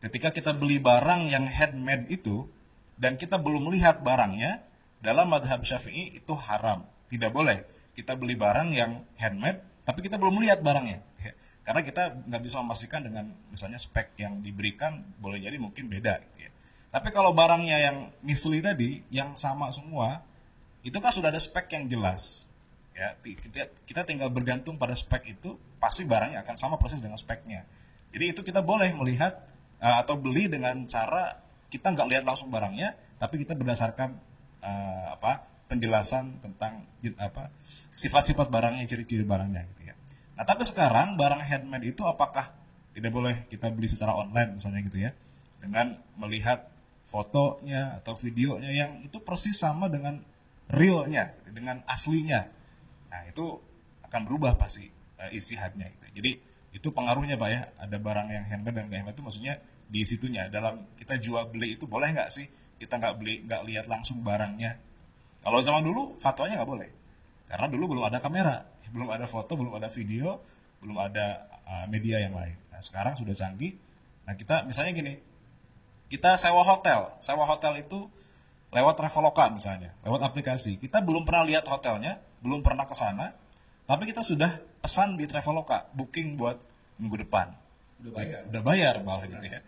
ketika kita beli barang yang handmade itu dan kita belum melihat barangnya, dalam mazhab Syafi'i itu haram, tidak boleh kita beli barang yang handmade tapi kita belum melihat barangnya ya. Karena kita nggak bisa memastikan dengan misalnya spek yang diberikan, boleh jadi mungkin beda gitu ya. Tapi kalau barangnya yang misli tadi, yang sama semua, itu kan sudah ada spek yang jelas ya, kita tinggal bergantung pada spek itu, pasti barangnya akan sama persis dengan speknya. Jadi itu kita boleh melihat atau beli dengan cara kita nggak lihat langsung barangnya, tapi kita berdasarkan penjelasan tentang sifat-sifat barangnya, ciri-ciri barangnya gitu ya. Nah, tapi sekarang barang handmade itu apakah tidak boleh kita beli secara online misalnya gitu ya, dengan melihat fotonya atau videonya yang itu persis sama dengan realnya, dengan aslinya. Nah, itu akan berubah pasti istihadnya gitu. Jadi itu pengaruhnya Pak ya, ada barang yang handmade dan nggak handmade itu maksudnya di situnya, dalam kita jual beli itu boleh nggak sih kita nggak lihat langsung barangnya. Kalau zaman dulu fatwanya nggak boleh, karena dulu belum ada kamera, belum ada foto, belum ada video, belum ada media yang lain. Nah, sekarang sudah canggih. Nah, kita misalnya gini, kita sewa hotel itu lewat Traveloka misalnya, lewat aplikasi. Kita belum pernah lihat hotelnya, belum pernah ke sana, tapi kita sudah pesan di Traveloka, booking buat minggu depan. Udah bayar malah gitu ya.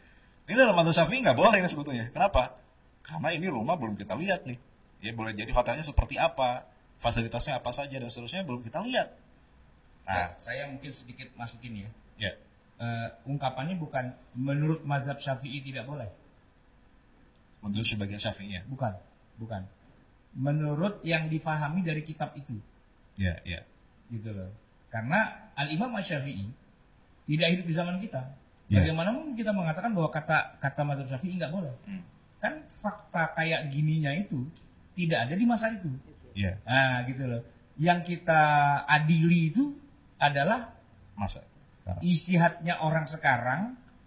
Ini dalam mazhab Syafi'i nggak boleh ini sebetulnya. Kenapa? Karena ini rumah belum kita lihat nih. Ya boleh jadi hotelnya seperti apa, fasilitasnya apa saja dan seterusnya belum kita lihat. Nah, saya mungkin sedikit masukin ya. Ya. Ungkapannya bukan menurut mazhab Syafi'i tidak boleh. Menurut sebagian Syafi'i ya. Bukan. Menurut yang difahami dari kitab itu. Ya. Gitu loh. Karena Al-Imam Asy-Syafi'i tidak hidup di zaman kita. Ya. Bagaimana mungkin kita mengatakan bahwa kata mazhab Syafi'i nggak boleh? Kan fakta kayak gininya itu tidak ada di masa itu. Ya. Nah, gitu loh. Yang kita adili itu adalah Masa sekarang. Istihadnya orang sekarang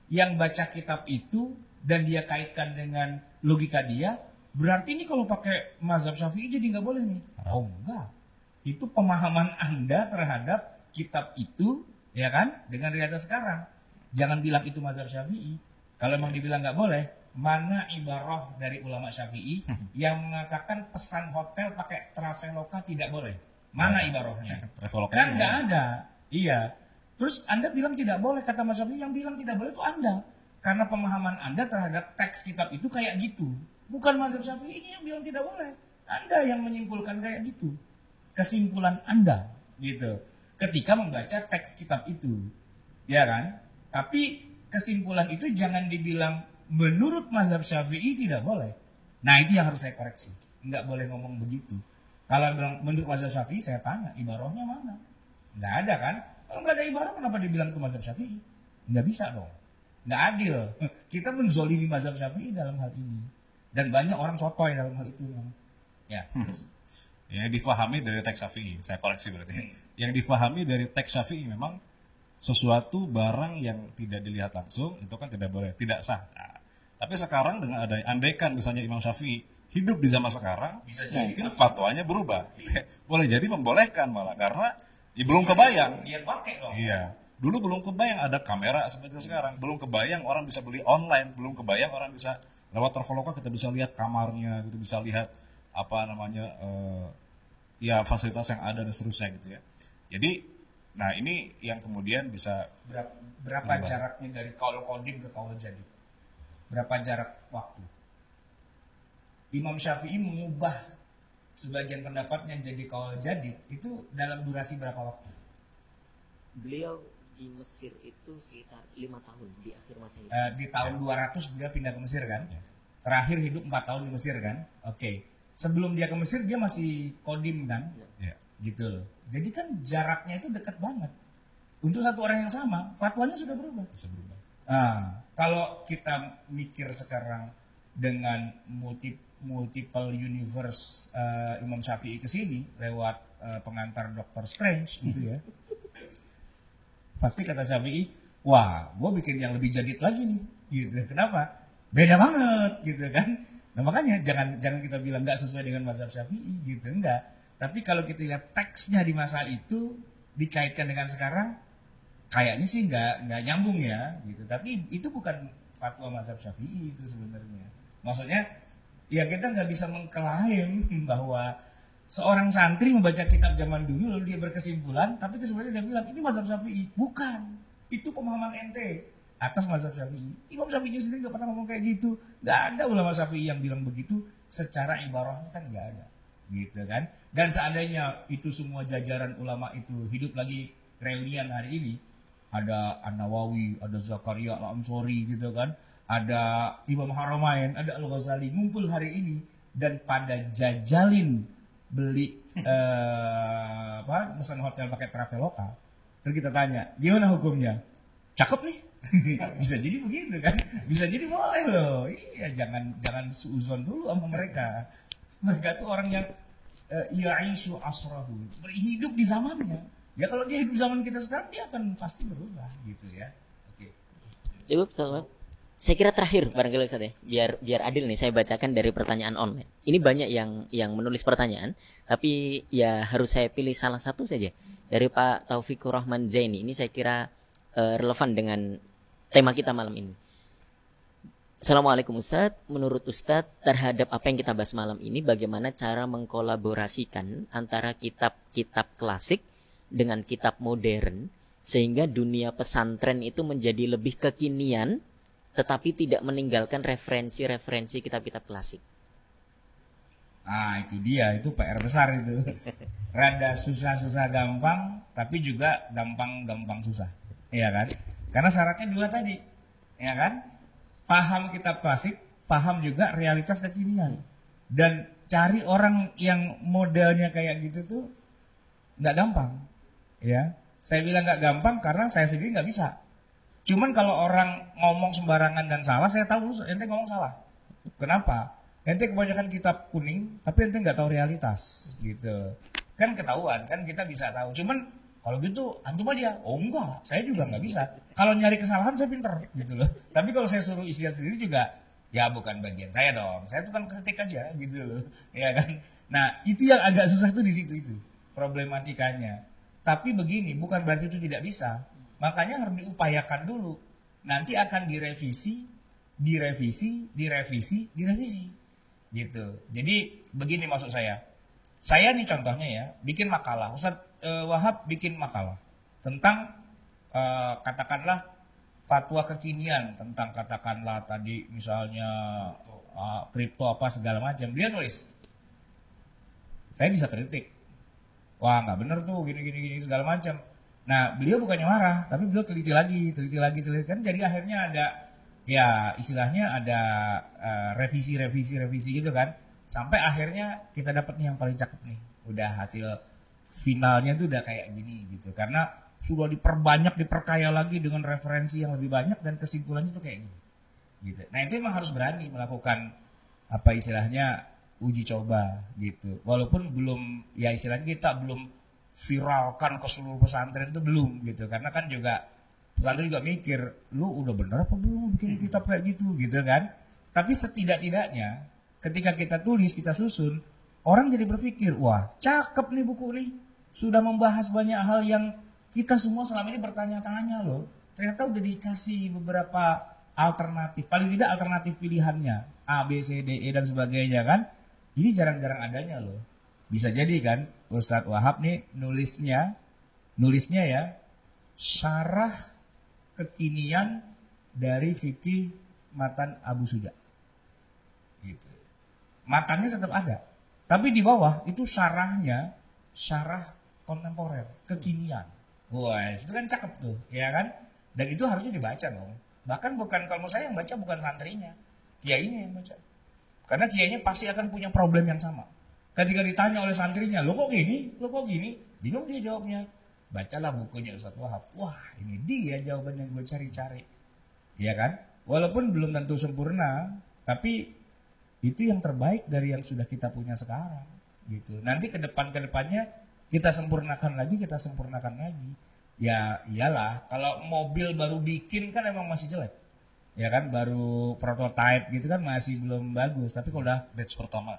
yang baca kitab itu dan dia kaitkan dengan logika dia. Berarti ini kalau pakai mazhab Syafi'i jadi nggak boleh nih. Oh enggak. Itu pemahaman Anda terhadap kitab itu, ya kan, dengan realitas sekarang. Jangan bilang itu mazhab Syafi'i. Kalau memang dibilang nggak boleh, mana ibarah dari ulama Syafi'i yang mengatakan pesan hotel pakai Traveloka tidak boleh? Mana ibarahnya? Traveloka Kan nggak ada. Iya. Terus Anda bilang tidak boleh, kata Mas Syafi'i, yang bilang tidak boleh itu Anda. Karena pemahaman Anda terhadap teks kitab itu kayak gitu. Bukan mazhab Syafi'i ini yang bilang tidak boleh. Anda yang menyimpulkan kayak gitu. Kesimpulan Anda gitu. Ketika membaca teks kitab itu. Ya kan? Tapi kesimpulan itu jangan dibilang menurut mazhab Syafi'i tidak boleh. Nah, itu yang harus saya koreksi. Nggak boleh ngomong begitu. Kalau bilang menurut mazhab Syafi'i, saya tanya ibarahnya mana? Nggak ada kan? Kalau nggak ada ibarah, kenapa dibilang itu mazhab Syafi'i? Nggak bisa dong. Nggak adil. Kita menzolimi mazhab Syafi'i dalam hal ini. Dan banyak orang sotoy dalam hal itu. Ya. Yang difahami dari teks Syafi'i, saya koreksi berarti. Yang difahami dari teks Syafi'i memang sesuatu barang yang tidak dilihat langsung itu kan tidak boleh, tidak sah. Nah, Tapi sekarang dengan ada andaikan misalnya Imam Syafi'i hidup di zaman sekarang, Bisa jadi. mungkin fatwanya berubah. Boleh jadi membolehkan malah karena belum kebayang. Dia pakai dong. Iya. Dulu belum kebayang ada kamera seperti sekarang. Belum kebayang orang bisa beli online. Belum kebayang orang bisa lewat Traveloka kita bisa lihat kamarnya, kita bisa lihat apa namanya ya fasilitas yang ada dan seterusnya gitu ya. Jadi nah ini yang kemudian bisa Berapa jaraknya dari kaul kodim ke kaul jadi? Berapa jarak waktu? Imam Syafi'i mengubah sebagian pendapatnya jadi kaul jadid itu dalam durasi berapa waktu? Beliau di Mesir itu sekitar 5 tahun di akhir masa hidup. Di tahun 200 beliau pindah ke Mesir kan? Terakhir hidup 4 tahun di Mesir kan? Oke. Sebelum dia ke Mesir dia masih kodim kan? ya, Gitu loh. Jadi kan jaraknya itu dekat banget. Untuk satu orang yang sama, fatwanya sudah berubah. bisa berubah. Kalau kita mikir sekarang dengan multiple universe Imam Syafi'i ke sini lewat pengantar Dr. Strange gitu ya. Pasti kata Syafi'i, wah, gue bikin yang lebih jadid lagi nih. Gitu. Kenapa? Beda banget gitu kan. Nah makanya jangan kita bilang nggak sesuai dengan mazhab Syafi'i gitu, enggak. Tapi kalau kita lihat teksnya di masa itu dikaitkan dengan sekarang, kayaknya sih nggak nyambung ya gitu. Tapi itu bukan fatwa mazhab Syafi'i itu sebenarnya. Maksudnya ya kita nggak bisa mengklaim bahwa seorang santri membaca kitab zaman dulu lalu dia berkesimpulan, tapi kesimpulannya dia bilang ini mazhab Syafi'i. Bukan, itu pemahaman ente atas mazhab Syafi'i. Imam Syafi'i sendiri nggak pernah ngomong kayak gitu. Nggak ada ulama Syafi'i yang bilang begitu secara ibarahnya kan nggak ada, gitu kan. Dan seandainya itu semua jajaran ulama itu hidup lagi reunian hari ini, ada An-Nawawi, ada Zakaria Al-Ansori gitu kan, ada Imam Haramain, ada Al-Ghazali ngumpul hari ini dan pada jajalin beli pesan hotel pakai Traveloka. Terus kita tanya, gimana hukumnya? Cakep nih. Bisa jadi begitu kan? Bisa jadi boleh loh. Iya, jangan suuzon dulu sama mereka. Mereka tuh orang yang ya'ishu asrahu, hidup di zamannya. Ya kalau dia hidup zaman kita sekarang dia akan pasti berubah gitu ya. Oke. Cukup, Ustaz. Saya kira terakhir barangkali Ustaz ya. Biar adil nih saya bacakan dari pertanyaan online. Ini banyak yang menulis pertanyaan, tapi ya harus saya pilih salah satu saja. Dari Pak Taufikur Rahman Zaini. Ini saya kira relevan dengan tema kita malam ini. Assalamualaikum Ustadz. Menurut Ustadz terhadap apa yang kita bahas malam ini, bagaimana cara mengkolaborasikan antara kitab-kitab klasik dengan kitab modern sehingga dunia pesantren itu menjadi lebih kekinian tetapi tidak meninggalkan referensi-referensi kitab-kitab klasik. Ah itu dia, itu PR besar itu. Rada susah-susah gampang, tapi juga gampang-gampang susah. Iya kan? Karena syaratnya dua tadi. Ya kan? Paham kitab klasik, paham juga realitas kekinian. Dan cari orang yang modelnya kayak gitu tuh nggak gampang. Ya, saya bilang nggak gampang karena saya sendiri nggak bisa. Cuman kalau orang ngomong sembarangan dan salah, saya tahu ente ngomong salah. Kenapa? Ente kebanyakan kitab kuning, tapi ente nggak tahu realitas, gitu. Kan ketahuan, kan kita bisa tahu. Cuman kalau gitu antum aja. Oh enggak, saya juga nggak bisa. Kalau nyari kesalahan saya pinter, gitu loh. Tapi kalau saya suruh isi sendiri juga, ya bukan bagian saya dong. Saya tuh kan kritik aja, gitu loh, ya kan. Nah itu yang agak susah tuh di situ itu problematikanya. Tapi begini, bukan berarti itu tidak bisa. Makanya harus diupayakan dulu. Nanti akan direvisi, gitu. Jadi begini maksud saya. Saya nih contohnya ya, bikin makalah. Ustaz Wahab bikin makalah tentang katakanlah fatwa kekinian tentang katakanlah tadi misalnya kripto apa segala macam. Dia nulis. Saya bisa kritik. Wah nggak bener tuh gini segala macam. Nah beliau bukannya marah, tapi beliau teliti lagi kan. Jadi akhirnya ada ya istilahnya ada revisi gitu kan. Sampai akhirnya kita dapat nih yang paling cakep nih. Udah hasil finalnya tuh udah kayak gini gitu. Karena sudah diperkaya lagi dengan referensi yang lebih banyak dan kesimpulannya tuh kayak gini. Gitu. Nah itu emang harus berani melakukan apa istilahnya uji coba gitu. Walaupun belum ya istilahnya kita belum viralkan ke seluruh pesantren itu belum gitu. Karena kan juga pesantren juga mikir, lu udah bener apa belum bikin kitab kayak gitu kan. Tapi setidak-tidaknya ketika kita tulis, kita susun, orang jadi berpikir, wah cakep nih buku nih. Sudah membahas banyak hal yang kita semua selama ini bertanya-tanya loh. Ternyata udah dikasih beberapa alternatif. Paling tidak alternatif pilihannya. A, B, C, D, E dan sebagainya kan. Ini jarang-jarang adanya loh. Bisa jadi kan Ustadz Wahab nih nulisnya ya. Syarah kekinian dari fikih matan Abu Suja. Gitu. Matannya tetap ada. Tapi di bawah itu syarah kontemporer, kekinian. Wah, itu kan cakep tuh, ya kan? Dan itu harusnya dibaca dong. Bahkan bukan kalau saya yang baca bukan santrinya, kiainya yang baca. Karena kiainya pasti akan punya problem yang sama. Ketika ditanya oleh santrinya, lo kok gini, bingung dia jawabnya. Bacalah bukunya Ustadz Wahab. Wah, ini dia jawaban yang gue cari-cari. Ya kan? Walaupun belum tentu sempurna, tapi itu yang terbaik dari yang sudah kita punya sekarang. Gitu. Nanti ke depannya kita sempurnakan lagi. Ya iyalah, kalau mobil baru bikin kan emang masih jelek. Ya kan, baru prototype gitu kan masih belum bagus. Tapi kalau udah Batch pertama.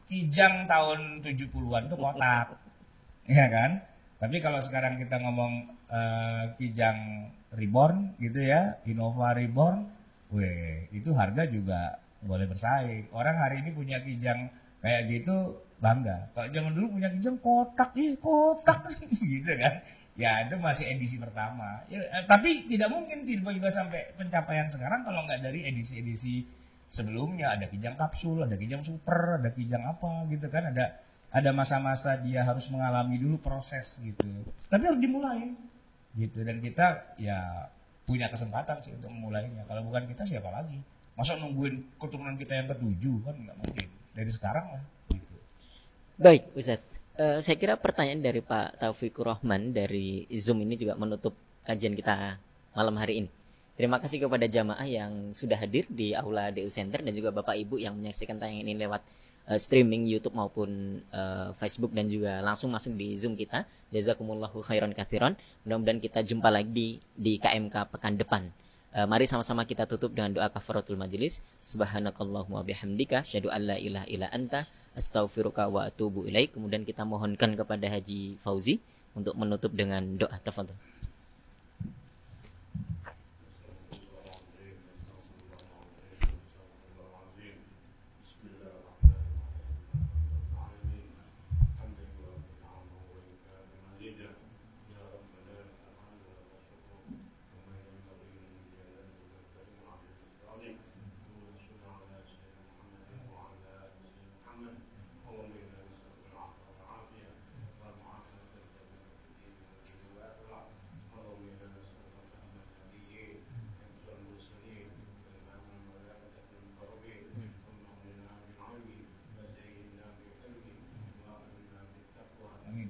Kijang tahun 70-an tuh kotak. Ya kan? Tapi kalau sekarang kita ngomong Kijang Reborn gitu ya, Innova Reborn, itu harga juga boleh bersaing. Orang hari ini punya Kijang kayak gitu bangga. Kalau zaman dulu punya Kijang kotak gitu kan. Ya itu masih edisi pertama. Ya, tapi tidak mungkin tiba-tiba sampai pencapaian sekarang kalau nggak dari edisi-edisi sebelumnya. Ada Kijang kapsul, ada Kijang super, ada Kijang apa gitu kan. Ada masa-masa dia harus mengalami dulu proses gitu. Tapi harus dimulai gitu. Dan kita ya punya kesempatan sih untuk memulainya. Kalau bukan kita siapa lagi? Masa nungguin keturunan kita yang ke-7 kan nggak mungkin. Dari sekarang lah gitu. Baik Ustadz, saya kira pertanyaan dari Pak Taufikur Rahman dari Zoom ini juga menutup kajian kita malam hari ini. Terima kasih kepada jamaah yang sudah hadir di Aula DU Center dan juga Bapak Ibu yang menyaksikan tayangan ini lewat streaming YouTube maupun Facebook dan juga langsung masuk di Zoom kita. Jazakumullahu khairan katsiran. Mudah-mudahan kita jumpa lagi di KMK pekan depan. Mari sama-sama kita tutup dengan doa kafaratul majelis. Subhanakallahumma bihamdika asyhadu an la ilaha illa anta astaghfiruka wa atubu ilaik. Kemudian kita mohonkan kepada Haji Fauzi untuk menutup dengan doa. Tafadhol. Amin.